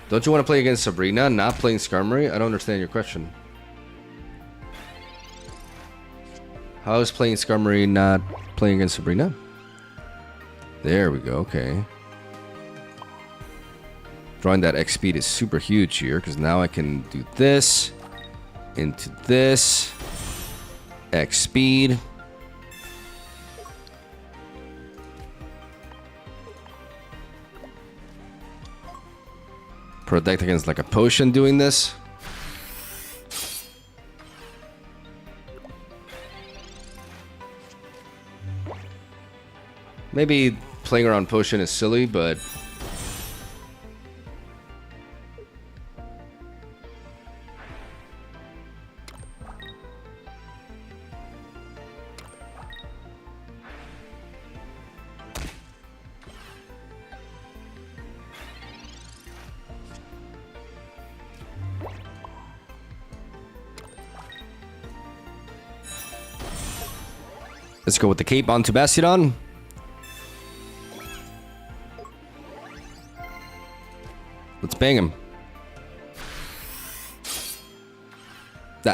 Don't you want to play against Sabrina, not playing Skarmory? I don't understand your question. How is playing Skarmory not playing against Sabrina? There we go, okay. Drawing that X speed is super huge here, because now I can do this, into this, X speed. Protect against like a potion doing this. Maybe playing around potion is silly, but let's go with the cape onto Bastiodon. Let's bang him.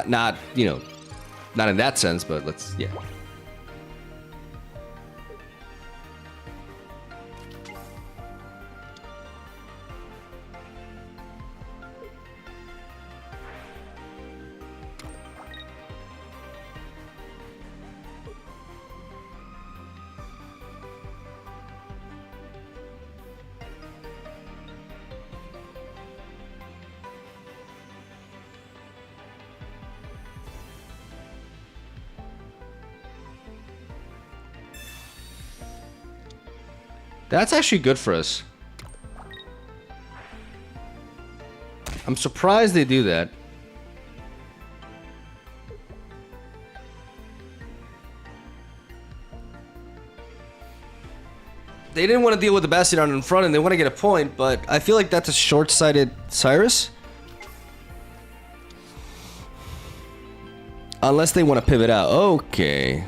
Not, you know, not in that sense, but let's, yeah. That's actually good for us. I'm surprised they do that. They didn't want to deal with the Bastiodon in front and they want to get a point, but I feel like that's a short-sighted Cyrus. Unless they want to pivot out. Okay.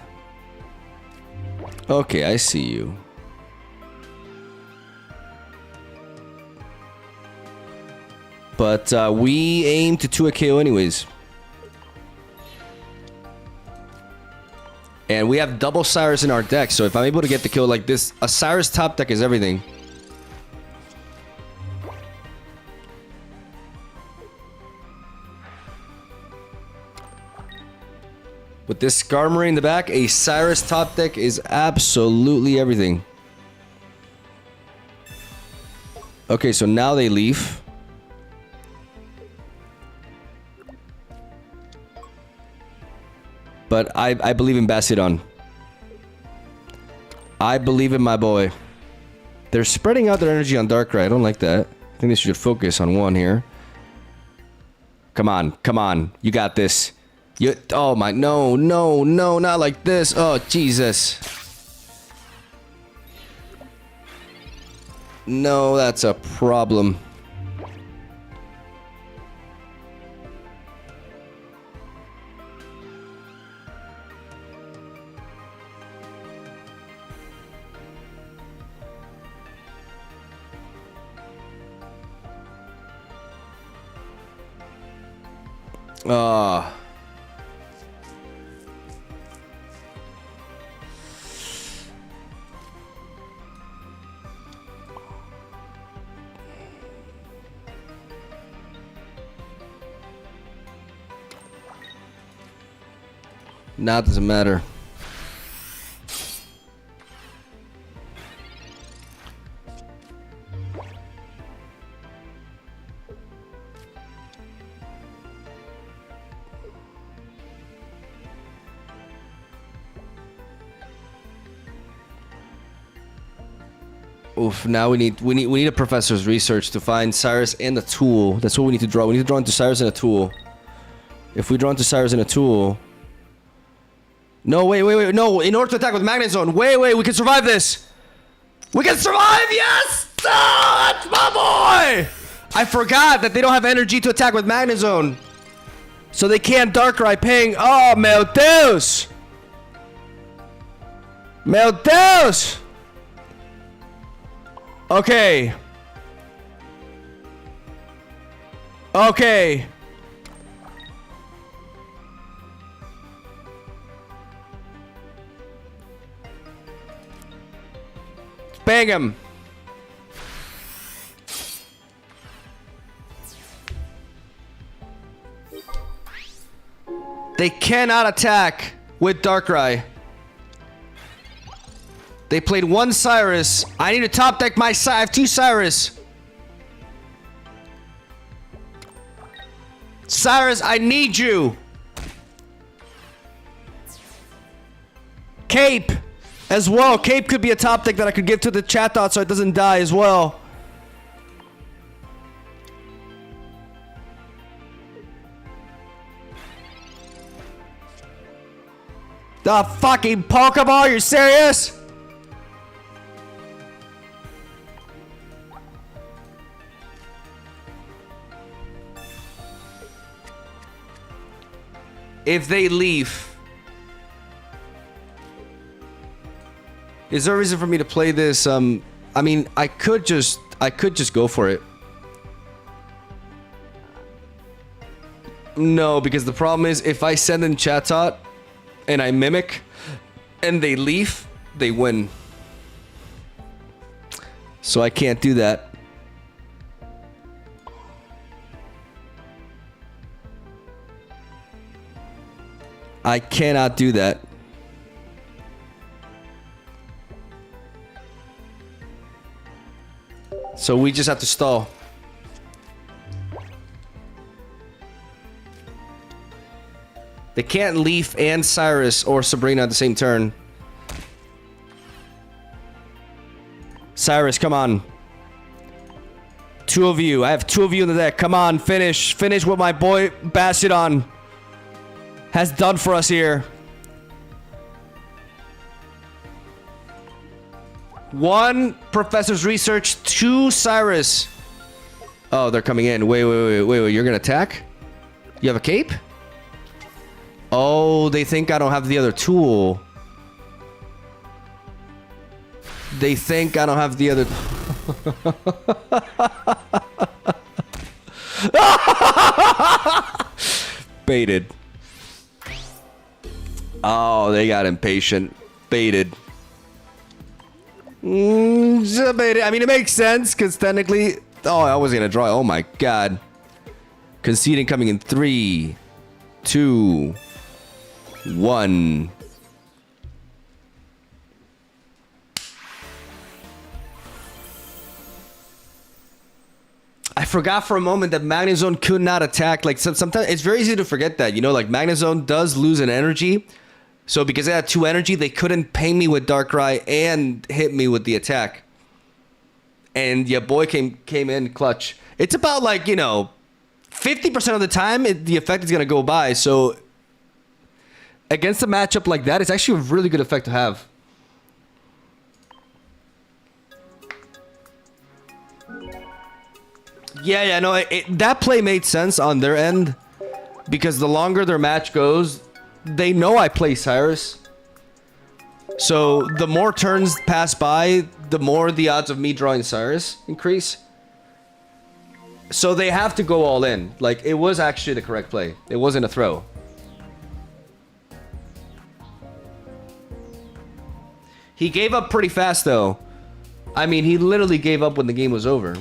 Okay, I see you. But we aim to 2 a KO anyways. And we have double Cyrus in our deck, so if I'm able to get the kill like this, a Cyrus top deck is everything. With this Skarmory in the back, a Cyrus top deck is absolutely everything. Okay, so now they leave. But I believe in Bastiodon. I believe in my boy. They're spreading out their energy on Darkrai. I don't like that. I think they should focus on one here. Come on, come on. You got this. You, oh my, no, no, no, not like this. Oh, Jesus. No, that's a problem. Ah. Now it doesn't matter. Oof, now we need a professor's research to find Cyrus and a tool. That's what we need to draw. We need to draw into Cyrus and a tool. If we draw into Cyrus and a tool... No, wait. No, in order to attack with Magnet Zone. Wait, we can survive this. We can survive, yes! Oh, that's my boy! I forgot that they don't have energy to attack with Magnet Zone. So they can't Darkrai ping. Oh, meu Deus! Meu Deus! Okay. Okay. Bang him. They cannot attack with Darkrai. They played one Cyrus. I need to top deck my Cyrus. I have two Cyrus. Cyrus, I need you. Cape as well. Cape could be a top deck that I could give to the chat dot so it doesn't die as well. The fucking Pokeball? You're serious? If they leave, is there a reason for me to play this? I mean, I could just go for it. No, because the problem is if I send in Chatot and I mimic and they leave, they win. So I can't do that. I cannot do that. So we just have to stall. They can't Leaf and Cyrus or Sabrina at the same turn. Cyrus, come on. Two of you. I have two of you in the deck. Come on, finish. Finish what my boy Bastiodon has done for us here. One Professor's Research, two Cyrus. Oh, they're coming in. Wait. You're gonna attack? You have a cape? Oh, they think I don't have the other tool. They think I don't have the other... Baited. Oh, they got impatient. Baited. Baited. I mean, it makes sense, because technically... Oh, I was going to draw. Oh, my God. Conceding coming in 3, 2, 1. I forgot for a moment that Magnezone could not attack. Like, sometimes it's very easy to forget that, you know, like Magnezone does lose an energy. So because they had 2 energy, they couldn't ping me with Darkrai and hit me with the attack. And your boy came in clutch. It's about, like, you know, 50% of the time the effect is going to go by. So against a matchup like that, it's actually a really good effect to have. Yeah, no, that play made sense on their end, because the longer their match goes, they know I play Cyrus. So the more turns pass by, the more the odds of me drawing Cyrus increase. So they have to go all in. Like, it was actually the correct play. It wasn't a throw. He gave up pretty fast, though. I mean, he literally gave up when the game was over.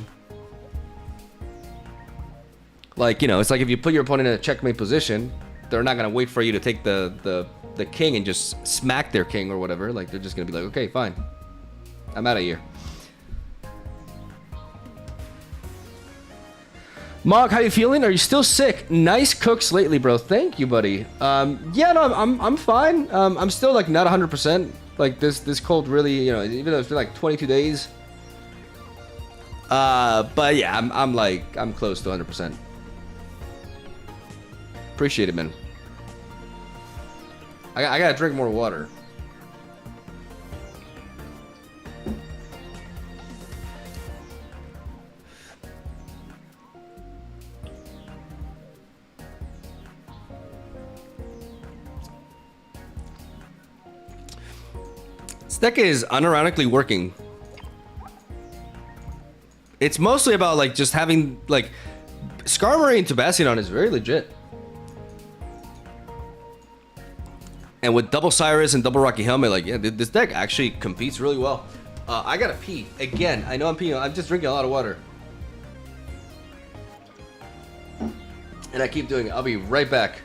Like, you know, it's like if you put your opponent in a checkmate position they're not gonna wait for you to take the king and just smack their king or whatever. Like they're just gonna be like, okay, fine, I'm out of here. Mog, how you feeling? Are you still sick? Nice cooks lately, bro. Thank you, buddy. Yeah, no, I'm fine. I'm still like not 100%. Like this cold really, you know, even though it's been like 22 days. But yeah, I'm close to 100%. Appreciate it, man. I gotta drink more water. This deck is unironically working. It's mostly about like just having like Skarmory into Bastiodon is very legit. And with double Cyrus and double Rocky Helmet, like, yeah, this deck actually competes really well. I gotta pee. Again, I know I'm peeing. I'm just drinking a lot of water. And I keep doing it. I'll be right back.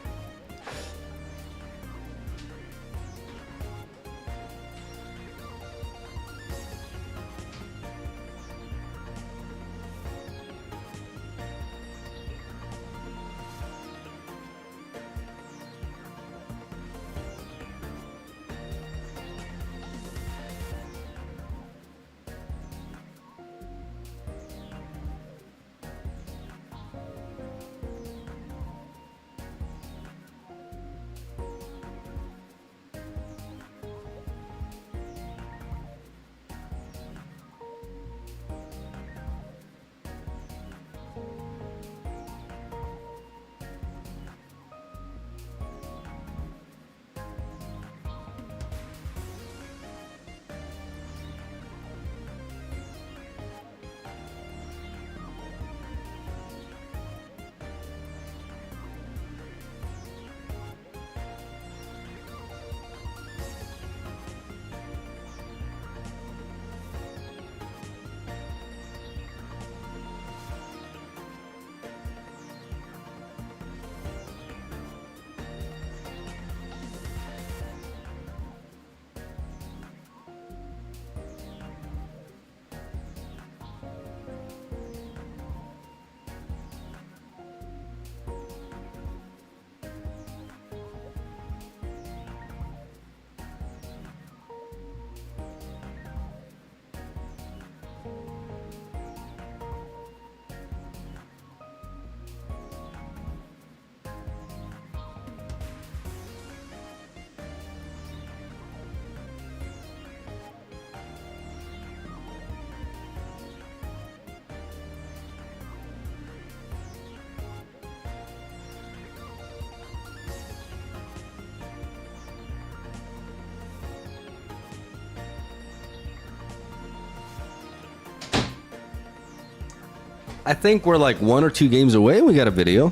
I think we're like 1 or 2 games away. We got a video.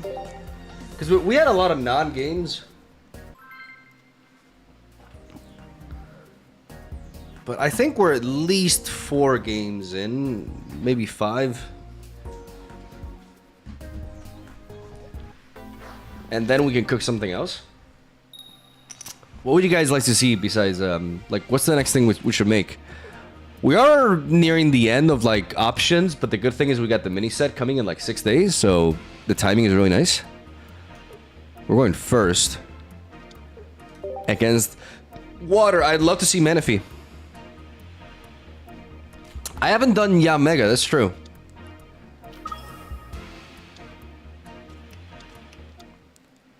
Because we had a lot of non-games. But I think we're at least 4 games in. Maybe 5. And then we can cook something else. What would you guys like to see besides, like, what's the next thing we should make? We are nearing the end of like options, but the good thing is we got the mini set coming in like 6 days, so the timing is really nice. We're going first against water. I'd love to see Manaphy. I haven't done Mega, that's true.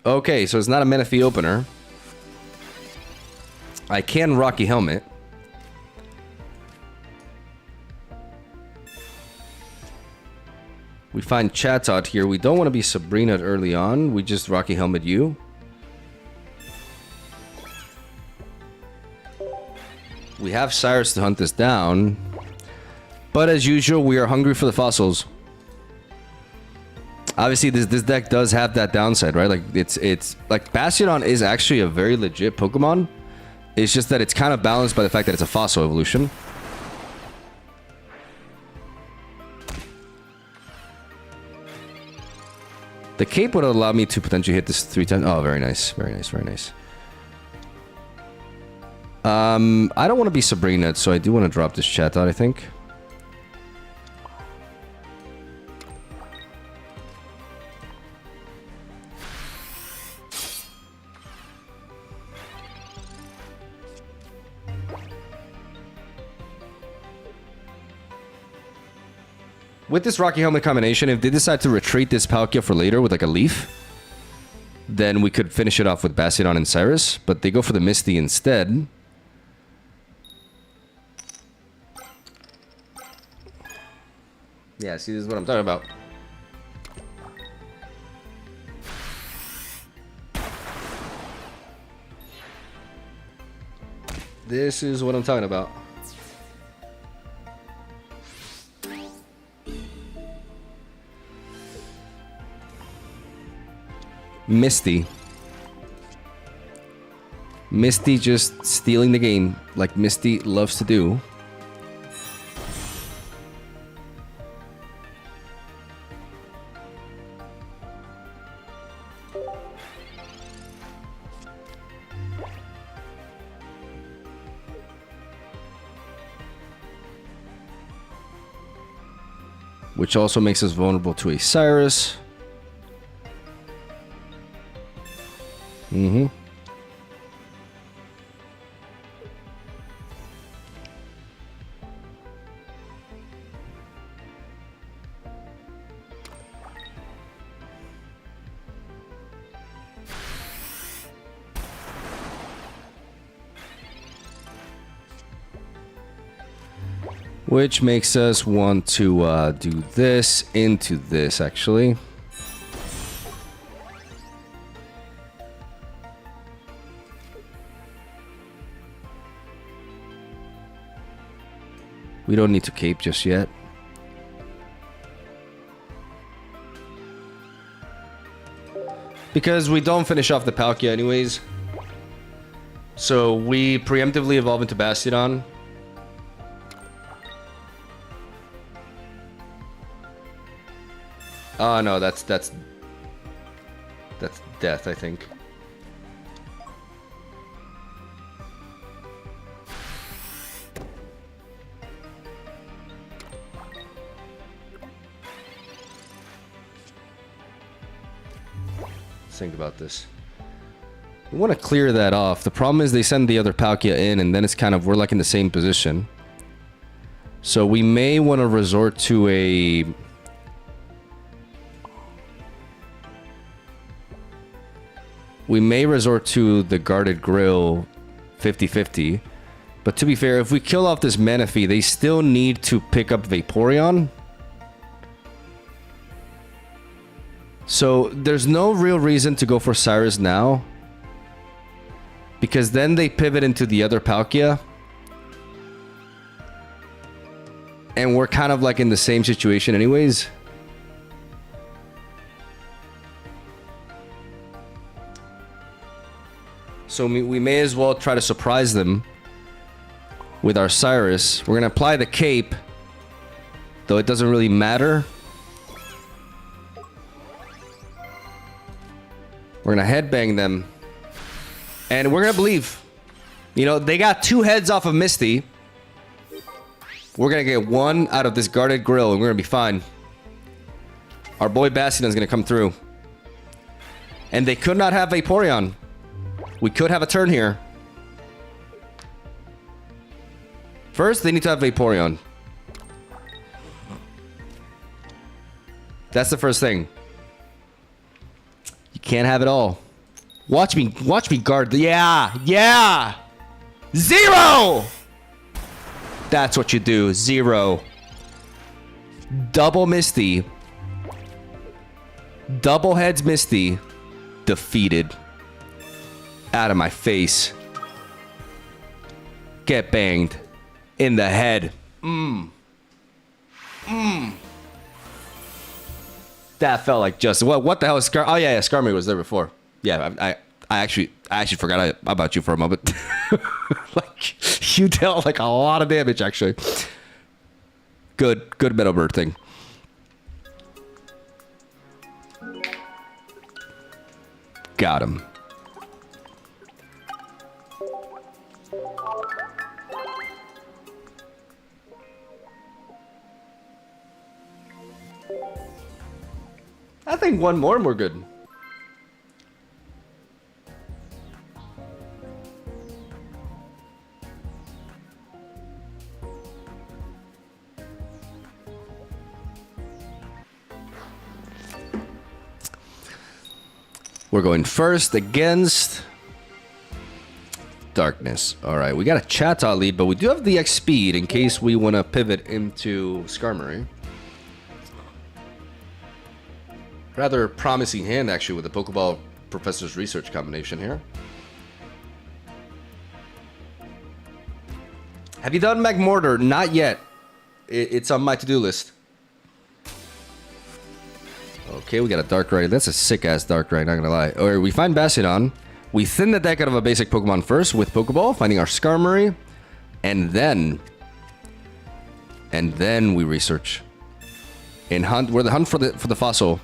Okay, so it's not a Manaphy opener. I can Rocky Helmet. We find Chatot here. We don't want to be Sabrina early on. We just Rocky Helmet you. We have Cyrus to hunt this down. But as usual, we are hungry for the fossils. Obviously, this deck does have that downside, right? Like, it's like Bastiodon is actually a very legit Pokemon. It's just that it's kind of balanced by the fact that it's a fossil evolution. The cape would allow me to potentially hit this 3 times. Oh, very nice. Very nice. Very nice. I don't want to be Sabrina, so I do want to drop this chat out, I think. With this Rocky Helmet combination, if they decide to retreat this Palkia for later with like a leaf, then we could finish it off with Bastiodon and Cyrus, but they go for the Misty instead. Yeah, see, this is what I'm talking about. This is what I'm talking about. Misty. Misty just stealing the game like Misty loves to do. Which also makes us vulnerable to a Cyrus. Mm-hmm. Which makes us want to do this into this, actually. We don't need to cape just yet. Because we don't finish off the Palkia anyways. So we preemptively evolve into Bastiodon. Oh no, that's death, I think. Let's think about this. We want to clear that off. The problem is they send the other Palkia in, and then it's kind of, we're like in the same position. So we may want to resort to a... We may resort to the guarded grill 50-50. But to be fair, if we kill off this Manaphy, they still need to pick up Vaporeon. So there's no real reason to go for Cyrus now. Because then they pivot into the other Palkia. And we're kind of like in the same situation anyways. So we may as well try to surprise them with our Cyrus. We're going to apply the cape, though it doesn't really matter. We're going to headbang them. And we're going to believe. You know, they got 2 heads off of Misty. We're going to get 1 out of this guarded grill, and we're going to be fine. Our boy Bastiodon's going to come through. And they could not have Vaporeon. We could have a turn here. First, they need to have Vaporeon. That's the first thing. You can't have it all. Watch me guard. Yeah. 0! That's what you do. 0. Double Misty. Double heads Misty. Defeated. Out of my face. Get banged. In the head. That felt like justice. What the hell is Scar? Oh yeah, Skarmory was there before. Yeah, I actually forgot about you for a moment. Like, you dealt like a lot of damage, actually. Good Metal Bird thing. Got him. I think one more and we're good. We're going first against Darkness. All right, we got a Chatot lead, but we do have the X speed in case we want to pivot into Skarmory. Rather promising hand, actually, with the Pokeball Professor's Research combination here. Have you done Magmortar? Not yet. It's on my to-do list. Okay, we got a Darkrai. That's a sick-ass Darkrai, not gonna lie. Alright, we find Bastiodon. We thin the deck out of a basic Pokemon first with Pokeball, finding our Skarmory. And then we research. And hunt. We're the hunt for the fossil.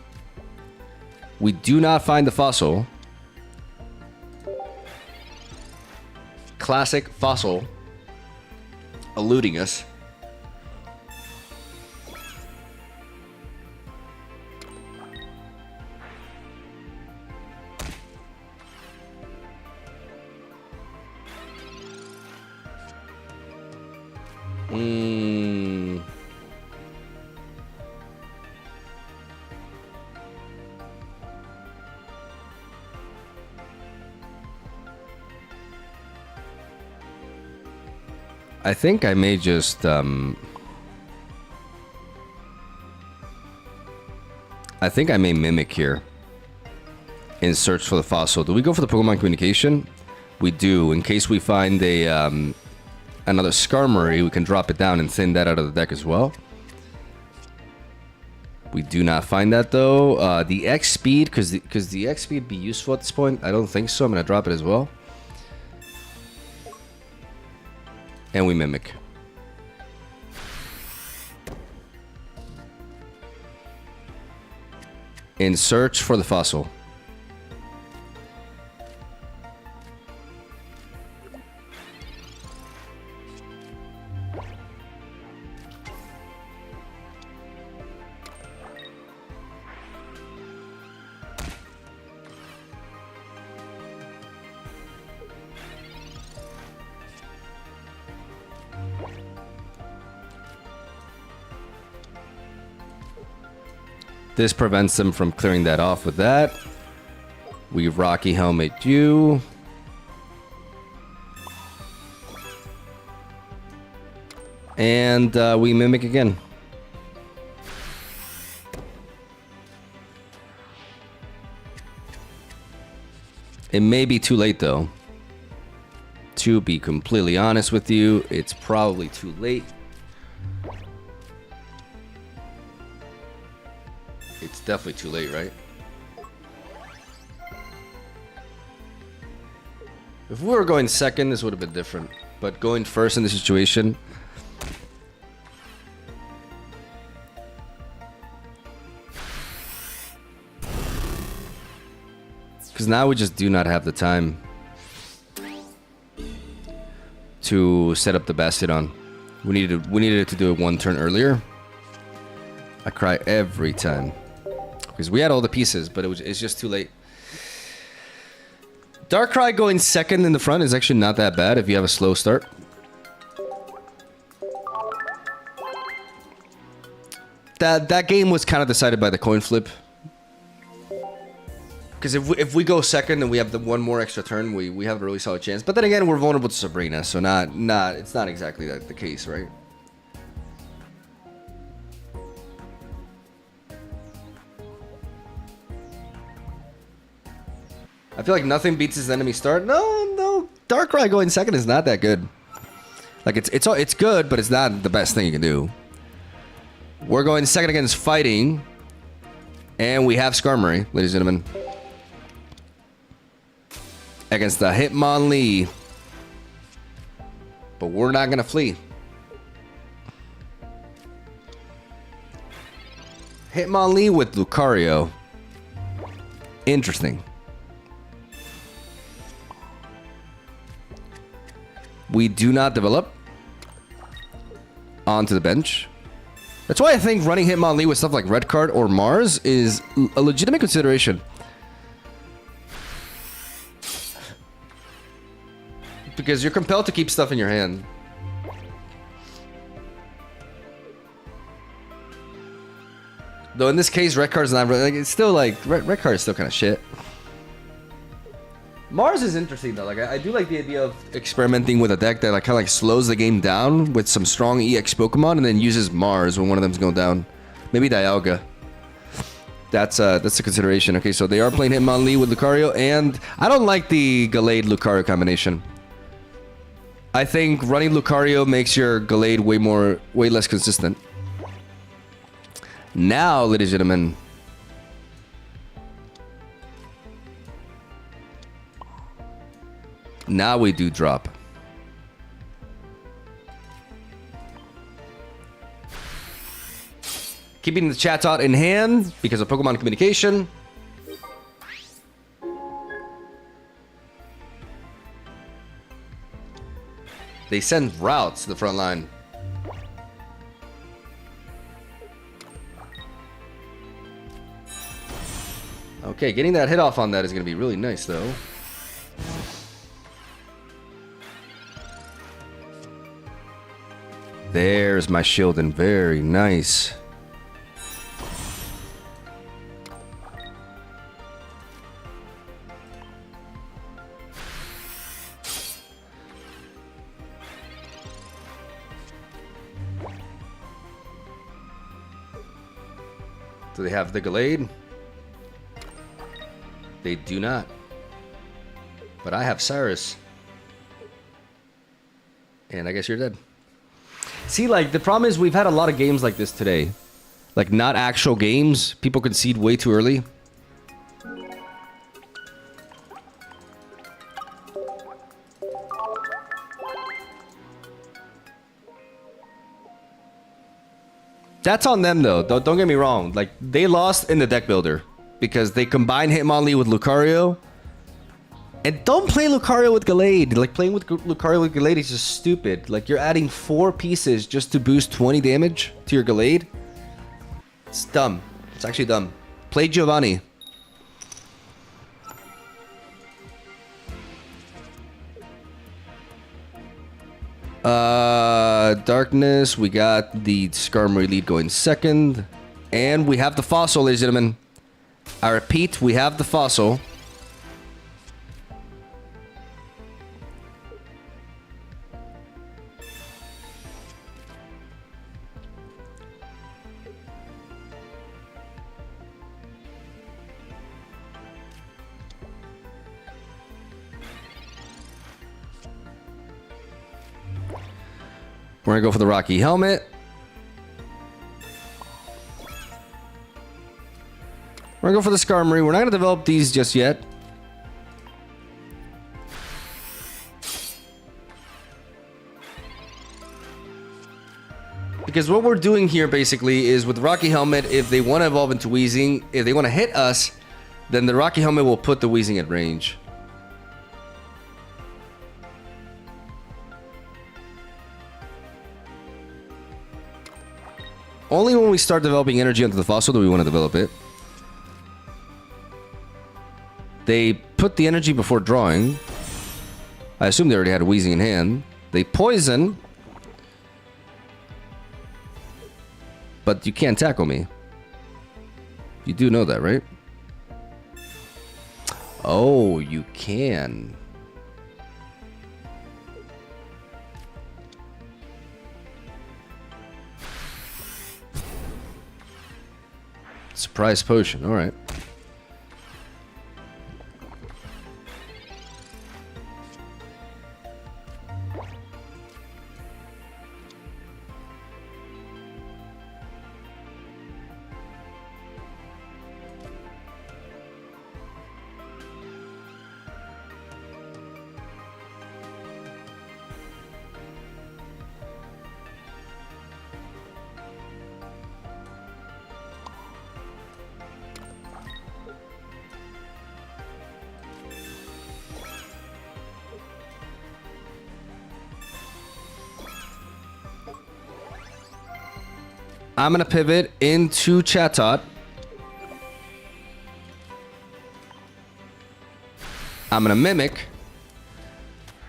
We do not find the fossil. Classic fossil. Eluding us. I think I may just I think I may mimic here in search for the fossil. Do we go for the Pokemon communication? We do. In case we find a another Skarmory, we can drop it down and thin that out of the deck as well. We do not find that though. The X speed, because the X speed be useful at this point. I don't think so. I'm gonna drop it as well. And we mimic. In search for the fossil. This prevents them from clearing that off with that. We Rocky Helmet you. And we mimic again. It may be too late though. To be completely honest with you, it's probably too late. It's definitely too late, right? If we were going second, this would have been different. But going first in this situation... Because now we just do not have the time to set up the Bastiodon. We needed to do it one turn earlier. I cry every time. Because we had all the pieces, but it's just too late. Darkrai going second in the front is actually not that bad if you have a slow start. That game was kind of decided by the coin flip. Because if we go second and we have the one more extra turn, we have a really solid chance. But then again, we're vulnerable to Sabrina, so it's not exactly the case, right? I feel like nothing beats his enemy start. No. Darkrai going second is not that good. Like it's good, but it's not the best thing you can do. We're going second against fighting, and we have Skarmory, ladies and gentlemen, against the Hitmonlee. But we're not gonna flee. Hitmonlee with Lucario. Interesting. We do not develop onto the bench. That's why I think running Hitmonlee with stuff like Red Card or Mars is a legitimate consideration. Because you're compelled to keep stuff in your hand. Though in this case, Red Card's not really, like, it's still like, Red Card is still kind of shit. Mars is interesting though. Like I do like the idea of experimenting with a deck that like kind of like slows the game down with some strong EX Pokemon and then uses Mars when one of them's going down. Maybe Dialga. That's a consideration. Okay, so they are playing Hitmonlee with Lucario, and I don't like the Gallade Lucario combination. I think running Lucario makes your Gallade way less consistent. Now, ladies and gentlemen. Now we do drop. Keeping the Chatot in hand because of Pokemon communication. They send routes to the front line. Okay, getting that hit off on that is going to be really nice though. There's my Shieldon. Very nice. Do they have the Gallade? They do not. But I have Cyrus. And I guess you're dead. See, like, the problem is we've had a lot of games like this today. Like, not actual games. People concede way too early. That's on them, though. Don't get me wrong. Like, they lost in the deck builder. Because they combined Hitmonlee with Lucario. And don't play Lucario with Gallade. Like, playing with Lucario with Gallade is just stupid. Like, you're adding 4 pieces just to boost 20 damage to your Gallade. It's dumb. It's actually dumb. Play Giovanni. Darkness. We got the Skarmory lead going second. And we have the Fossil, ladies and gentlemen. I repeat, we have the Fossil. We're gonna go for the Rocky Helmet. We're gonna go for the Skarmory. We're not gonna develop these just yet. Because what we're doing here basically is with the Rocky Helmet, if they want to evolve into Weezing, if they want to hit us, then the Rocky Helmet will put the Weezing at range. Only when we start developing energy onto the Fossil do we want to develop it. They put the energy before drawing. I assume they already had a Weezing in hand. They poison. But you can't tackle me. You do know that, right? Oh, you can. Surprise potion, alright. I'm going to pivot into Chatot. I'm going to Mimic.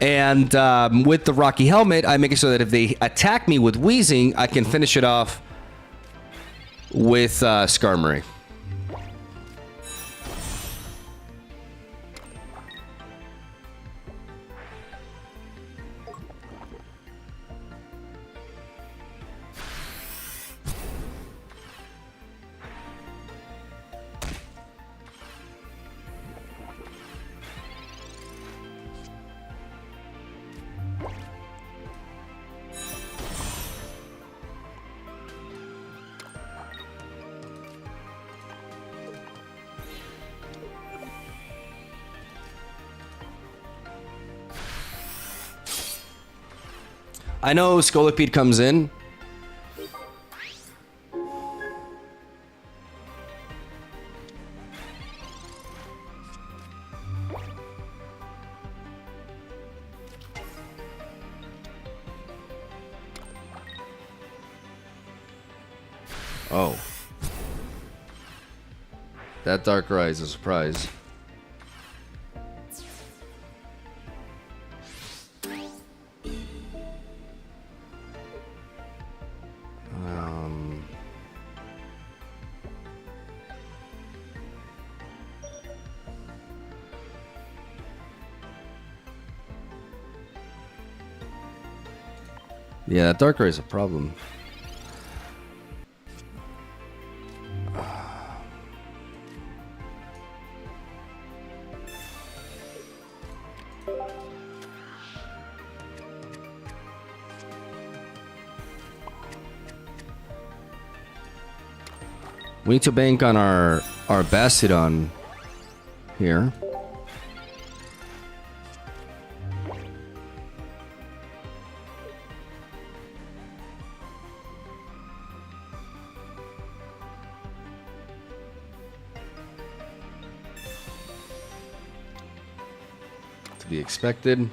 And with the Rocky Helmet, I make it so that if they attack me with Wheezing, I can finish it off with Skarmory. I know Scolipede comes in. Oh. That Darkrai is a surprise. Yeah, Darkrai is a problem. We need to bank on our Bastiodon here. To be expected.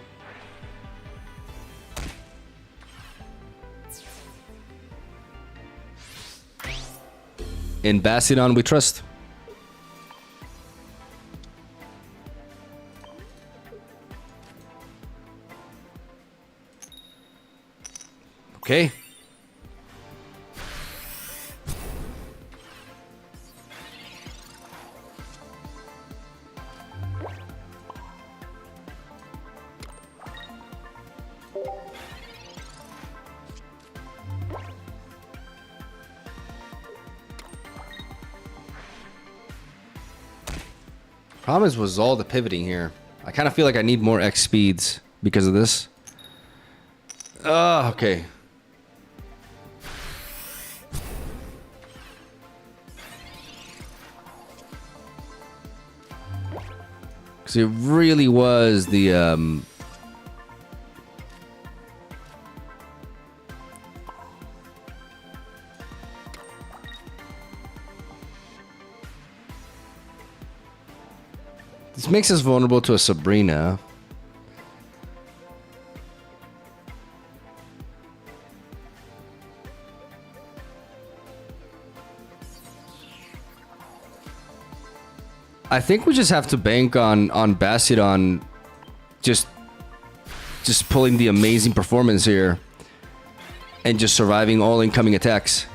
In Bastiodon, we trust. Okay. Problem was all the pivoting here. I kind of feel like I need more X speeds because of this. Okay. Because it really was the this makes us vulnerable to a Sabrina. I think we just have to bank on Bastiodon just pulling the amazing performance here and just surviving all incoming attacks.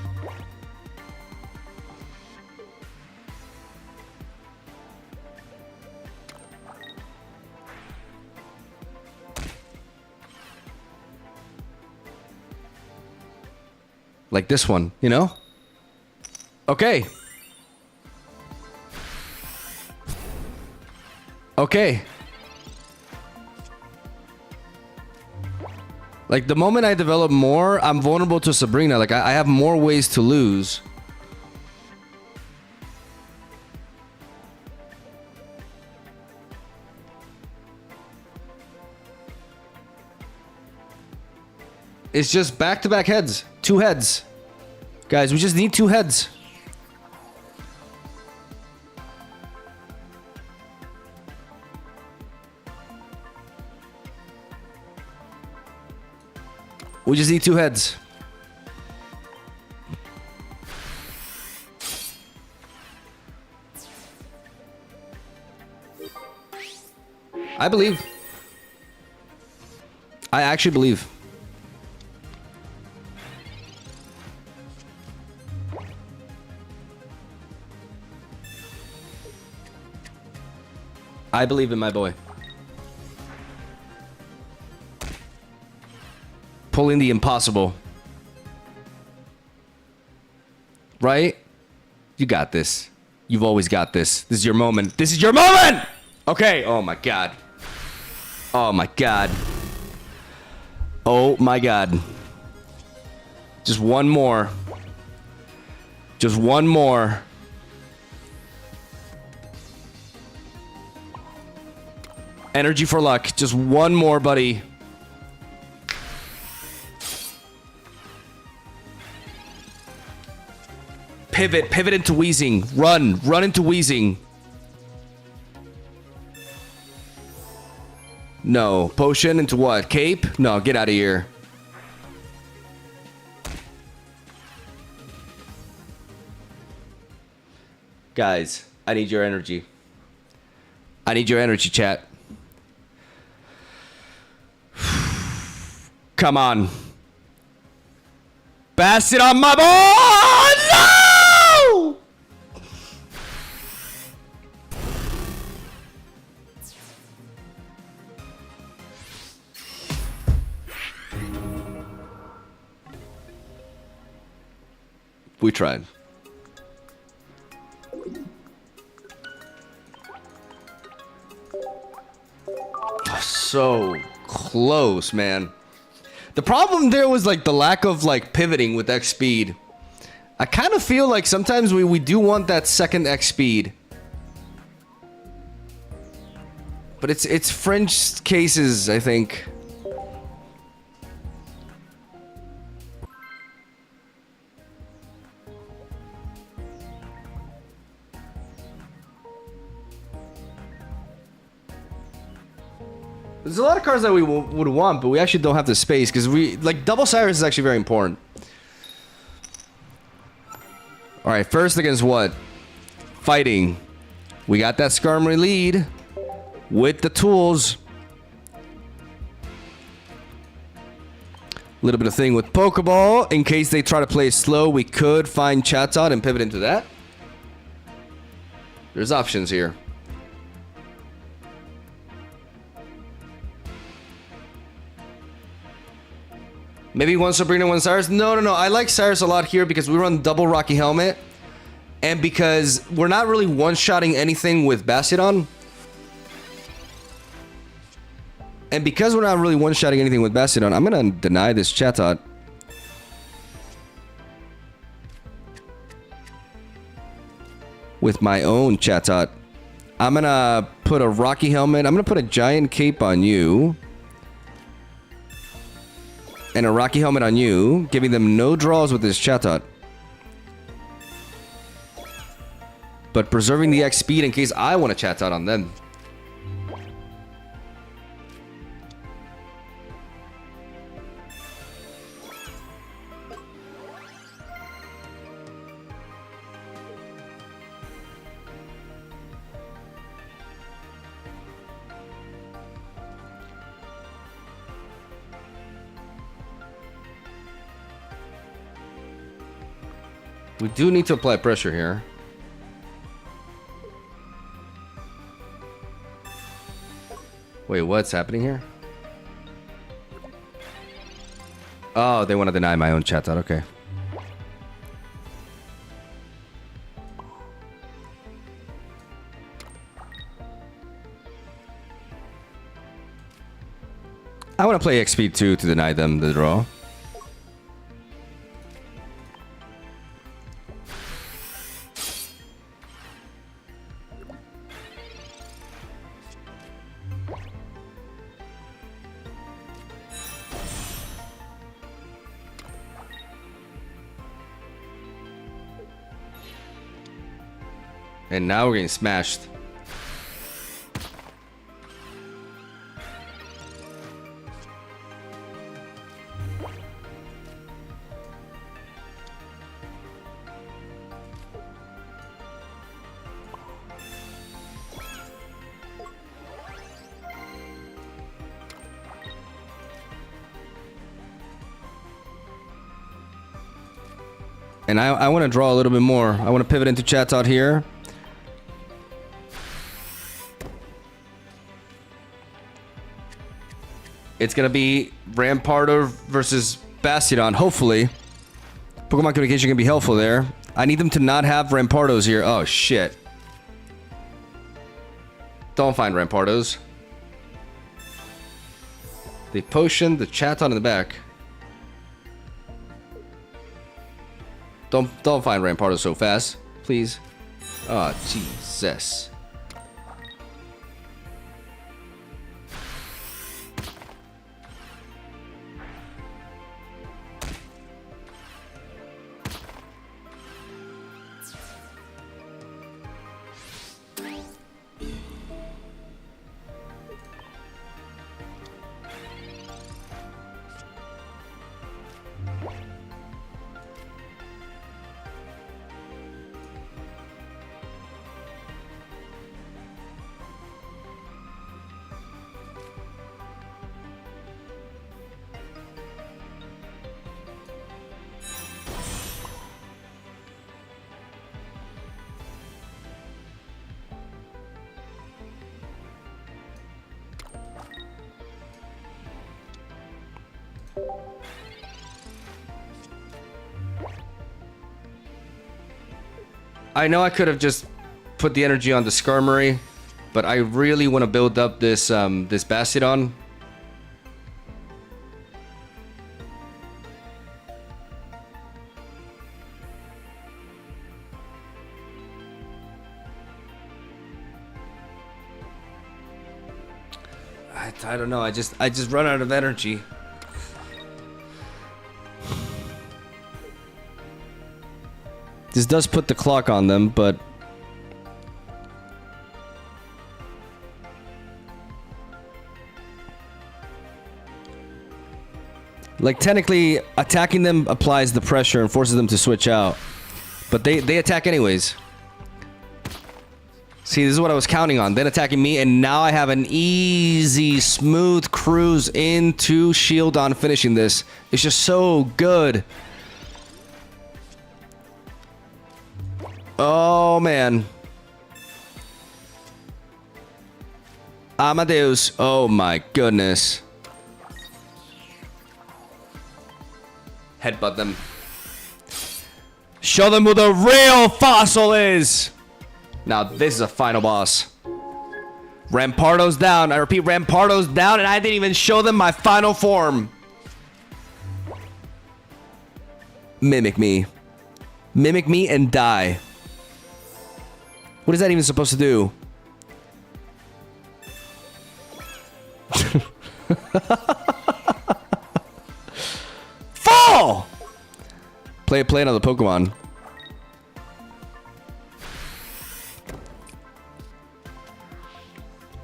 Like this one, you know? Okay. Okay. Like the moment I develop more, I'm vulnerable to Sabrina. Like I have more ways to lose. It's just back-to-back heads. 2 heads. Guys, we just need 2 heads. We just need 2 heads. I believe. I actually believe. I believe in my boy. Pulling the impossible. Right? You got this. You've always got this. This is your moment. This is your moment! Okay. Oh my god. Oh my god. Oh my god. Just one more. Just one more. Energy for luck. Just one more, buddy. Pivot. Pivot into wheezing. Run. Run into wheezing. No. Potion into what? Cape? No, get out of here. Guys, I need your energy. I need your energy, chat. Come on. Bastiodon, my boy! No! We tried. So close, man. The problem there was like the lack of like pivoting with X speed. I kind of feel like sometimes we do want that second X speed. But it's fringe cases, I think. There's a lot of cards that we would want, but we actually don't have the space because we like double Cyrus is actually very important. All right, first against what? Fighting. We got that Skarmory lead with the tools. A little bit of thing with Pokeball in case they try to play slow. We could find Chatot and pivot into that. There's options here. Maybe one Sabrina, one Cyrus. No. I like Cyrus a lot here because we run double Rocky Helmet. And because we're not really one-shotting anything with Bastiodon. And because we're not really one-shotting anything with Bastiodon, I'm going to deny this Chatot. With my own Chatot. I'm going to put a Rocky Helmet. I'm going to put a Giant Cape on you. And a Rocky Helmet on you, giving them no draws with this Chatot. But preserving the X speed in case I want to Chatot on them. We do need to apply pressure here. Wait, what's happening here? Oh, they want to deny my own Chatot. Okay. I want to play XP2 to deny them the draw. And now we're getting smashed. And I want to draw a little bit more. I want to pivot into chats out here. It's going to be Rampardo versus Bastiodon, hopefully. Pokemon communication can be helpful there. I need them to not have Rampardos here. Oh, shit. Don't find Rampardos. They potion the Chaton in the back. Don't find Rampardos so fast, please. Oh, Jesus. I know I could have just put the energy on the Skarmory, but I really want to build up this this Bastiodon. I don't know. I just run out of energy. This does put the clock on them, but like technically attacking them applies the pressure and forces them to switch out. But they attack anyways. See, this is what I was counting on. Then attacking me, and now I have an easy, smooth cruise into Shieldon finishing this. It's just so good. Oh, man. Amadeus. Oh, my goodness. Headbutt them. Show them who the real fossil is. Now, this is a final boss. Rampardo's down. I repeat, Rampardo's down, and I didn't even show them my final form. Mimic me. Mimic me and die. What is that even supposed to do? Fall! Play another Pokemon.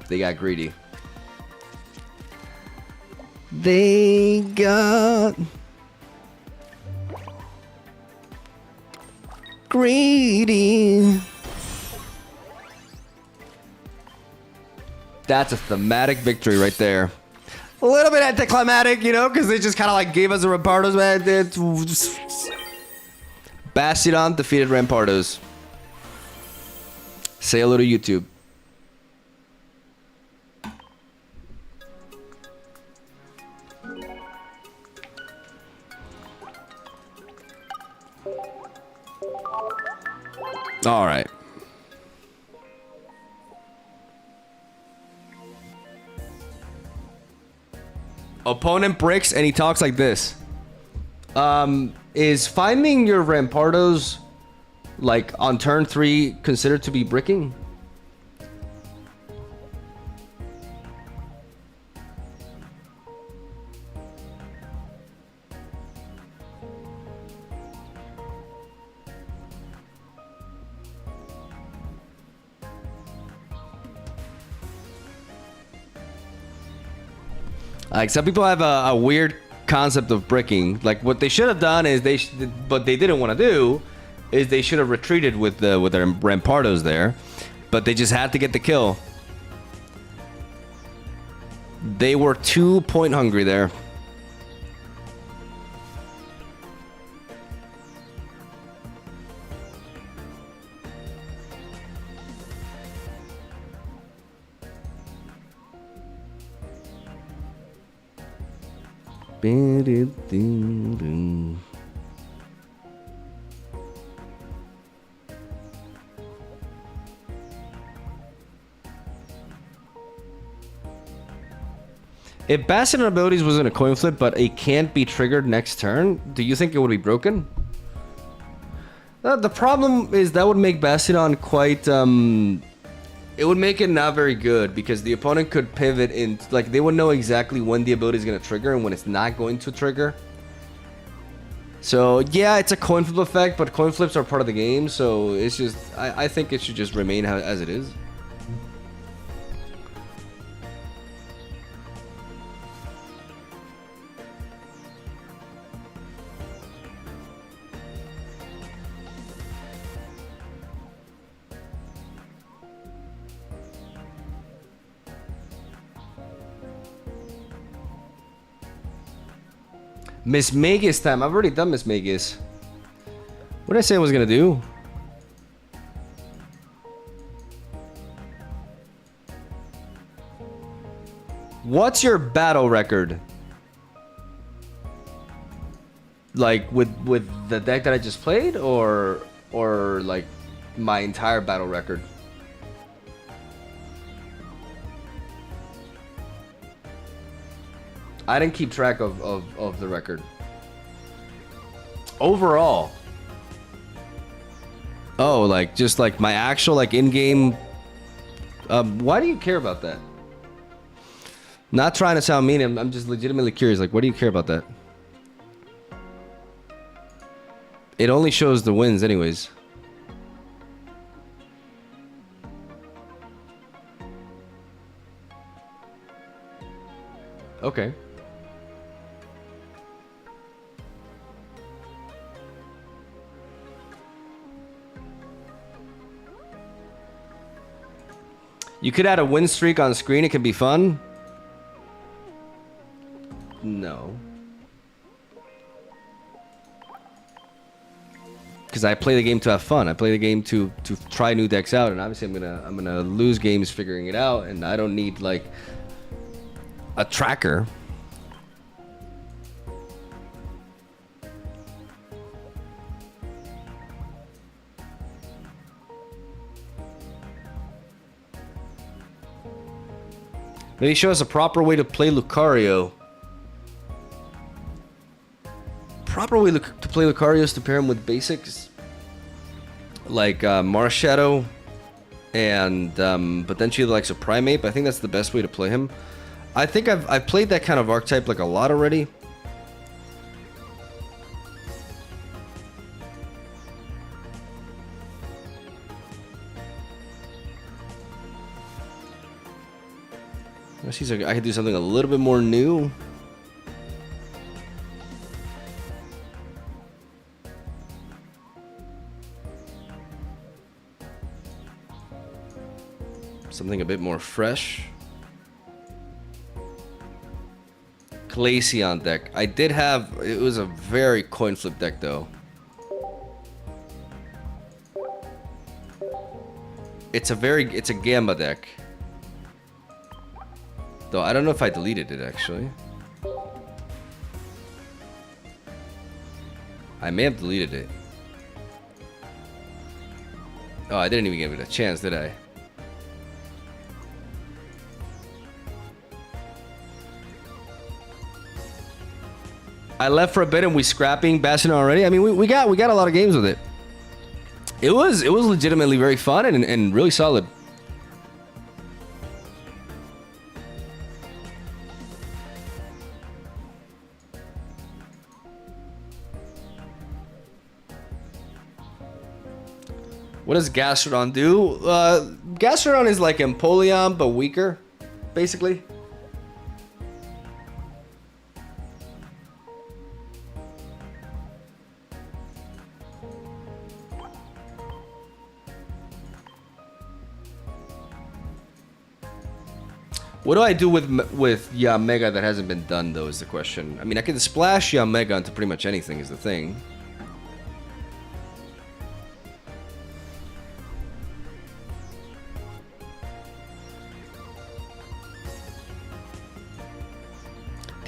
They got greedy. They got greedy. That's a thematic victory right there. A little bit anticlimactic, you know, because they just kind of like gave us a Rampardos, man. Bastiodon defeated Rampardos. Say hello to YouTube. All right. Opponent bricks and he talks like this. Is finding your Rampardos like on turn 3 considered to be bricking? Like, some people have a weird concept of bricking. Like, what they should have done is but they didn't want to do is they should have retreated with their Rampardos there, but they just had to get the kill. They were 2 point hungry there. If Bastiodon abilities wasn't a coin flip, but it can't be triggered next turn, do you think it would be broken? The problem is that would make Bastiodon quite, it would make it not very good because the opponent could pivot in, like they would know exactly when the ability is going to trigger and when it's not going to trigger. So yeah, it's a coin flip effect, but coin flips are part of the game, so it's just, I think it should just remain as it is. Miss Magus time. I've already done Miss Magus. What did I say I was gonna do? What's your battle record? Like with the deck that I just played, or like my entire battle record? I didn't keep track of the record. Overall. Oh, like just like my actual like in-game. Why do you care about that? Not trying to sound mean. I'm just legitimately curious. Like, what do you care about that? It only shows the wins, anyways. Okay. You could add a win streak on screen. It could be fun. No. Because I play the game to have fun. I play the game to try new decks out, and obviously I'm gonna lose games figuring it out, and I don't need like a tracker. Maybe show us a proper way to play Lucario. Proper way to play Lucario is to pair him with basics like Marshadow and potentially the likes of Primeape. I think that's the best way to play him. I think I've played that kind of archetype like a lot already. I could do something a little bit more new. Something a bit more fresh. Glaceon deck. I did have, it was a very coin flip deck though. It's a Gamma deck. Though I don't know if I deleted it actually. I may have deleted it. Oh, I didn't even give it a chance, did I? I left for a bit and we scrapping Bastiodon already. I mean, we got a lot of games with it. It was legitimately very fun and really solid. What does Gastrodon do? Gastrodon is like Empoleon, but weaker, basically. What do I do with Yamega that hasn't been done, though, is the question. I mean, I can splash Yamega into pretty much anything, is the thing.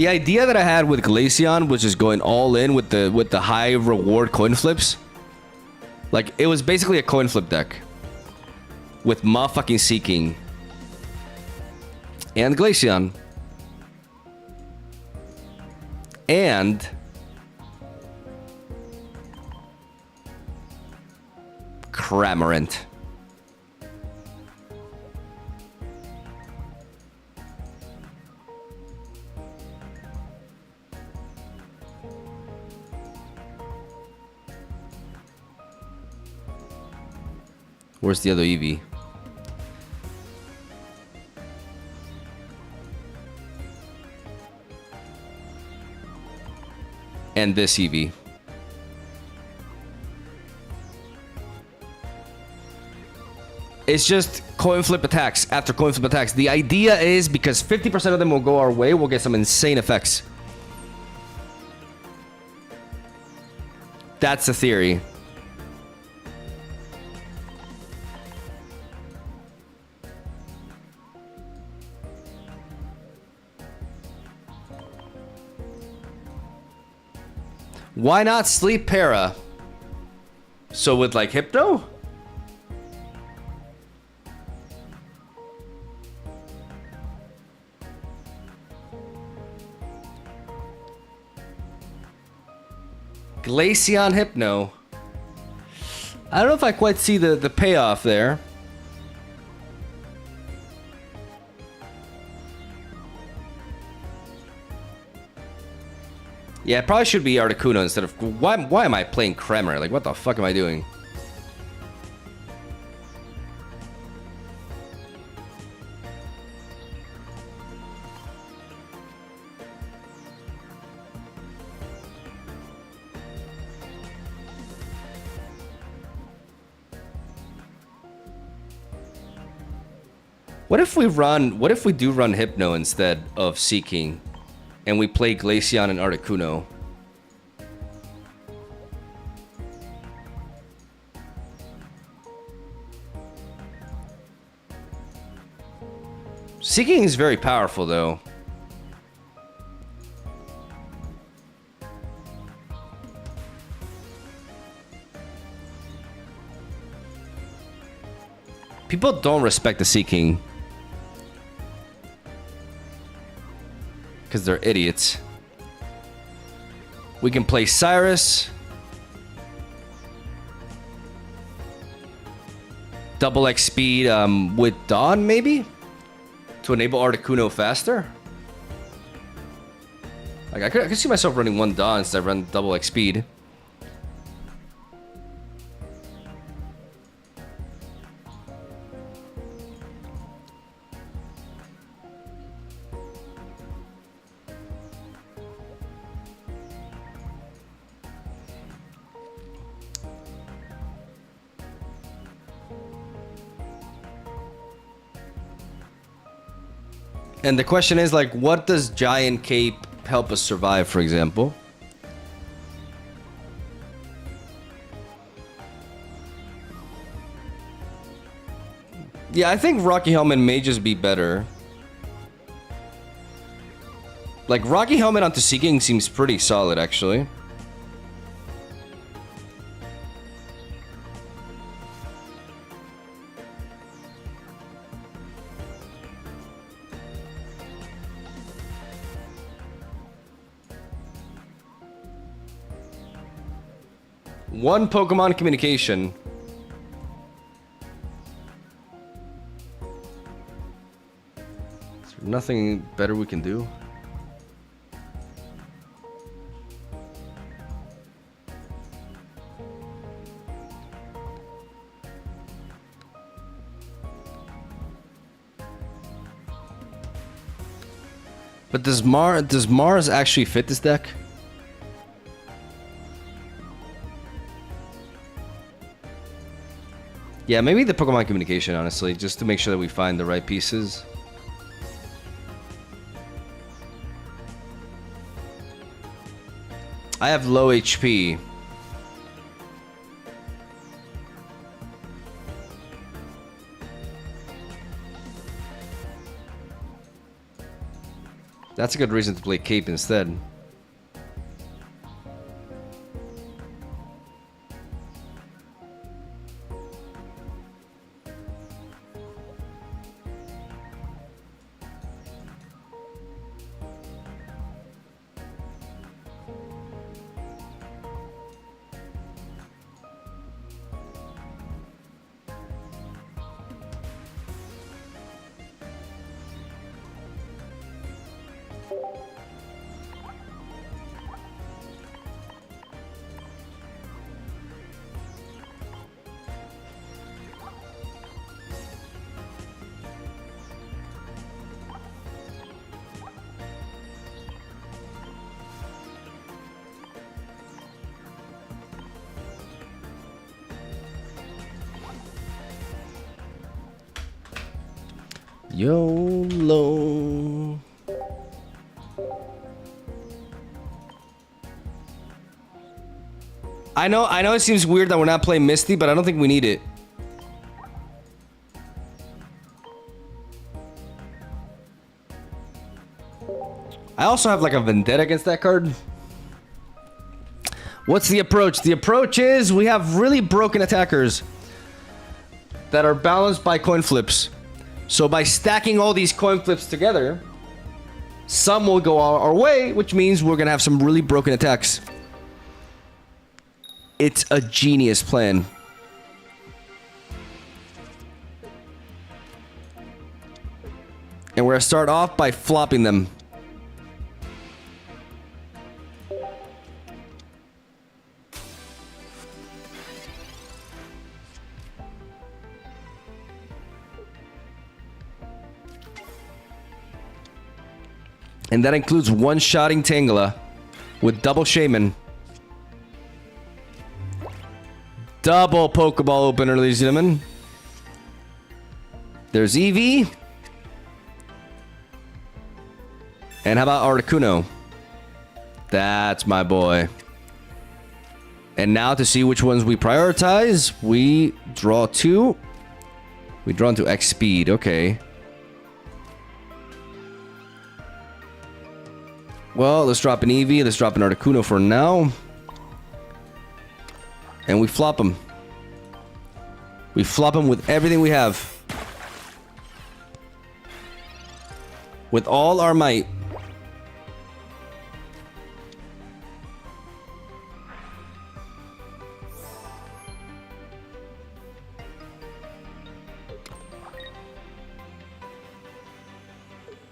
The idea that I had with Glaceon was just going all in with the high reward coin flips. Like, it was basically a coin flip deck. With motherfucking Seeking. And Glaceon. And... Cramorant. Where's the other Eevee? And this Eevee. It's just coin flip attacks after coin flip attacks. The idea is because 50% of them will go our way, we'll get some insane effects. That's the theory. Why not Sleep Para? So with like Hypno? Glaceon Hypno. I don't know if I quite see the payoff there. Yeah, it probably should be Articuno instead of... Why am I playing Kremer? Like, what the fuck am I doing? What if we do run Hypno instead of Seeking? And we play Glaceon and Articuno? Seeking is very powerful, though. People don't respect the Seeking. Because they're idiots. We can play Cyrus. Double X speed with Dawn, maybe? To enable Articuno faster? Like, I could see myself running one Dawn instead of running double X speed. And the question is, like, what does Giant Cape help us survive, for example? Yeah, I think Rocky Helmet may just be better. Like, Rocky Helmet onto Seeking seems pretty solid, actually. One Pokemon communication. Is there nothing better we can do? But does Mars actually fit this deck? Yeah, maybe the Pokemon communication, honestly, just to make sure that we find the right pieces. I have low HP. That's a good reason to play Cape instead. YOLO. I know it seems weird that we're not playing Misty, but I don't think we need it. I also have like a vendetta against that card. What's the approach? The approach is we have really broken attackers that are balanced by coin flips. So by stacking all these coin flips together, some will go our way, which means we're gonna have some really broken attacks. It's a genius plan. And we're gonna start off by flopping them. And that includes one-shotting Tangela with double Shaman. Double Pokeball opener, ladies and gentlemen. There's Eevee. And how about Articuno? That's my boy. And now to see which ones we prioritize, we draw 2. We draw into X speed, okay. Well, let's drop an Eevee. Let's drop an Articuno for now. And we flop them. We flop them with everything we have. With all our might.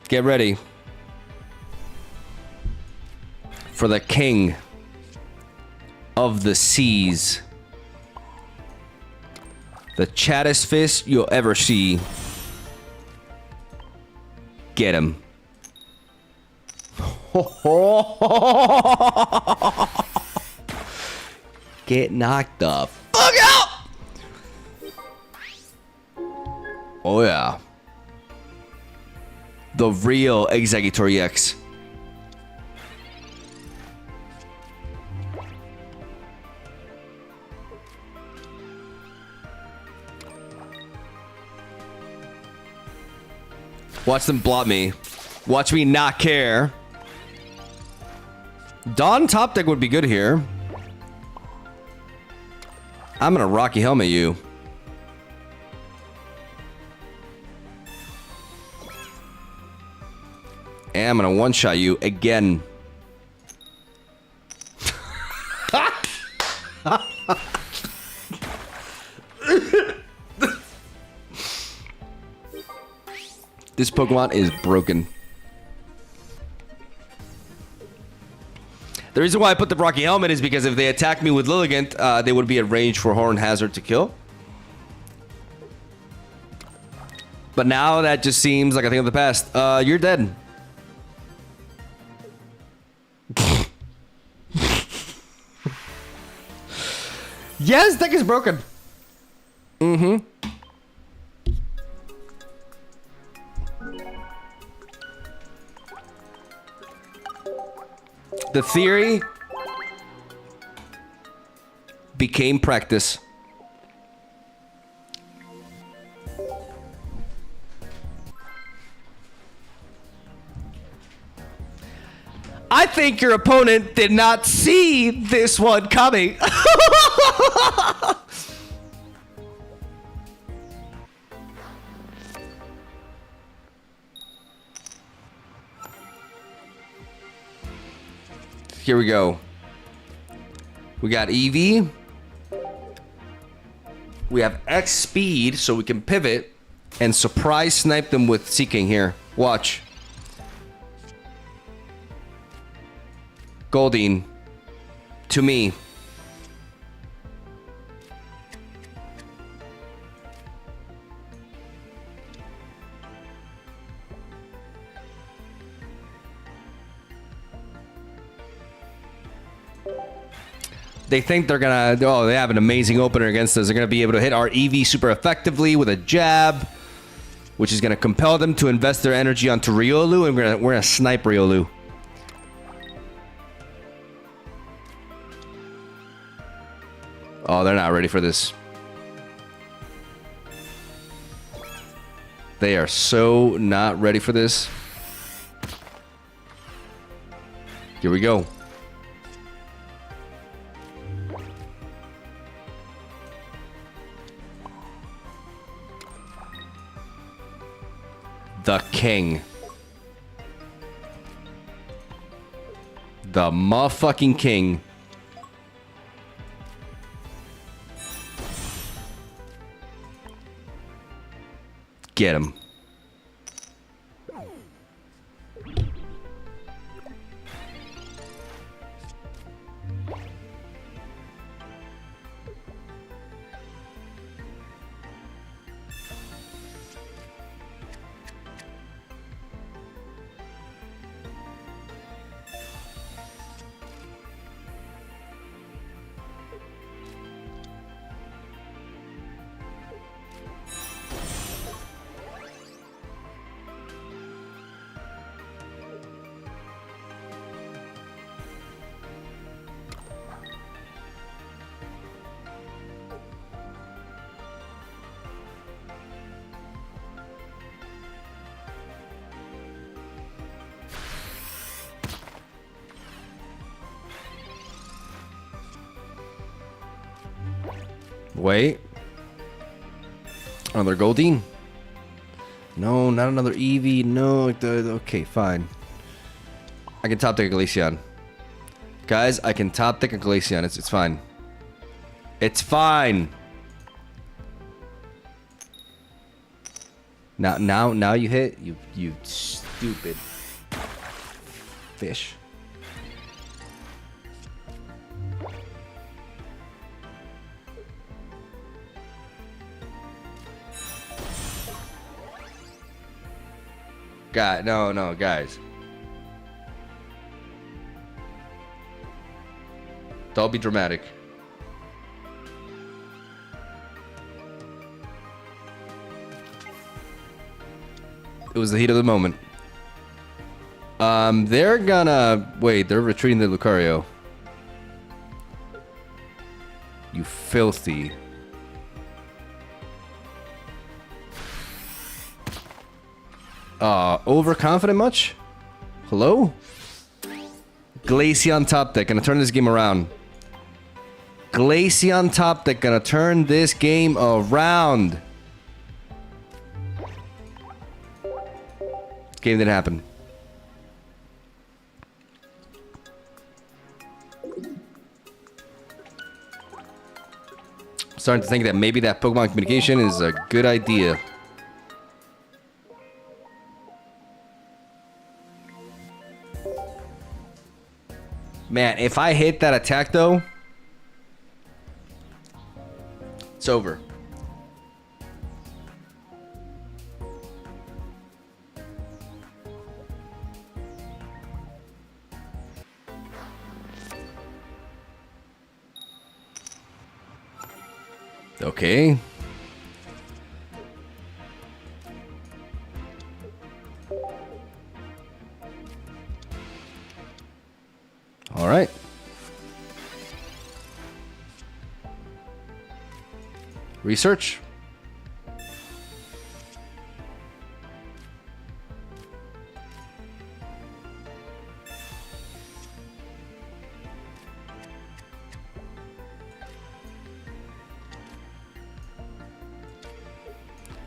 Get ready for the king of the seas. The chattest fist you'll ever see. Get him. Get knocked the fuck out! Oh yeah. The real Exeggutor X. Watch them blot me. Watch me not care. Dawn top deck would be good here. I'm gonna Rocky Helmet you. And I'm gonna one-shot you again. This Pokemon is broken. The reason why I put the Rocky Helmet is because if they attack me with Lilligant, they would be at range for Horn Hazard to kill. But now that just seems like a thing of the past. You're dead. Yes, deck is broken. Mm-hmm. The theory became practice. I think your opponent did not see this one coming. Here we go. We got EV. We have X speed, so we can pivot and surprise snipe them with Seeking here. Watch. Goldeen. To me. They think they're gonna, oh, they have an amazing opener against us. They're gonna be able to hit our EV super effectively with a jab, which is gonna compel them to invest their energy onto Rokouuu, and we're gonna snipe Rokouuu. Oh, they're not ready for this. They are so not ready for this. Here we go. The king. The motherfucking king. Get him. Wait. Another Goldeen? No, not another Eevee. No. Okay, fine. I can top deck a Glaceon. Guys, I can top deck a Glaceon. It's fine. It's fine. Now you hit. You stupid fish. God, no, guys. Don't be dramatic. It was the heat of the moment. They're gonna... Wait, they're retreating the Lucario. You filthy... overconfident much? Hello? Glaceon top deck, gonna turn this game around. Glaceon top deck, gonna turn this game around. Game didn't happen. I'm starting to think that maybe that Pokemon communication is a good idea. Man, if I hit that attack though, it's over. Okay. All right. Research.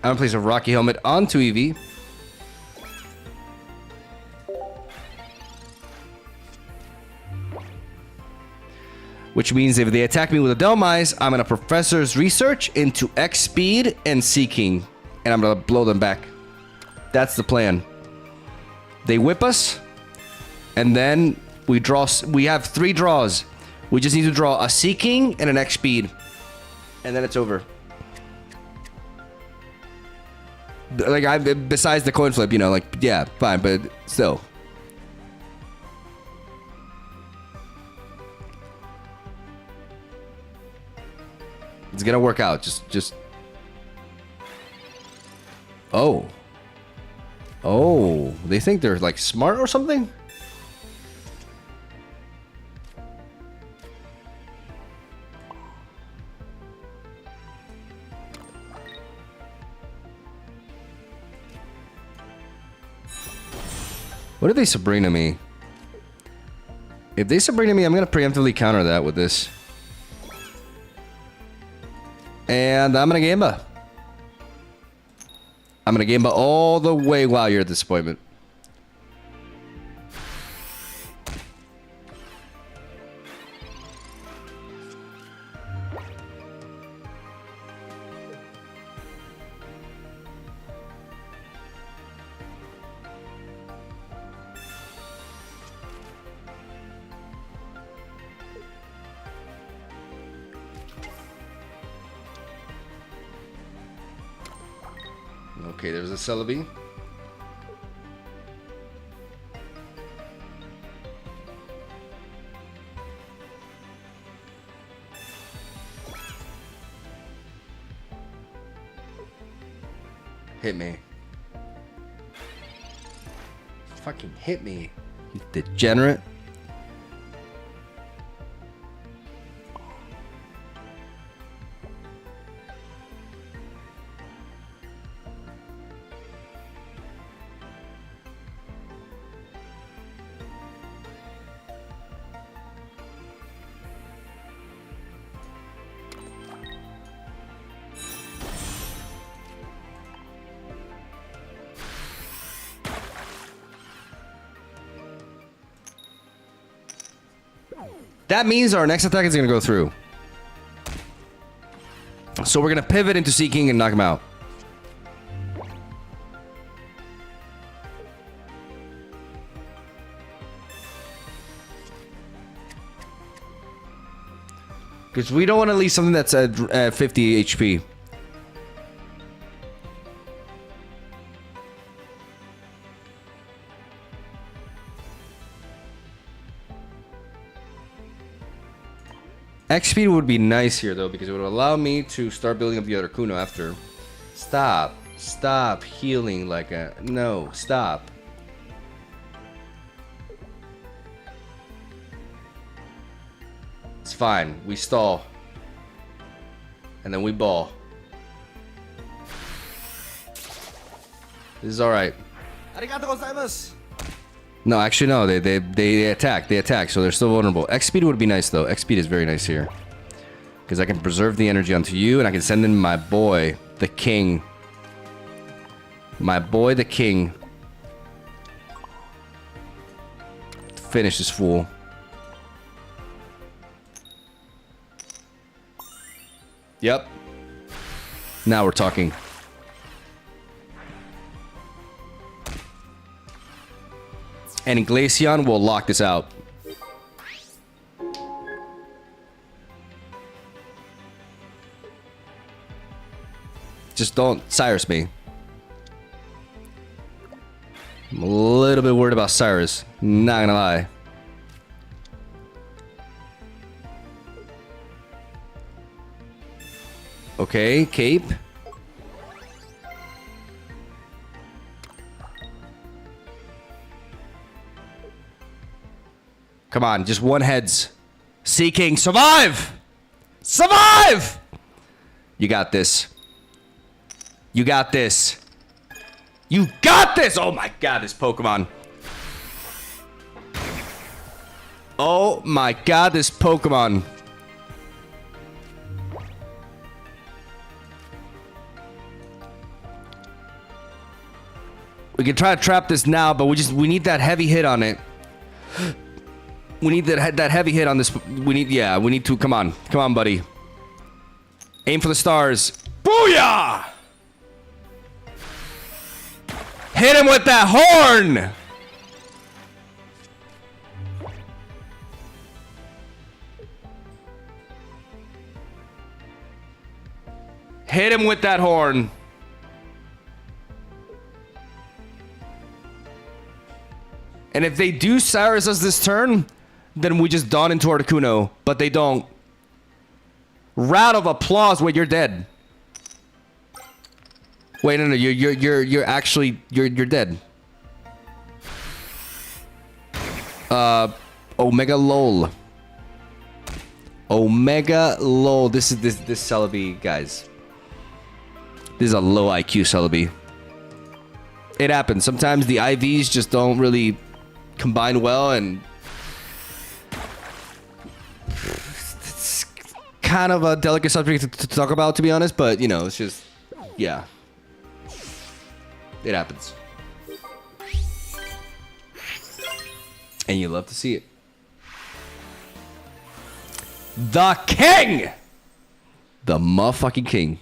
I'm gonna place a Rocky Helmet onto Eevee. Which means if they attack me with a Dhelmise, I'm gonna Professor's Research into X Speed and Seeking. And I'm gonna blow them back. That's the plan. They whip us, and then we draw. We have 3 draws. We just need to draw a Seeking and an X Speed, and then it's over. Like besides the coin flip, you know, like yeah, fine, but still. It's gonna work out. Just. Oh. Oh, they think they're like smart or something? What if they Sabrina me? If they Sabrina me, I'm gonna preemptively counter that with this. And I'm gonna Gamba. I'm gonna Gamba all the way. Wow, you're a disappointment. Okay, there's a Celebi. Hit me. Fucking hit me, you degenerate. That means our next attack is going to go through. So we're going to pivot into Seeking and knock him out. Because we don't want to leave something that's at 50 HP. X speed would be nice here though, because it would allow me to start building up the other Kuno after. Stop. Stop healing like a... No, stop. It's fine. We stall. And then we ball. This is alright.
Arigato gozaimasu.
No, actually no, they attack, so they're still vulnerable. X speed would be nice though. X speed is very nice here. Because I can preserve the energy onto you, and I can send in my boy, the king. My boy, the king. Finish this fool. Yep. Now we're talking. And Glaceon will lock this out. Just don't Cyrus me. I'm a little bit worried about Cyrus. Not gonna lie. Okay, Cape. Come on, just one heads. Seeking, survive! Survive! You got this. You got this. You got this! Oh my god, this Pokemon. Oh my god, this Pokemon. We can try to trap this now, but we need that heavy hit on it. We need that heavy hit on this. We need to. Come on, buddy. Aim for the stars. Booyah! Hit him with that horn! Hit him with that horn. And if they do Cyrus us this turn, then we just dawn into Articuno, but they don't. Round of applause. Wait, you're dead. Wait, no, you're actually dead. Omega lol. Omega lol. This Celebi, guys. This is a low IQ Celebi. It happens. Sometimes the IVs just don't really combine well, and it's kind of a delicate subject to talk about, to be honest, but you know, it's just, yeah, it happens, and you love to see it. The king, the motherfucking king.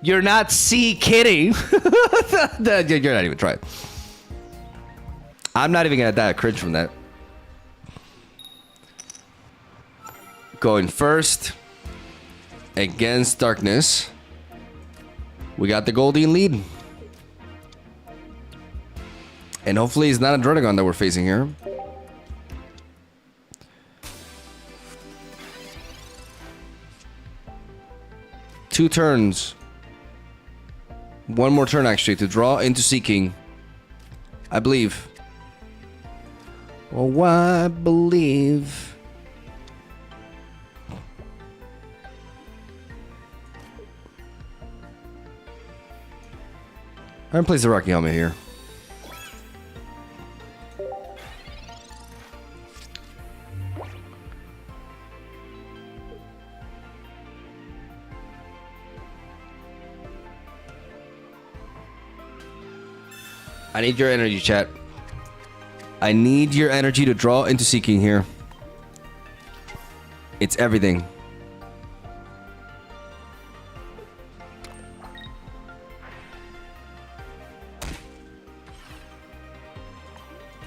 You're not kidding. You're not even trying. I'm not even gonna die of cringe from that. Going first against darkness. We got the Goldeen lead. And hopefully it's not a Dracnard that we're facing here. Two turns. One more turn, actually, to draw into Seeking. I believe. Oh, I believe. I'm gonna place the Rocky Helmet here. I need your energy, chat. I need your energy to draw into Seeking here. It's everything.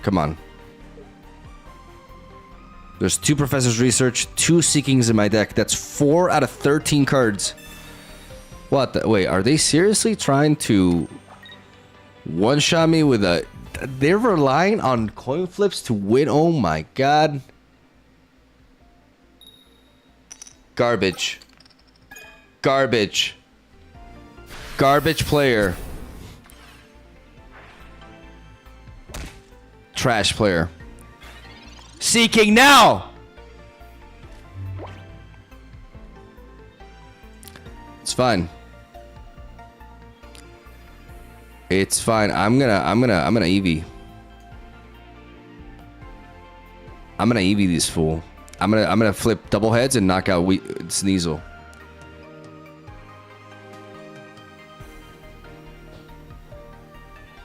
Come on. There's 2 Professor's Research, 2 Seekings in my deck. That's 4 out of 13 cards. What the? Wait, are they seriously trying to one-shot me with a... They're relying on coin flips to win? Oh my god. Garbage. Garbage. Garbage player. Trash player. Seeking now! It's fine. It's fine. I'm gonna Eevee. I'm gonna Eevee this fool. I'm gonna flip double heads and knock out Sneasel.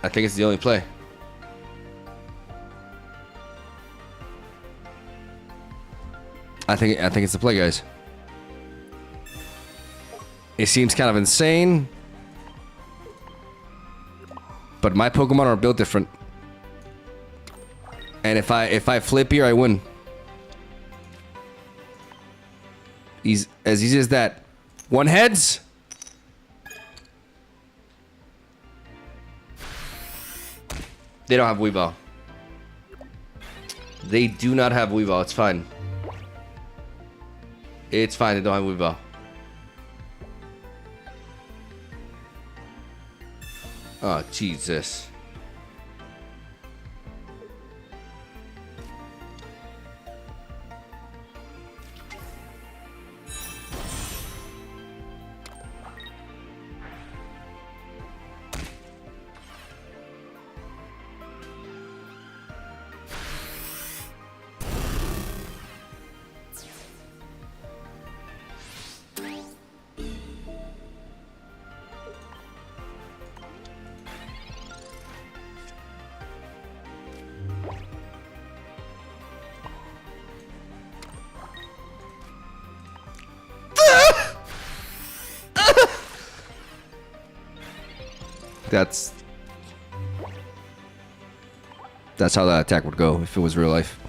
I think it's the only play. I think it's the play, guys. It seems kind of insane, but my Pokemon are built different. And if I flip here, I win. As easy as that. One heads. They don't have Weavile. They do not have Weavile. It's fine. It's fine. They don't have Weavile. Oh, Jesus. That's how that attack would go if it was real life.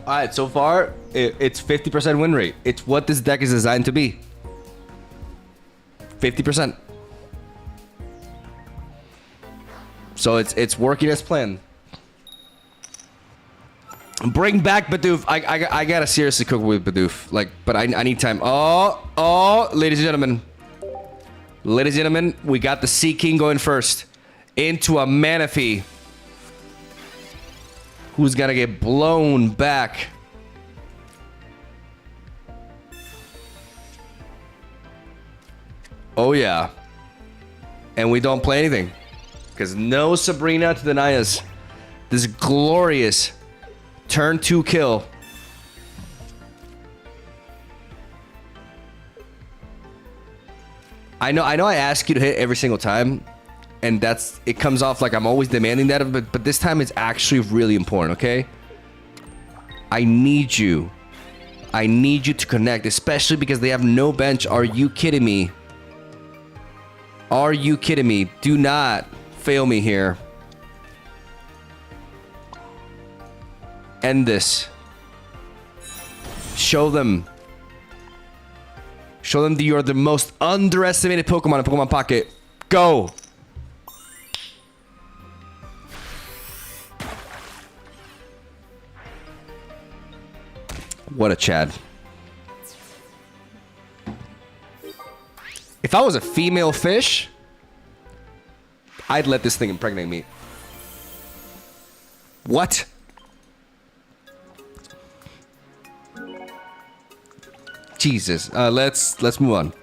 Alright, so far, it's 50% win rate. It's what this deck is designed to be. 50%. So it's working as planned. Bring back Bidoof. I gotta seriously cook with Bidoof. Like, but I need time. Oh, ladies and gentlemen. Ladies and gentlemen, we got the Sea King going first. Into a Manaphy. Who's gonna get blown back? Oh yeah. And we don't play anything. Because no Sabrina to deny us this glorious turn 2 kill. I know I ask you to hit every single time. And it comes off like I'm always demanding that, but this time it's actually really important, okay? I need you to connect, especially because they have no bench. Are you kidding me? Are you kidding me? Do not fail me here. End this. Show them that you are the most underestimated Pokemon in Pokemon Pocket. Go! What a Chad. If I was a female fish, I'd let this thing impregnate me. What? Jesus. Let's move on.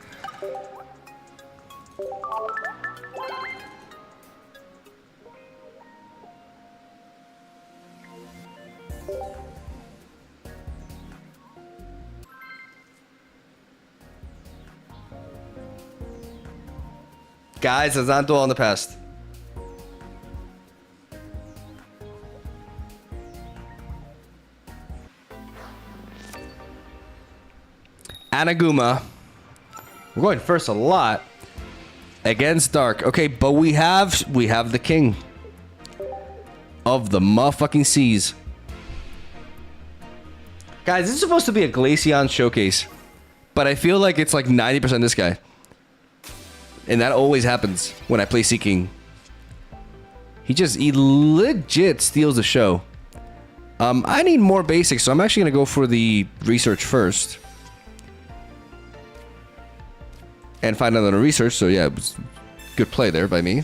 Guys, let's not dwell on the past. Anaguma. We're going first a lot against Dark. Okay, but we have the king of the motherfucking seas. Guys, this is supposed to be a Glaceon showcase, but I feel like it's like 90% this guy. And that always happens when I play Seeking. He legit steals the show. I need more basics, so I'm actually going to go for the research first. And find another research, so yeah, it was good play there by me.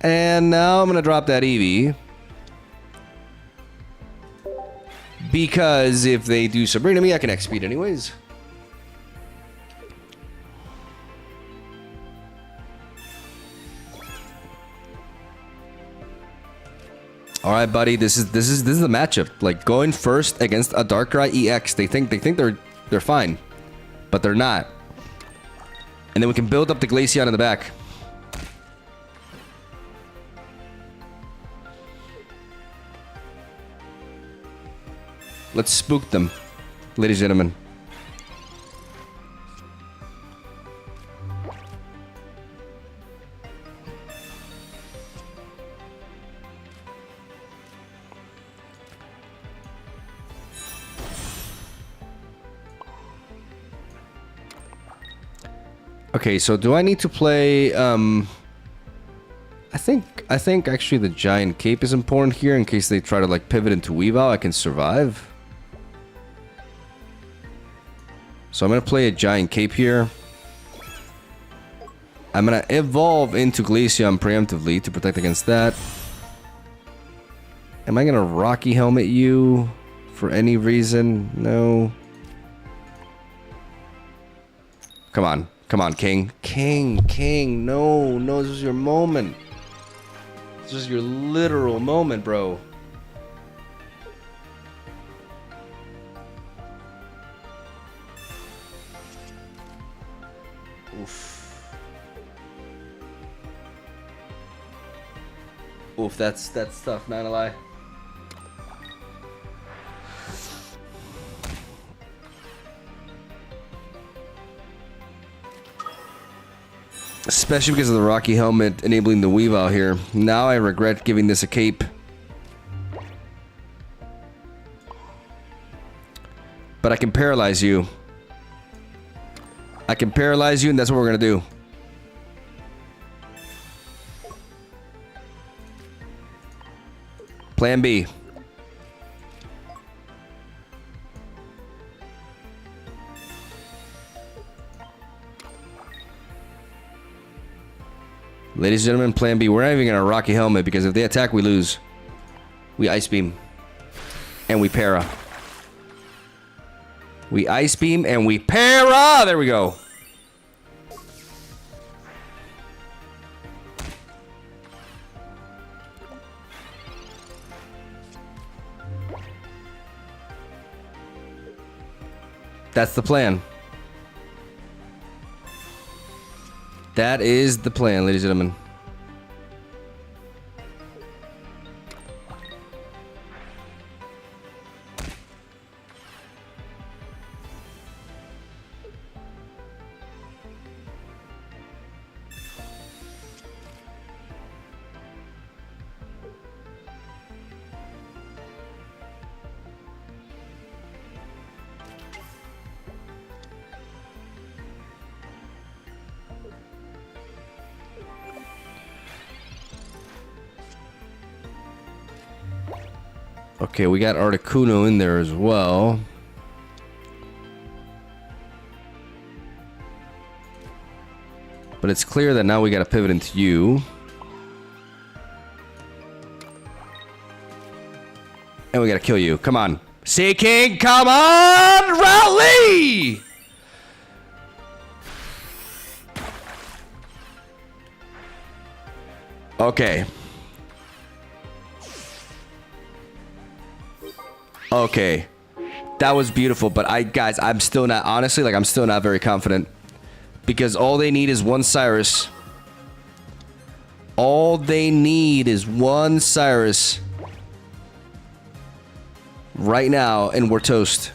And now I'm going to drop that Eevee. Because if they do Sabrina me, I can X-Speed anyways. All right, buddy. This is the matchup. Like going first against a Darkrai EX. They think they're fine, but they're not. And then we can build up the Glaceon in the back. Let's spook them, ladies and gentlemen. Okay, so do I need to play, I think actually the Giant Cape is important here in case they try to like pivot into Weavile, I can survive. So I'm gonna play a Giant Cape here. I'm gonna evolve into Glaceon preemptively to protect against that. Am I gonna Rocky Helmet you for any reason? No. Come on. Come on, King. King. No, this is your moment. It's just your literal moment, bro. Oof. Oof, that's tough, not gonna lie. Especially because of the Rocky Helmet enabling the weave out here. Now I regret giving this a cape. But I can paralyze you. I can paralyze you, and that's what we're gonna do. Plan B. Ladies and gentlemen, plan B. We're not even gonna Rocky Helmet because if they attack, we lose. We Ice Beam. And we Para. We Ice Beam and we Para! There we go. That's the plan. That is the plan, ladies and gentlemen. Okay, we got Articuno in there as well. But it's clear that now we gotta pivot into you. And we gotta kill you. Come on. Sea King, come on! Rowley! Okay. Okay, that was beautiful, but guys, I'm still not, honestly, like, I'm still not very confident. Because all they need is one Cyrus. All they need is one Cyrus. Right now, and we're toast.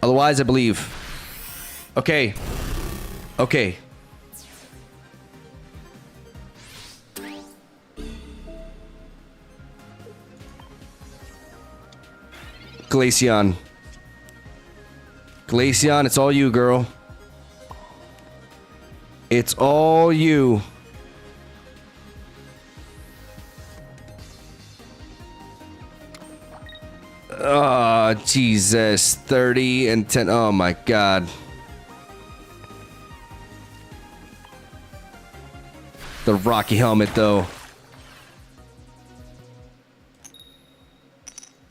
Otherwise, I believe. Okay. Okay. Glaceon. Glaceon, it's all you, girl. It's all you. Oh, Jesus. 30 and 10. Oh, my God. The Rocky Helmet, though.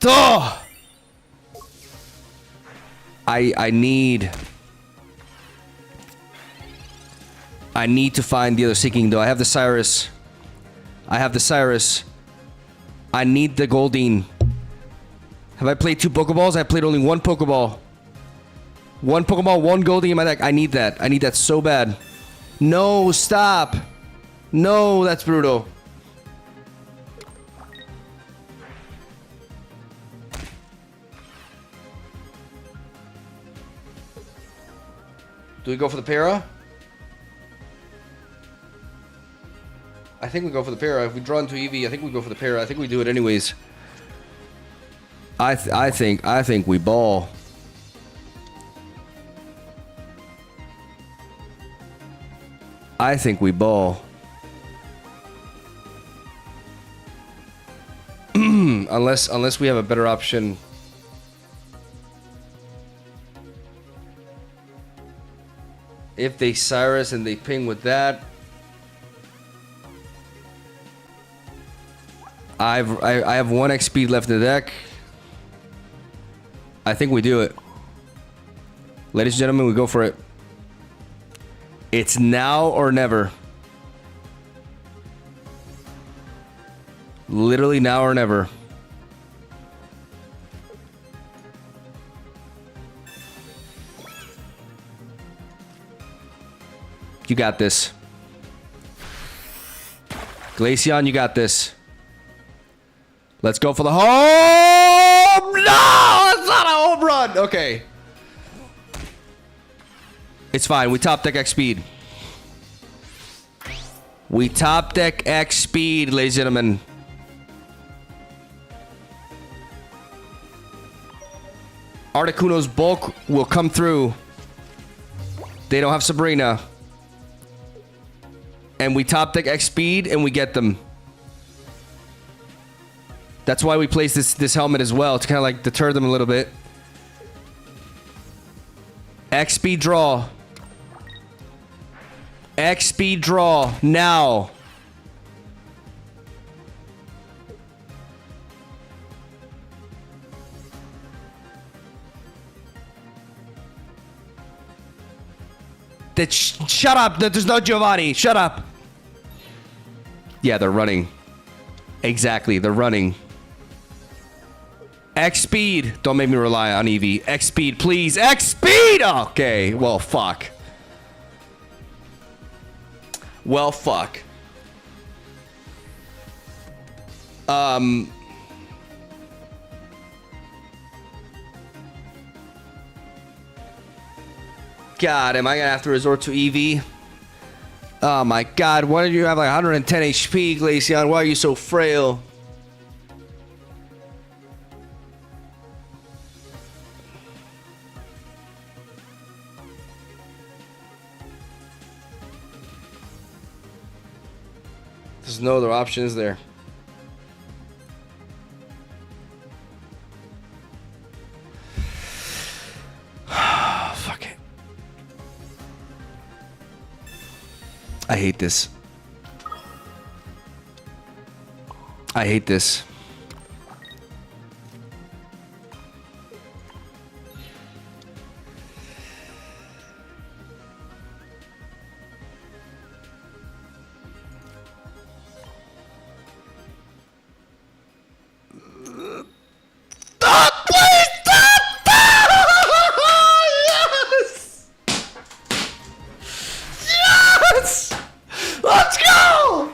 Oh! I need to find the other Seeking, though. I have the Cyrus. I have the Cyrus. I need the Goldeen. Have I played 2 Pokeballs? I played only 1 Pokeball. 1 Pokeball, 1 Goldeen in my deck. I need that. I need that so bad. No, stop. No, that's brutal. Do we go for the Para? I think we go for the Para. If we draw into Eevee, I think we go for the Para. I think we do it anyways. I think we ball. I think we ball. unless we have a better option. If they Cyrus and they ping with that, I have 1 XP left in the deck. I think we do it. Ladies and gentlemen, we go for it. It's now or never. Literally now or never. You got this. Glaceon, you got this. Let's go for the home. No, it's not a home run. Okay. It's fine. We top deck X speed. We top deck X speed, ladies and gentlemen. Articuno's bulk will come through. They don't have Sabrina. And we top deck X speed and we get them. That's why we place this helmet as well, to kind of like deter them a little bit. X speed draw. X speed draw now. Shut up. There's no Giovanni. Shut up. Yeah, they're running. Exactly. They're running. X speed. Don't make me rely on Eevee. X speed, please. X speed. Okay. Well, fuck. Well, fuck. God, am I gonna have to resort to Eevee? Oh my God, why did you have like 110 HP, Glaceon? Why are you so frail? There's no other options there. Fuck it. I hate this. I hate this. Let's go!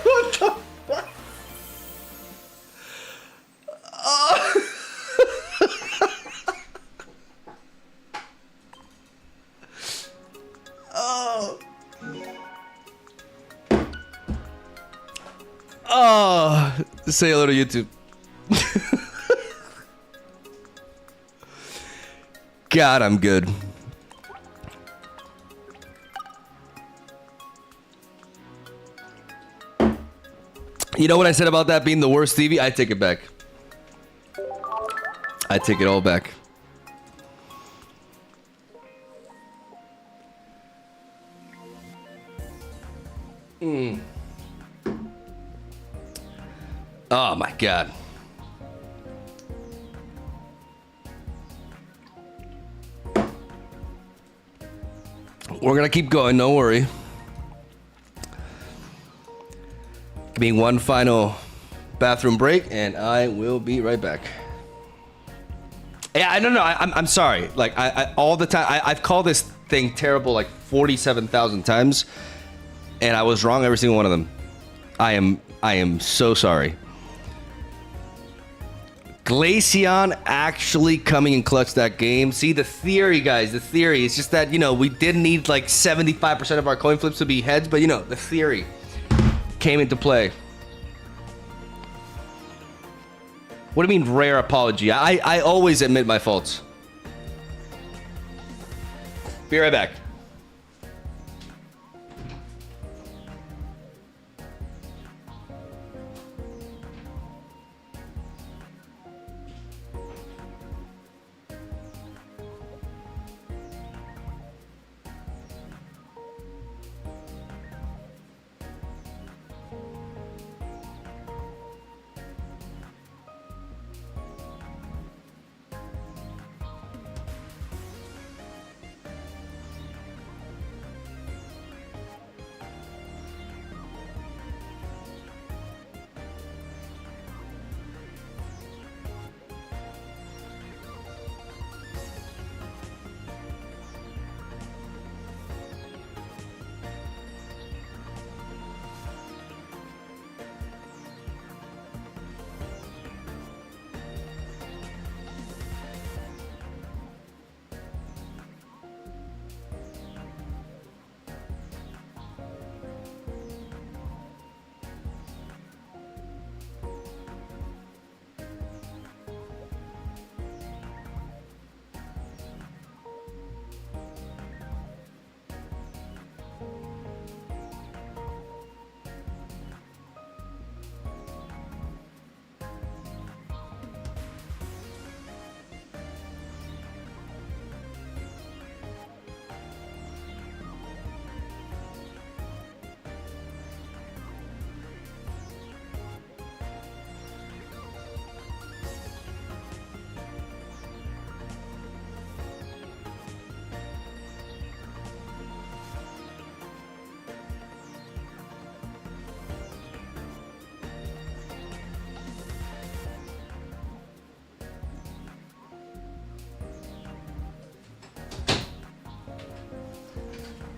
What the fuck? Oh. Oh. Say hello to YouTube. God, I'm good. You know what I said about that being the worst Stevie? I take it back. I take it all back. Oh my God. We're gonna keep going, don't worry. Give me one final bathroom break and I will be right back. Yeah, I don't know. I'm sorry. Like I all the time I've called this thing terrible like 47,000 times and I was wrong every single one of them. I am so sorry. Glaceon actually coming in clutch that game. See, the theory, guys, the theory. It's just that, you know, we did need like 75% of our coin flips to be heads, but, you know, the theory came into play. What do you mean rare apology? I always admit my faults. Be right back.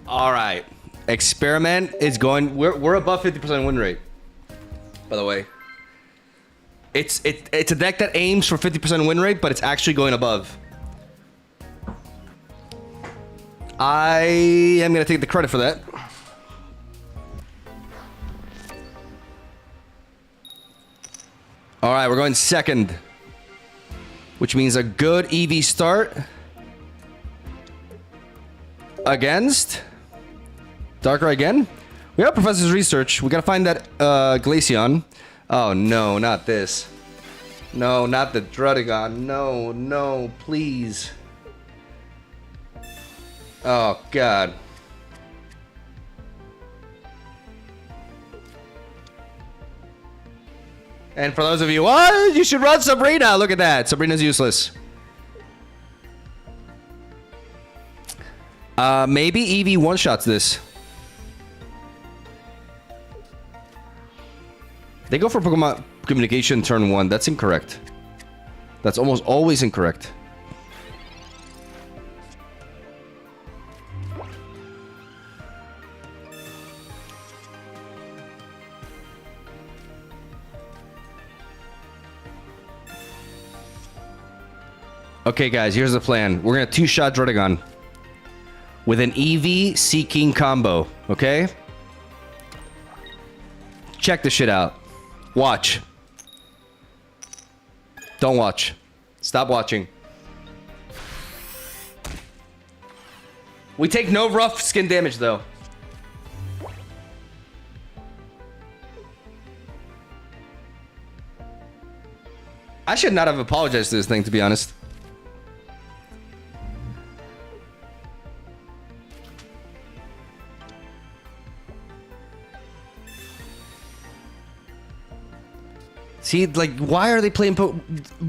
All right. Experiment is going. We're above 50% win rate. By the way, it's a deck that aims for 50% win rate, but it's actually going above. I am gonna take the credit for that. All right, we're going second, which means a good EV start against Darkrai again. We have Professor's Research. We gotta find that Glaceon. Oh no, not this. No, not the Druddigon. No, no, please. Oh god. And for those of you, what? You should run Sabrina. Look at that. Sabrina's useless. Maybe Eevee one-shots this. They go for Pokemon Communication turn 1. That's incorrect. That's almost always incorrect. Okay, guys, here's the plan. We're gonna two-shot Druddigon with an Eevee Seeking combo, okay? Check this shit out. Watch. Don't watch. Stop watching. We take no rough skin damage, though. I should not have apologized to this thing, to be honest. See, like, why are they playing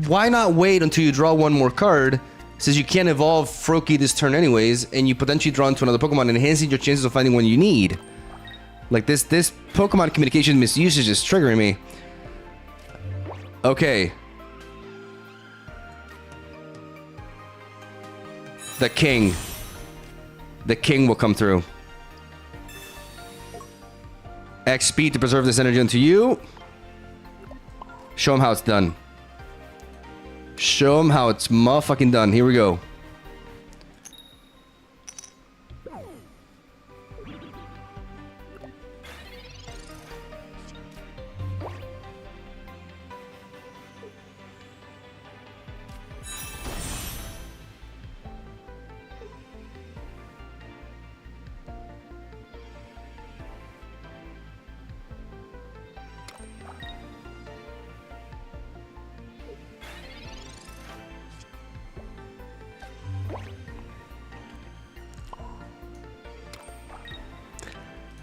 why not wait until you draw one more card, since you can't evolve Froakie this turn anyways, and you potentially draw into another Pokemon, enhancing your chances of finding one you need. Like, this Pokemon Communication misuse is just triggering me. Okay. The King. The King will come through. X speed to preserve this energy onto you. Show him how it's done. Show him how it's motherfucking done. Here we go.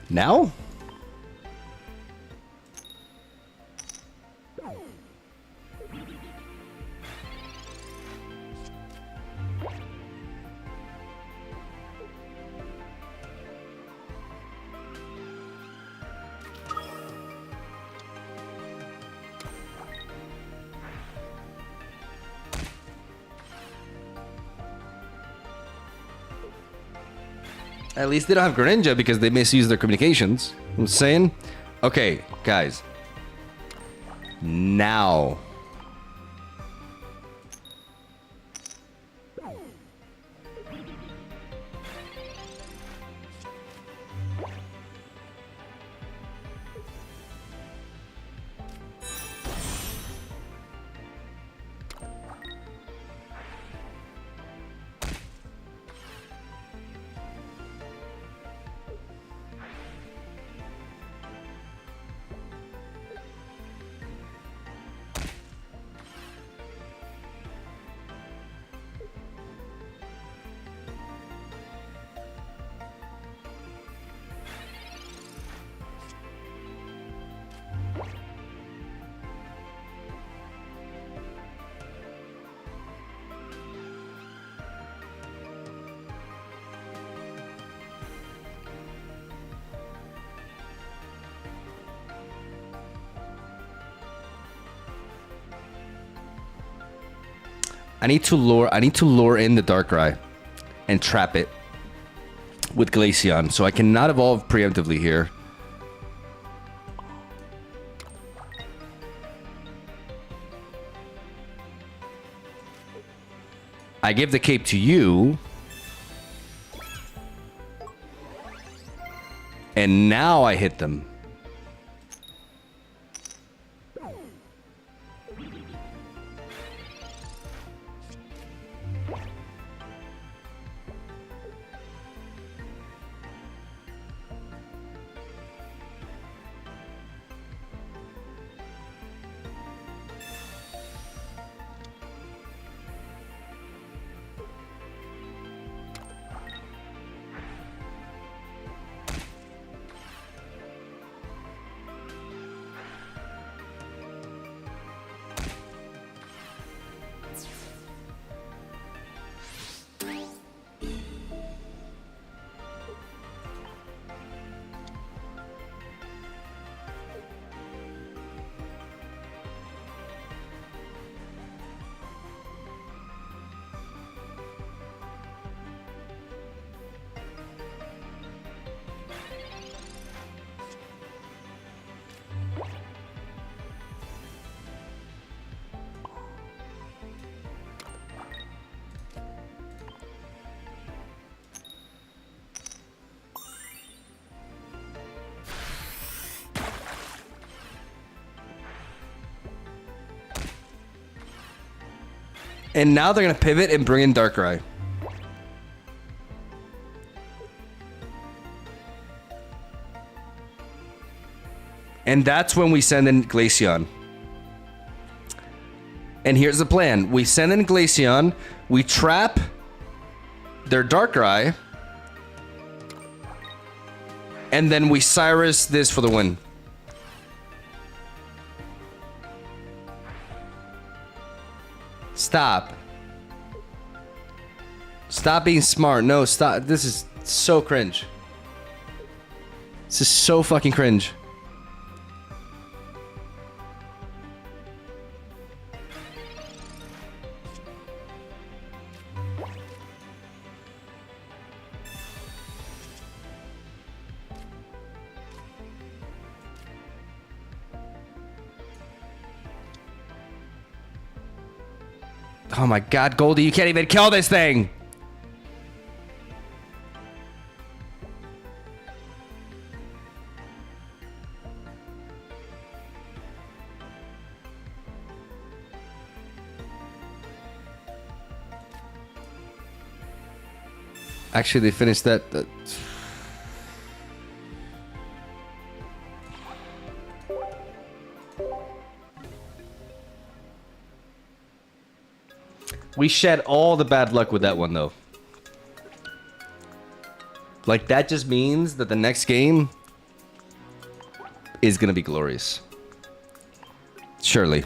Now? At least they don't have Greninja because they misuse their communications. I'm saying? Okay, guys. Now. I need to lure in the Darkrai and trap it. with Glaceon, so I cannot evolve preemptively here. I give the cape to you. And now I hit them. And now they're going to pivot and bring in Darkrai. And that's when we send in Glaceon. And here's the plan. We send in Glaceon. We trap their Darkrai. And then we Cyrus this for the win. Stop. Stop being smart. No, stop. This is so cringe. This is so fucking cringe. Oh my god, Goldie, you can't even kill this thing! Actually, they finished that. We shed all the bad luck with that one, though. Like, that just means that the next game is going to be glorious. Surely.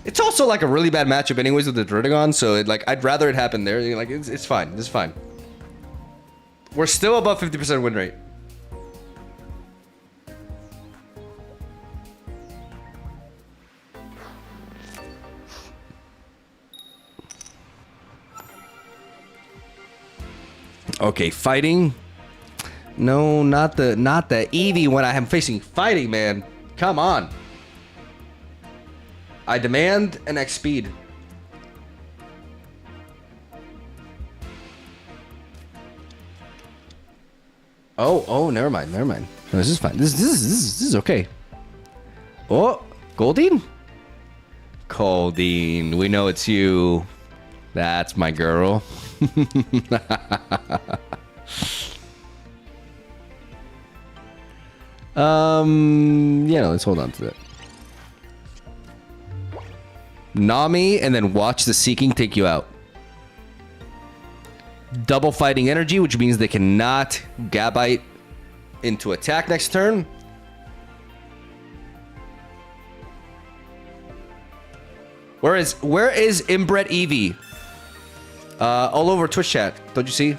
It's also like a really bad matchup anyways with the Dracnard, so I'd rather it happen there. Like, it's fine. It's fine. We're still above 50% win rate. Okay, fighting. No, not the Eevee when I am facing fighting, man. Come on. I demand an X speed. Oh, never mind. No, this is fine. This is okay. Oh, Goldeen? Goldeen, we know it's you. That's my girl. Yeah, let's hold on to that. Nami, and then watch the Seeking take you out. Double fighting energy, which means they cannot Gabite into attack next turn. Where is inbred Eevee? All over Twitch chat. Don't you see?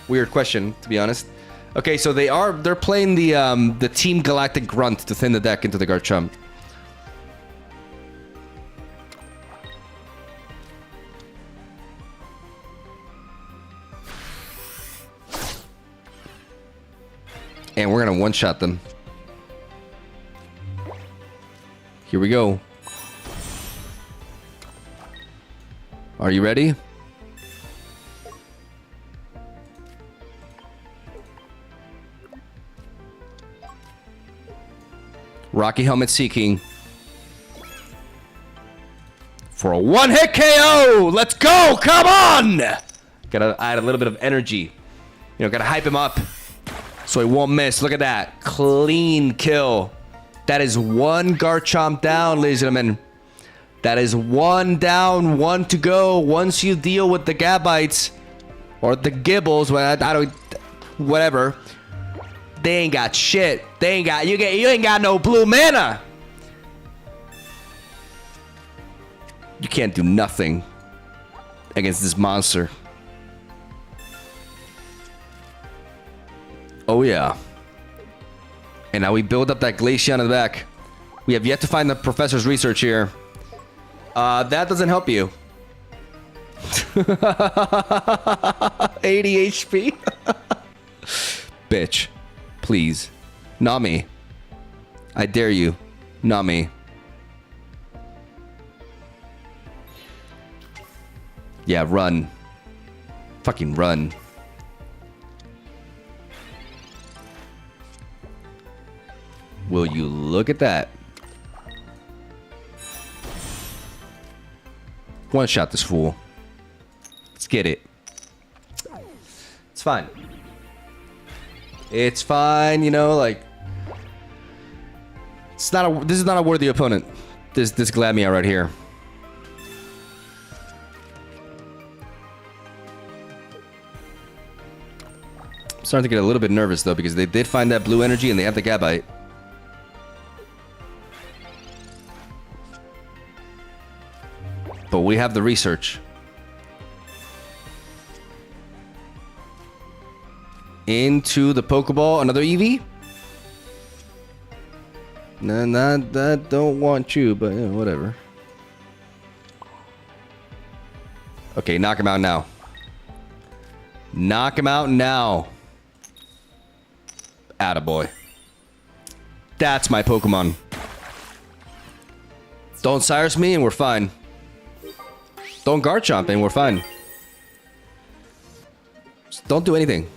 Weird question, to be honest. Okay, so they're playing the Team Galactic Grunt to thin the deck into the Garchomp. And we're gonna one-shot them. Here we go. Are you ready? Rocky Helmet Seeking. For a one-hit KO! Let's go! Come on! Gotta add a little bit of energy. You know, gotta hype him up so he won't miss. Look at that. Clean kill. That is one Garchomp down, ladies and gentlemen. That is one down, one to go. Once you deal with the Gabites or the Gibbles, I don't, whatever. They ain't got shit. They ain't got, you ain't got no blue mana. You can't do nothing against this monster. Oh yeah. And now we build up that Glaceon in the back. We have yet to find the professor's research here. That doesn't help you. 80 HP. Bitch. Please. Not me. I dare you. Not me. Yeah, run. Fucking run. Will you look at that? One shot this fool. Let's get it. It's fine. It's fine, you know, like it's not a this is not a worthy opponent. This Glamia right here. I'm starting to get a little bit nervous though because they did find that blue energy and they have the Gabite. But we have the research. Into the Pokeball. Another Eevee? Nah, that don't want you, but yeah, whatever. Okay, knock him out now. Knock him out now. Attaboy. That's my Pokemon. Don't Cyrus me and we're fine. Don't Garchomp and we're fine. Just don't do anything.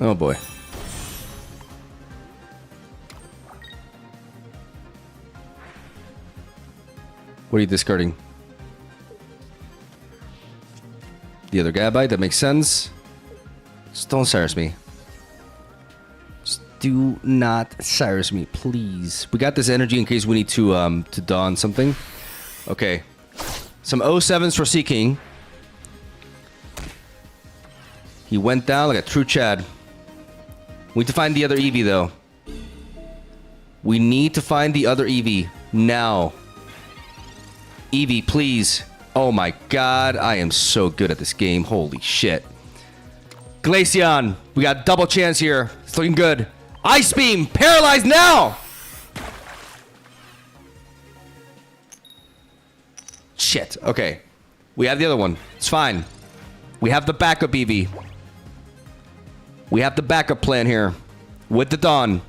Oh boy. What are you discarding? The other Gabite, that makes sense. Just don't Cyrus me. Just do not Cyrus me, please. We got this energy in case we need to don something. Okay. Some 07s for Seeking. He went down like a true Chad. We need to find the other Eevee, though. We need to find the other Eevee. Now. Eevee, please. Oh my god, I am so good at this game. Holy shit. Glaceon. We got double chance here. It's looking good. Ice Beam. Paralyzed now. Shit. Okay. We have the other one. It's fine. We have the backup Eevee. We have the backup plan here. With the Dawn.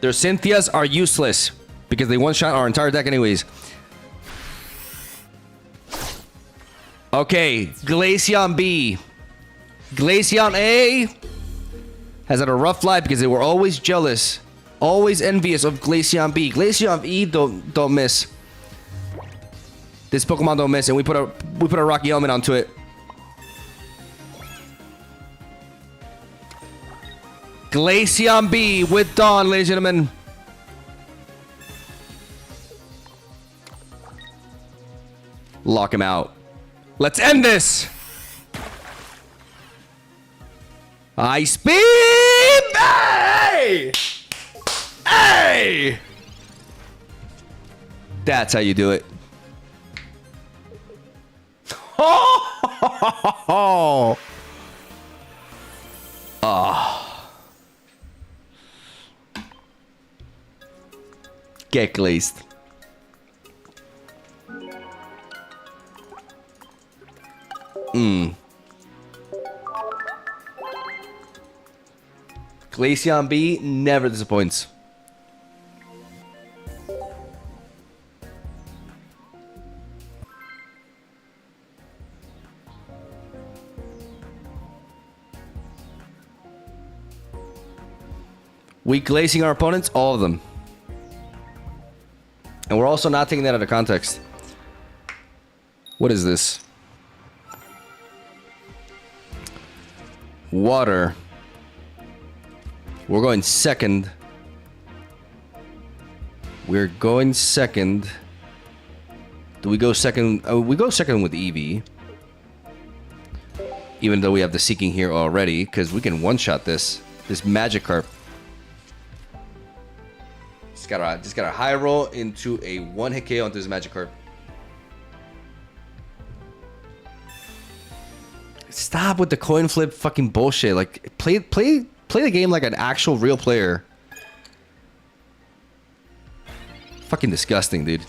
Their Cynthias are useless because they one-shot our entire deck anyways. Okay, Glaceon B. Glaceon A has had a rough life because they were always jealous, always envious of Glaceon B. Glaceon E don't miss. This Pokemon don't miss, and we put a Rocky Helmet onto it. Glaceon B with Dawn, ladies and gentlemen. Lock him out. Let's end this. Ice beam! Hey! Hey! That's how you do it. Oh! Get glazed. Glaceon B never disappoints. We glazing our opponents, all of them. And we're also not taking that out of context. What is this? Water. We're going second. We're going second. Do we go second? We go second with Eevee. Even though we have the Seeking here already, because we can one-shot this Magikarp. Just got a high roll into a one-hit KO onto this Magikarp. Stop with the coin flip fucking bullshit. Like, play the game like an actual real player. Fucking disgusting, dude.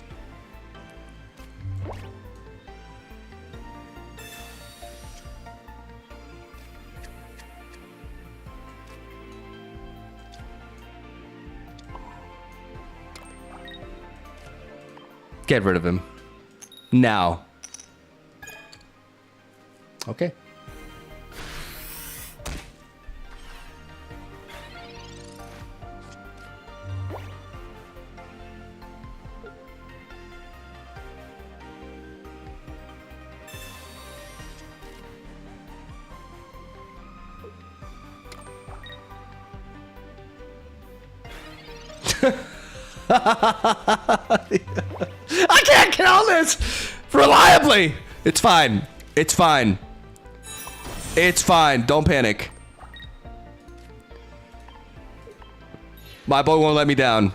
Get rid of him. Now. Okay. I can't kill this reliably. It's fine. It's fine. It's fine. Don't panic. My boy won't let me down.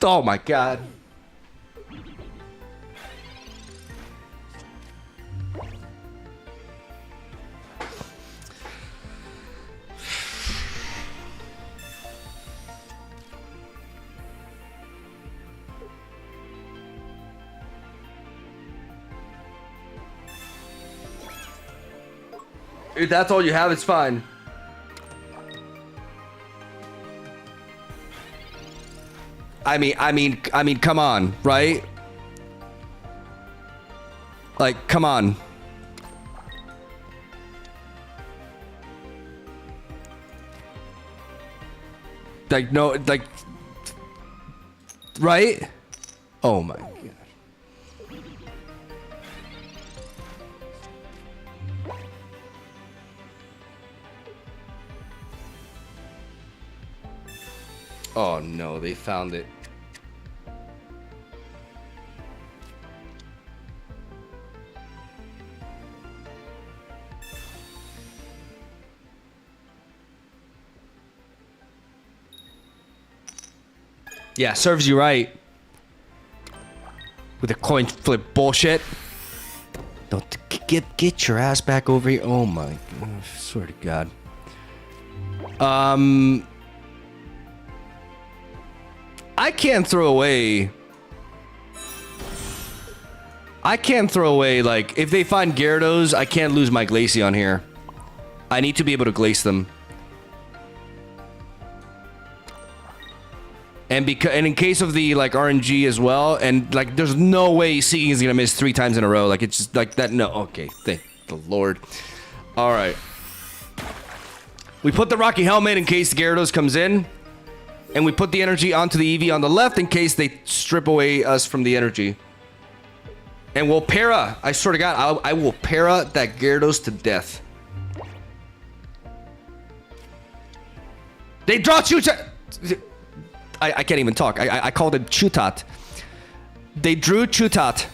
Oh my god. If that's all you have, it's fine. I mean, come on, right? Like, come on. Like, no, like, right? Oh my god. Oh no, they found it. Yeah, serves you right. With the coin flip bullshit. Don't get your ass back over here. Oh my god, I swear to God. I can't throw away. Like, if they find Gyarados, I can't lose my Glaceon here. I need to be able to Glace them. And in case of the, like, RNG as well, and, like, there's no way Seeking is gonna miss 3 times in a row. Like, it's just, like, that, no. Okay, thank the Lord. Alright. We put the Rocky Helmet in case Gyarados comes in. And we put the energy onto the Eevee on the left in case they strip away us from the energy. And we'll para. I swear to God, I will para that Gyarados to death. They draw Chutat. I can't even talk. I called it Chutat. They drew Chutat.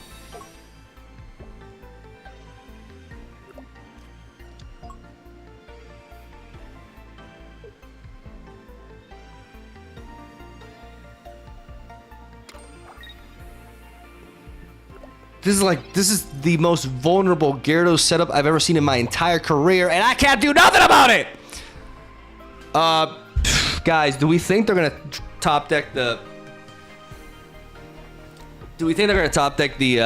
This is the most vulnerable Gyarados setup I've ever seen in my entire career, and I can't do nothing about it! Guys, do we think they're gonna top deck the... Do we think they're gonna top deck the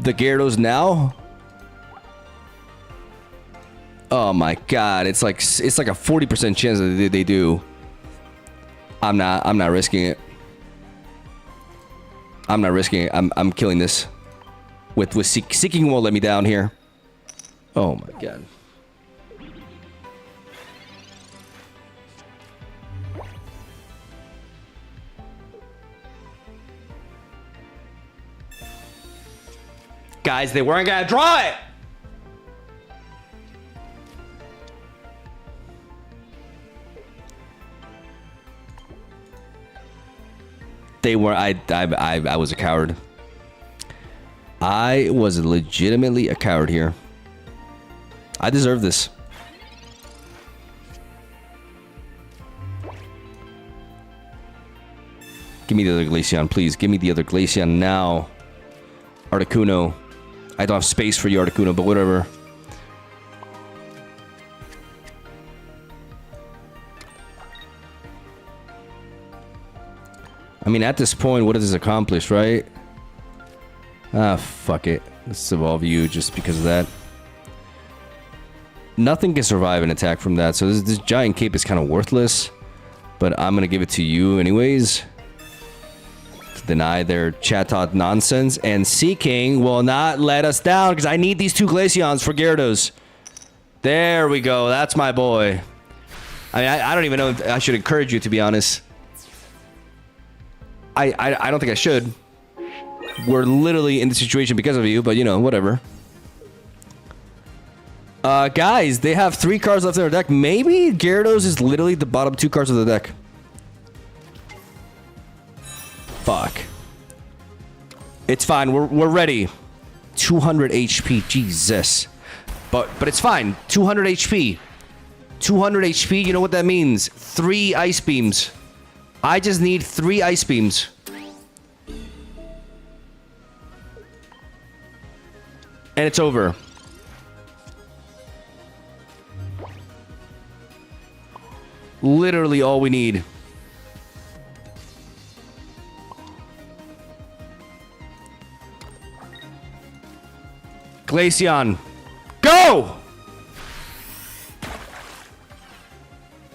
Gyarados now? Oh my god, it's like a 40% chance that they do. I'm not risking it. I'm not risking it. I'm killing this. With Seeking won't let me down here. Oh my god. Guys, they weren't gonna draw it! They were. I was a coward. I was legitimately a coward here. I deserve this. Give me the other Glaceon, please. Give me the other Glaceon now. Articuno. I don't have space for you, Articuno, but whatever. I mean, at this point, what does this accomplish, right? Ah, fuck it. Let's evolve you just because of that. Nothing can survive an attack from that, so this giant cape is kind of worthless. But I'm gonna give it to you anyways. To deny their Chatot nonsense. And Seeking will not let us down, because I need these two Glaceons for Gyarados. There we go, that's my boy. I mean, I don't even know if I should encourage you, to be honest. I don't think I should. We're literally in the situation because of you, but you know, whatever. Guys, they have 3 cards left in their deck. Maybe Gyarados is literally the bottom 2 cards of the deck. Fuck. It's fine. We're ready. 200 HP. Jesus. But it's fine. 200 HP. 200 HP. You know what that means? 3 Ice Beams. I just need 3 Ice Beams. And it's over. Literally all we need. Glaceon. Go!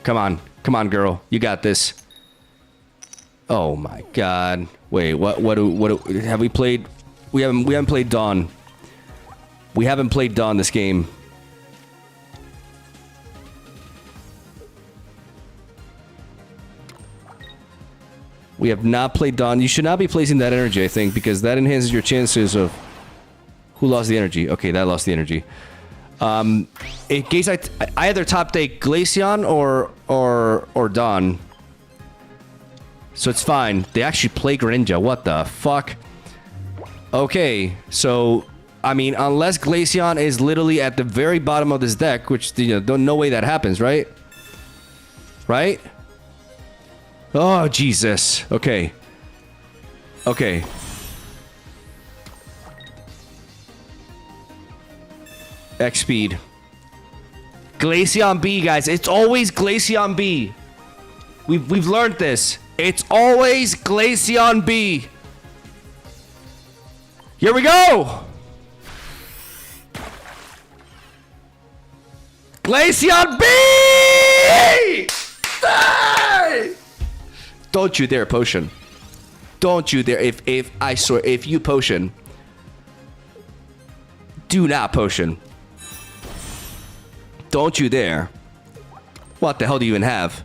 Come on. Come on, girl. You got this. Oh my god. Wait, what have we played? We haven't played Dawn. We haven't played Dawn this game. We have not played Dawn. You should not be placing that energy, I think, because that enhances your chances of... Who lost the energy? Okay, that lost the energy. In case I either top deck Glaceon or Dawn. So it's fine. They actually play Greninja. What the fuck? Okay, so... I mean, unless Glaceon is literally at the very bottom of this deck, which, you know, no way that happens, right? Right? Oh, Jesus. Okay. Okay. X speed. Glaceon B, guys. It's always Glaceon B. We've learned this. It's always Glaceon B. Here we go! Glaceon B! Hey! Don't you dare potion. Don't you dare. If I swear, if you potion, do not potion. Don't you dare. What the hell do you even have?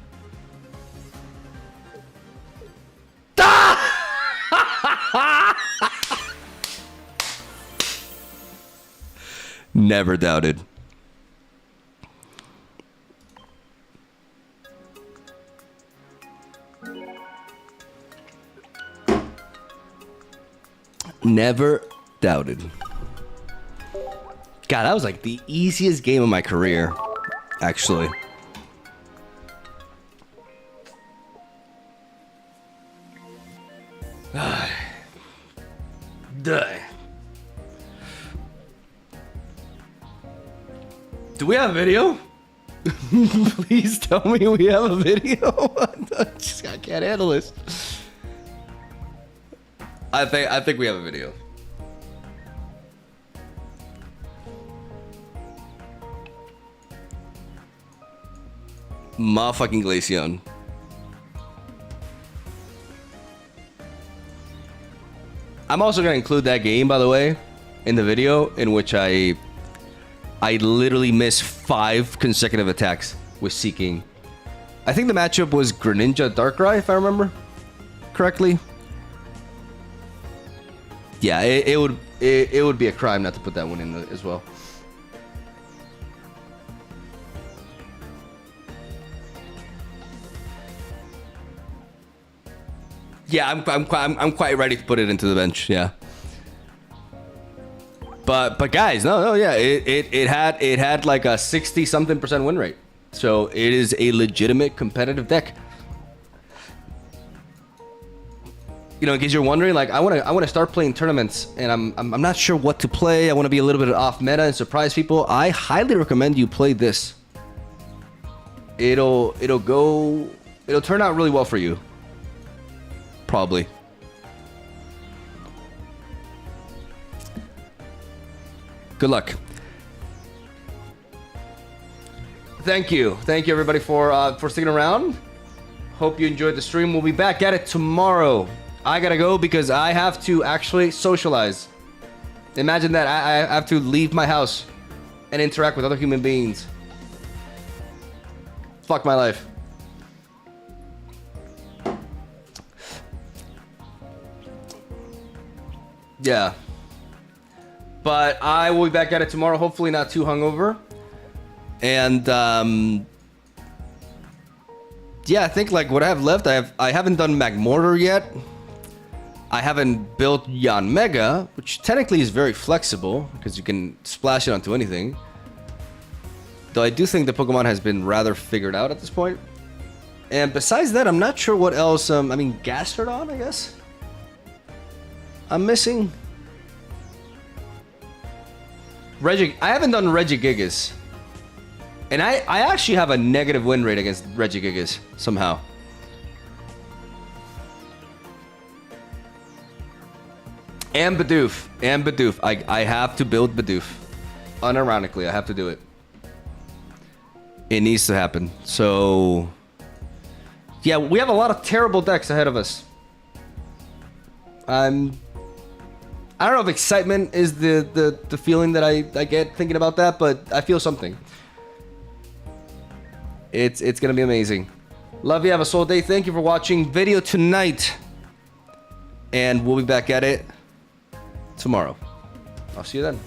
Never doubted. Never doubted. God, that was like the easiest game of my career, actually. Die. Do we have a video? Please tell me we have a video. I can't handle this. I think we have a video. Motherfucking Glaceon. I'm also gonna include that game, by the way, in the video, in which I literally missed 5 consecutive attacks with Seeking. I think the matchup was Greninja Darkrai, if I remember correctly. Yeah, it would be a crime not to put that one in as well. Yeah, I'm quite ready to put it into the bench. Yeah. But guys, no, yeah, it had like a 60-something% win rate, so it is a legitimate competitive deck. You know, in case you're wondering, like I want to start playing tournaments, and I'm not sure what to play. I want to be a little bit off meta and surprise people. I highly recommend you play this. It'll turn out really well for you. Probably. Good luck. Thank you everybody for sticking around. Hope you enjoyed the stream. We'll be back at it tomorrow. I gotta go because I have to actually socialize. Imagine that. I have to leave my house and interact with other human beings. Fuck my life. Yeah. But I will be back at it tomorrow, hopefully not too hungover. And yeah, I think like what I have left, I haven't done Magmortar yet. I haven't built Yanmega, which technically is very flexible because you can splash it onto anything. Though I do think the Pokemon has been rather figured out at this point. And besides that, I'm not sure what else. I mean, Gastrodon, I guess I'm missing. I haven't done Regigigas. And I actually have a negative win rate against Regigigas somehow. And Bidoof. I have to build Bidoof. Unironically, I have to do it. It needs to happen. So yeah, we have a lot of terrible decks ahead of us. I don't know if excitement is the feeling that I get thinking about that, but I feel something. It's gonna be amazing. Love you. Have a soul day. Thank you for watching video tonight, and we'll be back at it tomorrow. I'll see you then.